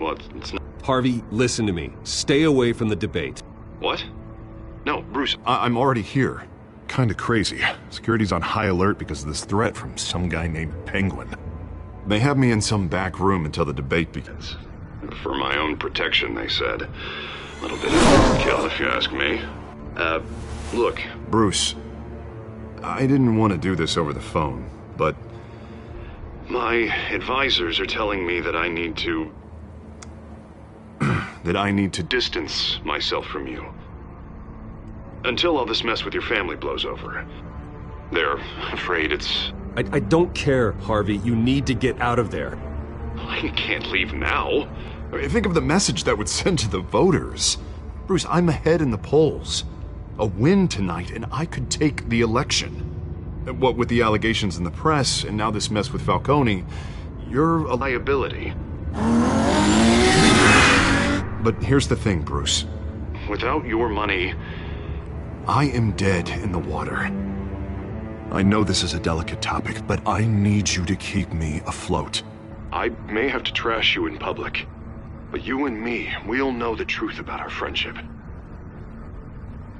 well, it's not... Harvey, listen to me. Stay away from the debate. What? No, Bruce. I'm already here. Kinda crazy. Security's on high alert because of this threat from some guy named Penguin. They have me in some back room until the debate begins. For my own protection, they said. A little bit of overkill, if you ask me. Look. Bruce, I didn't want to do this over the phone, but... My advisors are telling me that I need to... that I need to distance myself from you. Until all this mess with your family blows over. They're afraid it's... I don't care, Harvey. You need to get out of there. I can't leave now. Think of the message that would send to the voters. Bruce, I'm ahead in the polls. A win tonight, and I could take the election. What with the allegations in the press, and now this mess with Falcone, you're a liability. But here's the thing, Bruce. Without your money... I am dead in the water. I know this is a delicate topic, but I need you to keep me afloat. I may have to trash you in public, but you and me, we'll know the truth about our friendship.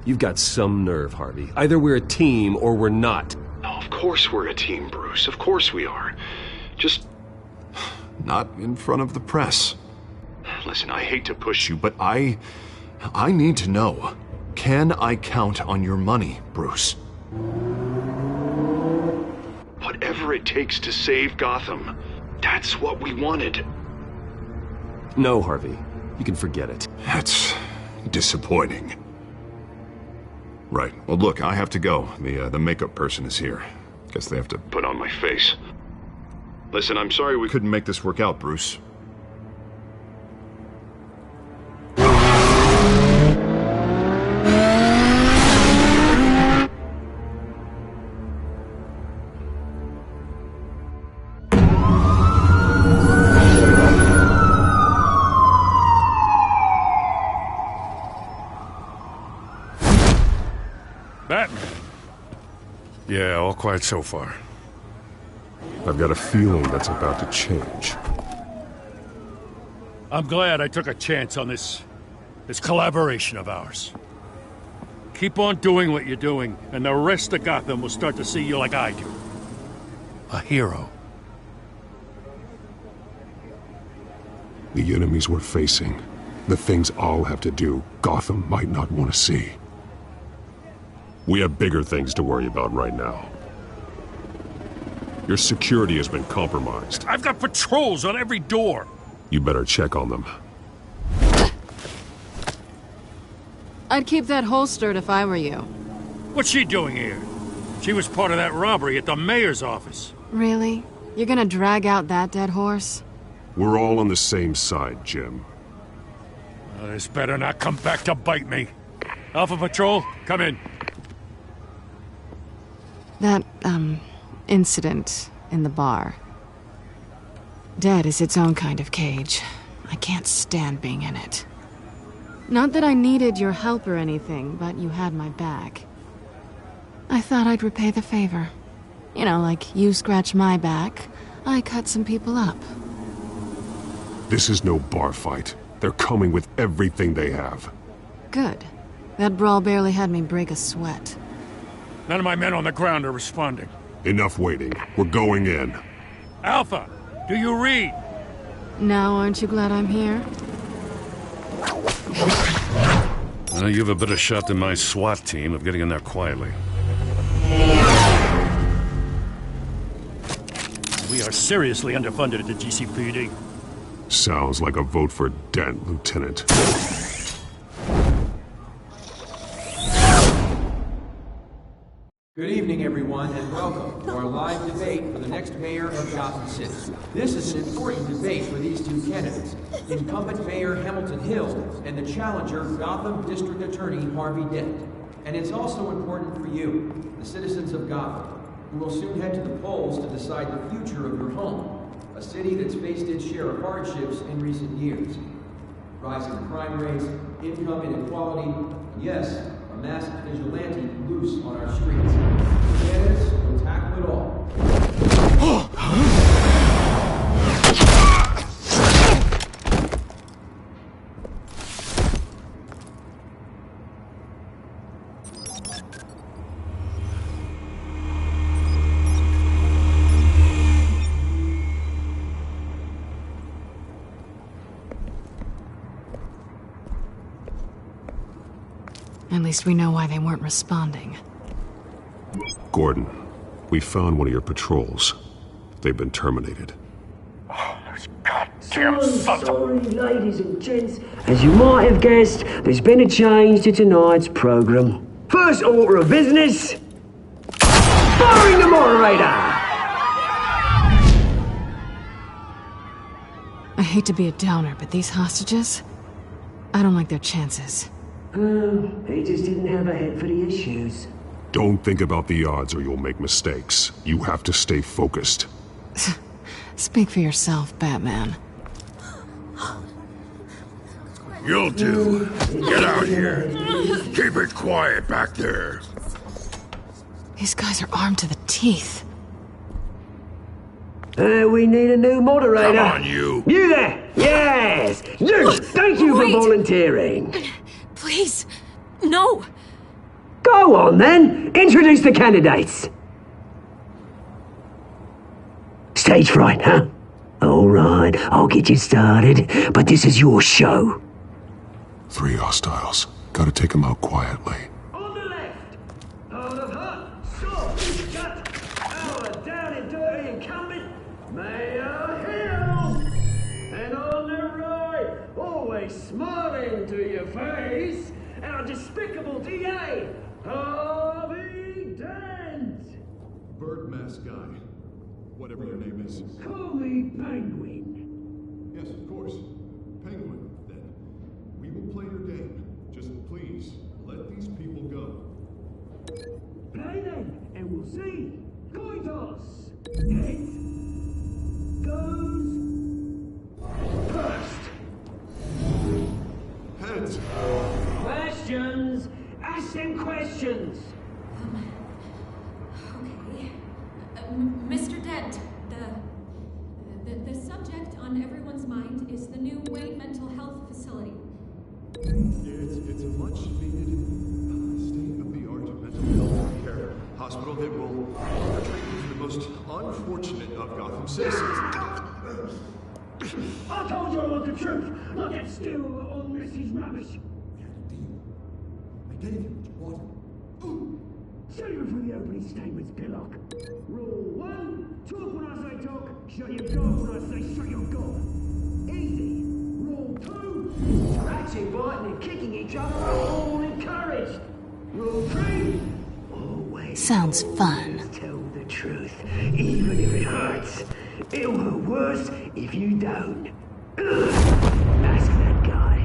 You've got some nerve, Harvey. Either we're a team or we're not. Oh, of course we're a team, Bruce. Of course we are. Just... Not in front of the press. Listen, I hate to push you, but I need to know. Can I count on your money, Bruce? Whatever it takes to save Gotham. That's what we wanted. No, Harvey. You can forget it. That's disappointing. Right. Well, look, I have to go. The makeup person is here. Guess they have to put on my face. Listen, I'm sorry we couldn't make this work out, Bruce. Batman. Yeah, all quiet so far. I've got a feeling that's about to change. I'm glad I took a chance on this collaboration of ours. Keep on doing what you're doing, and the rest of Gotham will start to see you like I do. A hero. The enemies we're facing, the things I'll have to do, Gotham might not want to see. We have bigger things to worry about right now. Your security has been compromised. I've got patrols on every door. You better check on them. I'd keep that holstered if I were you. What's she doing here? She was part of that robbery at the mayor's office. Really? You're gonna drag out that dead horse? We're all on the same side, Jim. This better not come back to bite me. Alpha Patrol, come in. That, incident in the bar. Dead is its own kind of cage. I can't stand being in it. Not that I needed your help or anything, but you had my back. I thought I'd repay the favor. You know, like you scratch my back, I cut some people up. This is no bar fight. They're coming with everything they have. Good. That brawl barely had me break a sweat. None of my men on the ground are responding. Enough waiting. We're going in. Alpha, do you read? Now aren't you glad I'm here? Well, you have a better shot than my SWAT team of getting in there quietly. We are seriously underfunded at the GCPD. Sounds like a vote for Dent, Lieutenant. Good evening, everyone, and welcome to our live debate for the next mayor of Gotham City. This is an important debate for these two candidates, incumbent Mayor Hamilton Hill and the challenger, Gotham District Attorney Harvey Dent. And it's also important for you, the citizens of Gotham, who will soon head to the polls to decide the future of your home, a city that's faced its share of hardships in recent years. Rising crime rates, income inequality, and yes, a masked vigilante loose on our streets. The candidates will tackle it all. At least we know why they weren't responding. Gordon, we found one of your patrols. They've been terminated. Damn sorry, ladies and gents. As you might have guessed, there's been a change to tonight's program. First order of business, firing the moderator! I hate to be a downer, but these hostages, I don't like their chances. He just didn't have a head for the issues. Don't think about the odds or you'll make mistakes. You have to stay focused. Speak for yourself, Batman. You'll do. Get out here. Keep it quiet back there. These guys are armed to the teeth. We need a new moderator. Come on, you. You there! Yes! You! Thank you for volunteering. Please, no. Go on, then. Introduce the candidates. Stage fright, huh? All right, I'll get you started, but this is your show. 3 hostiles. Gotta take them out quietly. On the left, hard of heart, soft, gut, our down and dirty incumbent, Mayor Hill. And on the right, always smiling to your face, our despicable DA, Harvey Dent. Bird mask guy. Whatever your name is. Call me Penguin. Yes, of course. Penguin, then. We will play your game. Just please, let these people go. Play then, and we'll see. Coin toss. Heads goes first. Heads. Questions. Ask them questions. Mr. Dent, the subject on everyone's mind is the new Wayne Mental Health Facility. It's a much needed state-of-the-art mental health care hospital that will treat the most unfortunate of Gotham citizens. I told you I want the truth. Not get still on this is rubbish. I gave you what you wanted. Show you for the opening statements, Pillock. Rule 1, talk when I say talk, shut your gob when I say shut your gob. Easy. Rule 2, scratching, biting and kicking each other are all encouraged. Rule 3, always Sounds fun. tell the truth, even if it hurts. It'll hurt worse if you don't. Mask that guy.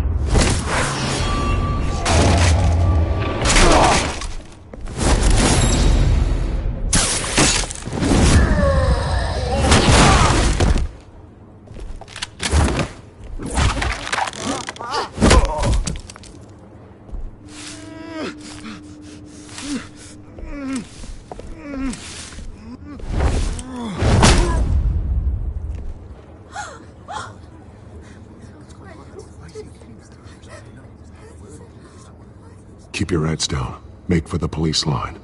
Keep your heads down. Make for the police line.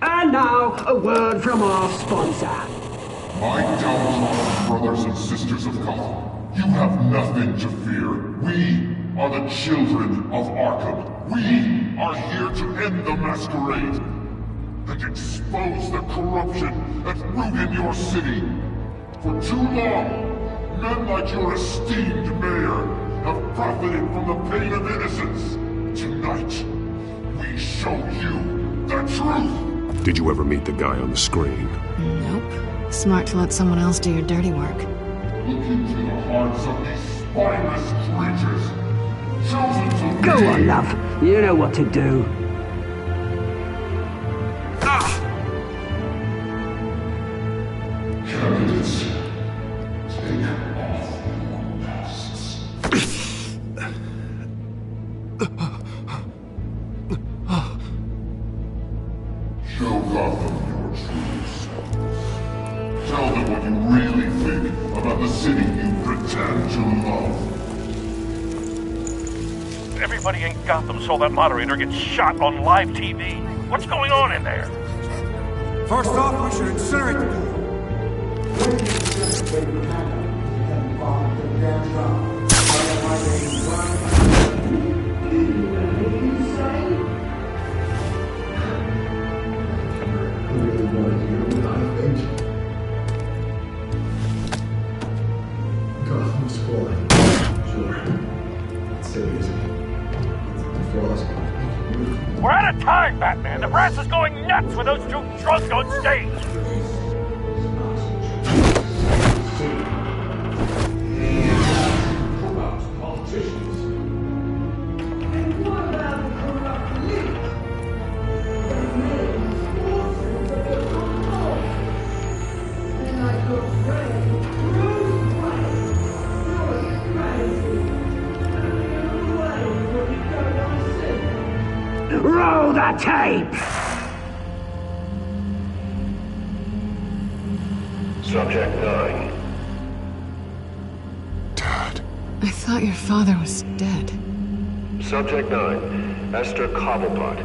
And now, a word from our sponsor. My downtrodden brothers and sisters of Gotham, you have nothing to fear. We are the children of Arkham. We are here to end the masquerade and expose the corruption that rooted your city. For too long, men like your esteemed mayor have profited from the pain of innocence. Tonight, we show you the truth. Did you ever meet the guy on the screen? Nope. Smart to let someone else do your dirty work. Look into the hearts of these spineless creatures, chosen to Go on, love. You know what to do. Candidates, take off your masks. Show Gotham your true selves. Tell them what you really think about the city you pretend to love. Everybody in Gotham saw that moderator get shot on live TV. What's going on in there? First off, we should incinerate the door. Thomas Ford. Sure. It's silly, isn't it? The flaws. We're out of time, Batman! The press is going nuts with those two drunks on stage! Politicians. And what about the corrupt elite? The men's forces of the control. And like your friend, Bruce Wayne, you're crazy. Only another way before you go on a sin. Roll the tape! Subject 9. I thought your father was dead. Subject 9, Esther Cobblepot.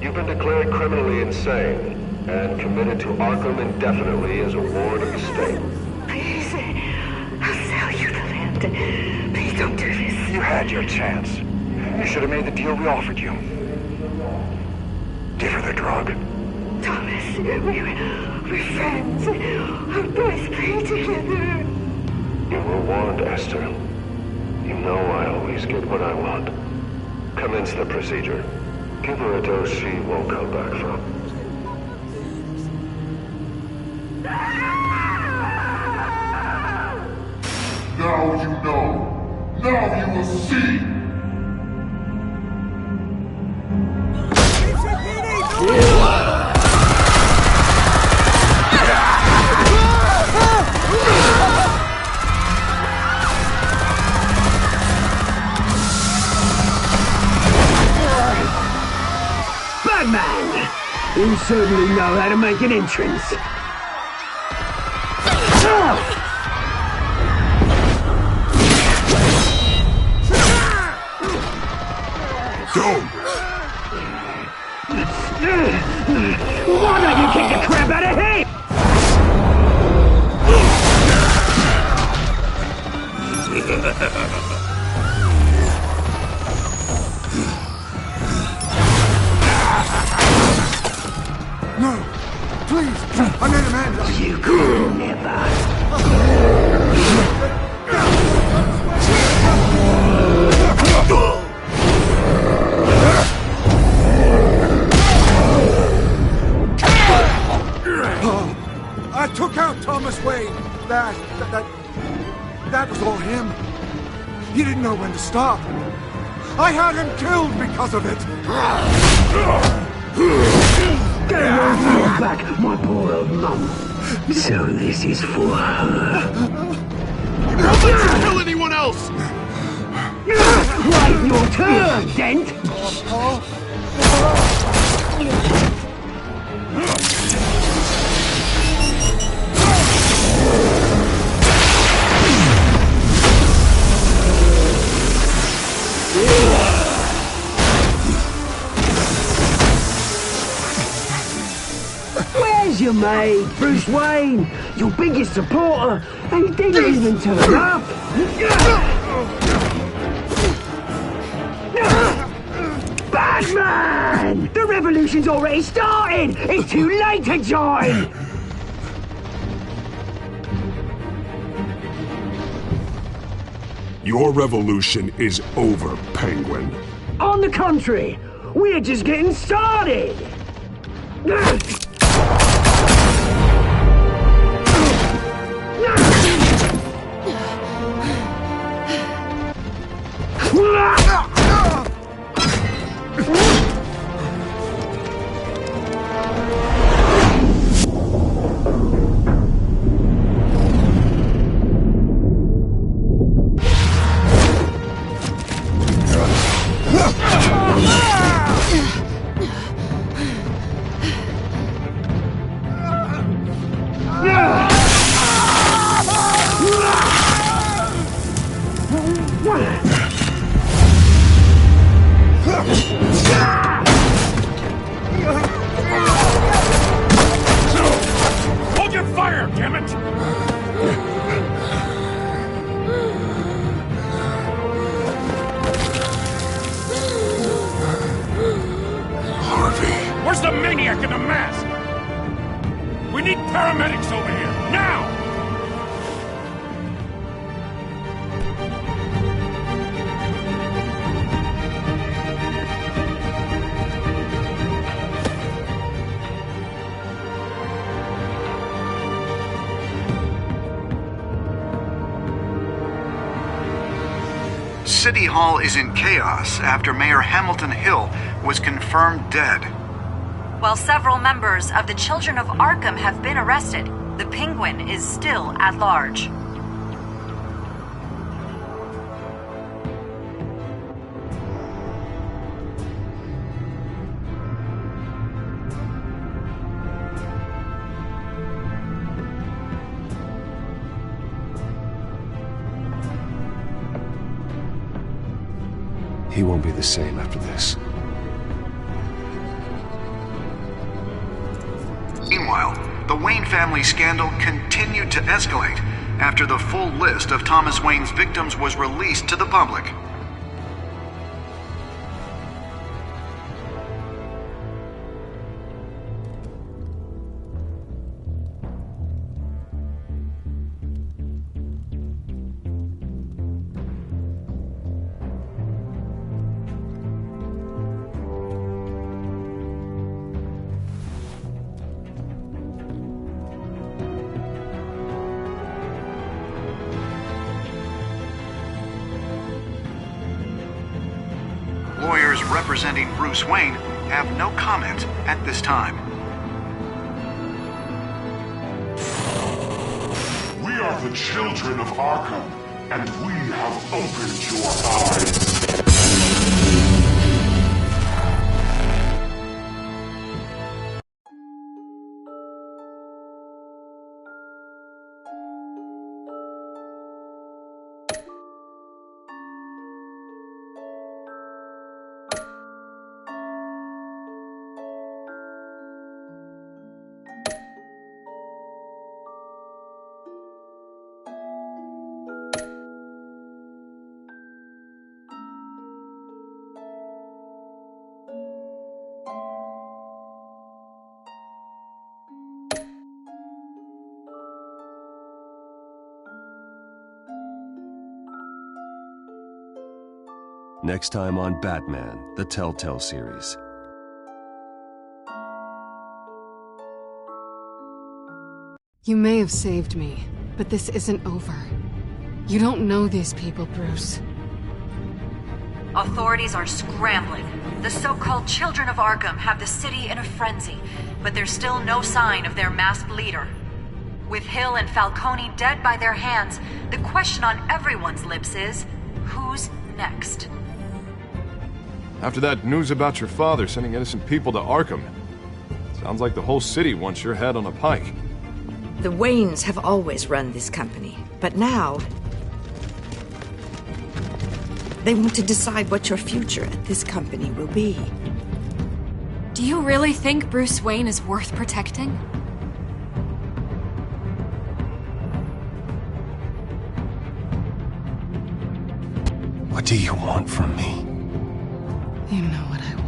You've been declared criminally insane and committed to Arkham indefinitely as a ward of the state. Please, I'll sell you the land. Please don't do this. You had your chance. You should have made the deal we offered you. Give her the drug. Thomas, we're friends. Our boys play together. You were warned, Esther. You know I always get what I want. Commence the procedure. Give her a dose she won't come back from. Now you know. Now you will see. Batman! You certainly know how to make an entrance. Why don't you kick the crap out of him? No! Please! I made a man! You could never! I took out Thomas Wayne. That was all him. He didn't know when to stop. I had him killed because of it. Get your back, my poor old mum. So this is for her. Don't let you kill anyone else! Wait your turn, Dent! Where's your mate, Bruce Wayne? Your biggest supporter, and he didn't even turn up! Batman! The revolution's already started! It's too late to join! Your revolution is over, Penguin. On the contrary, we're just getting started! City Hall is in chaos after Mayor Hamilton Hill was confirmed dead. While several members of the Children of Arkham have been arrested, the Penguin is still at large. He won't be the same after this. Meanwhile, the Wayne family scandal continued to escalate after the full list of Thomas Wayne's victims was released to the public. Lawyers representing Bruce Wayne have no comment at this time. We are the children of Arkham, and we have opened your eyes. Next time on Batman, the Telltale series. You may have saved me, but this isn't over. You don't know these people, Bruce. Authorities are scrambling. The so-called Children of Arkham have the city in a frenzy, but there's still no sign of their masked leader. With Hill and Falcone dead by their hands, the question on everyone's lips is, who's next? After that news about your father sending innocent people to Arkham, sounds like the whole city wants your head on a pike. The Waynes have always run this company, but now they want to decide what your future at this company will be. Do you really think Bruce Wayne is worth protecting? What do you want from me? You know what I want.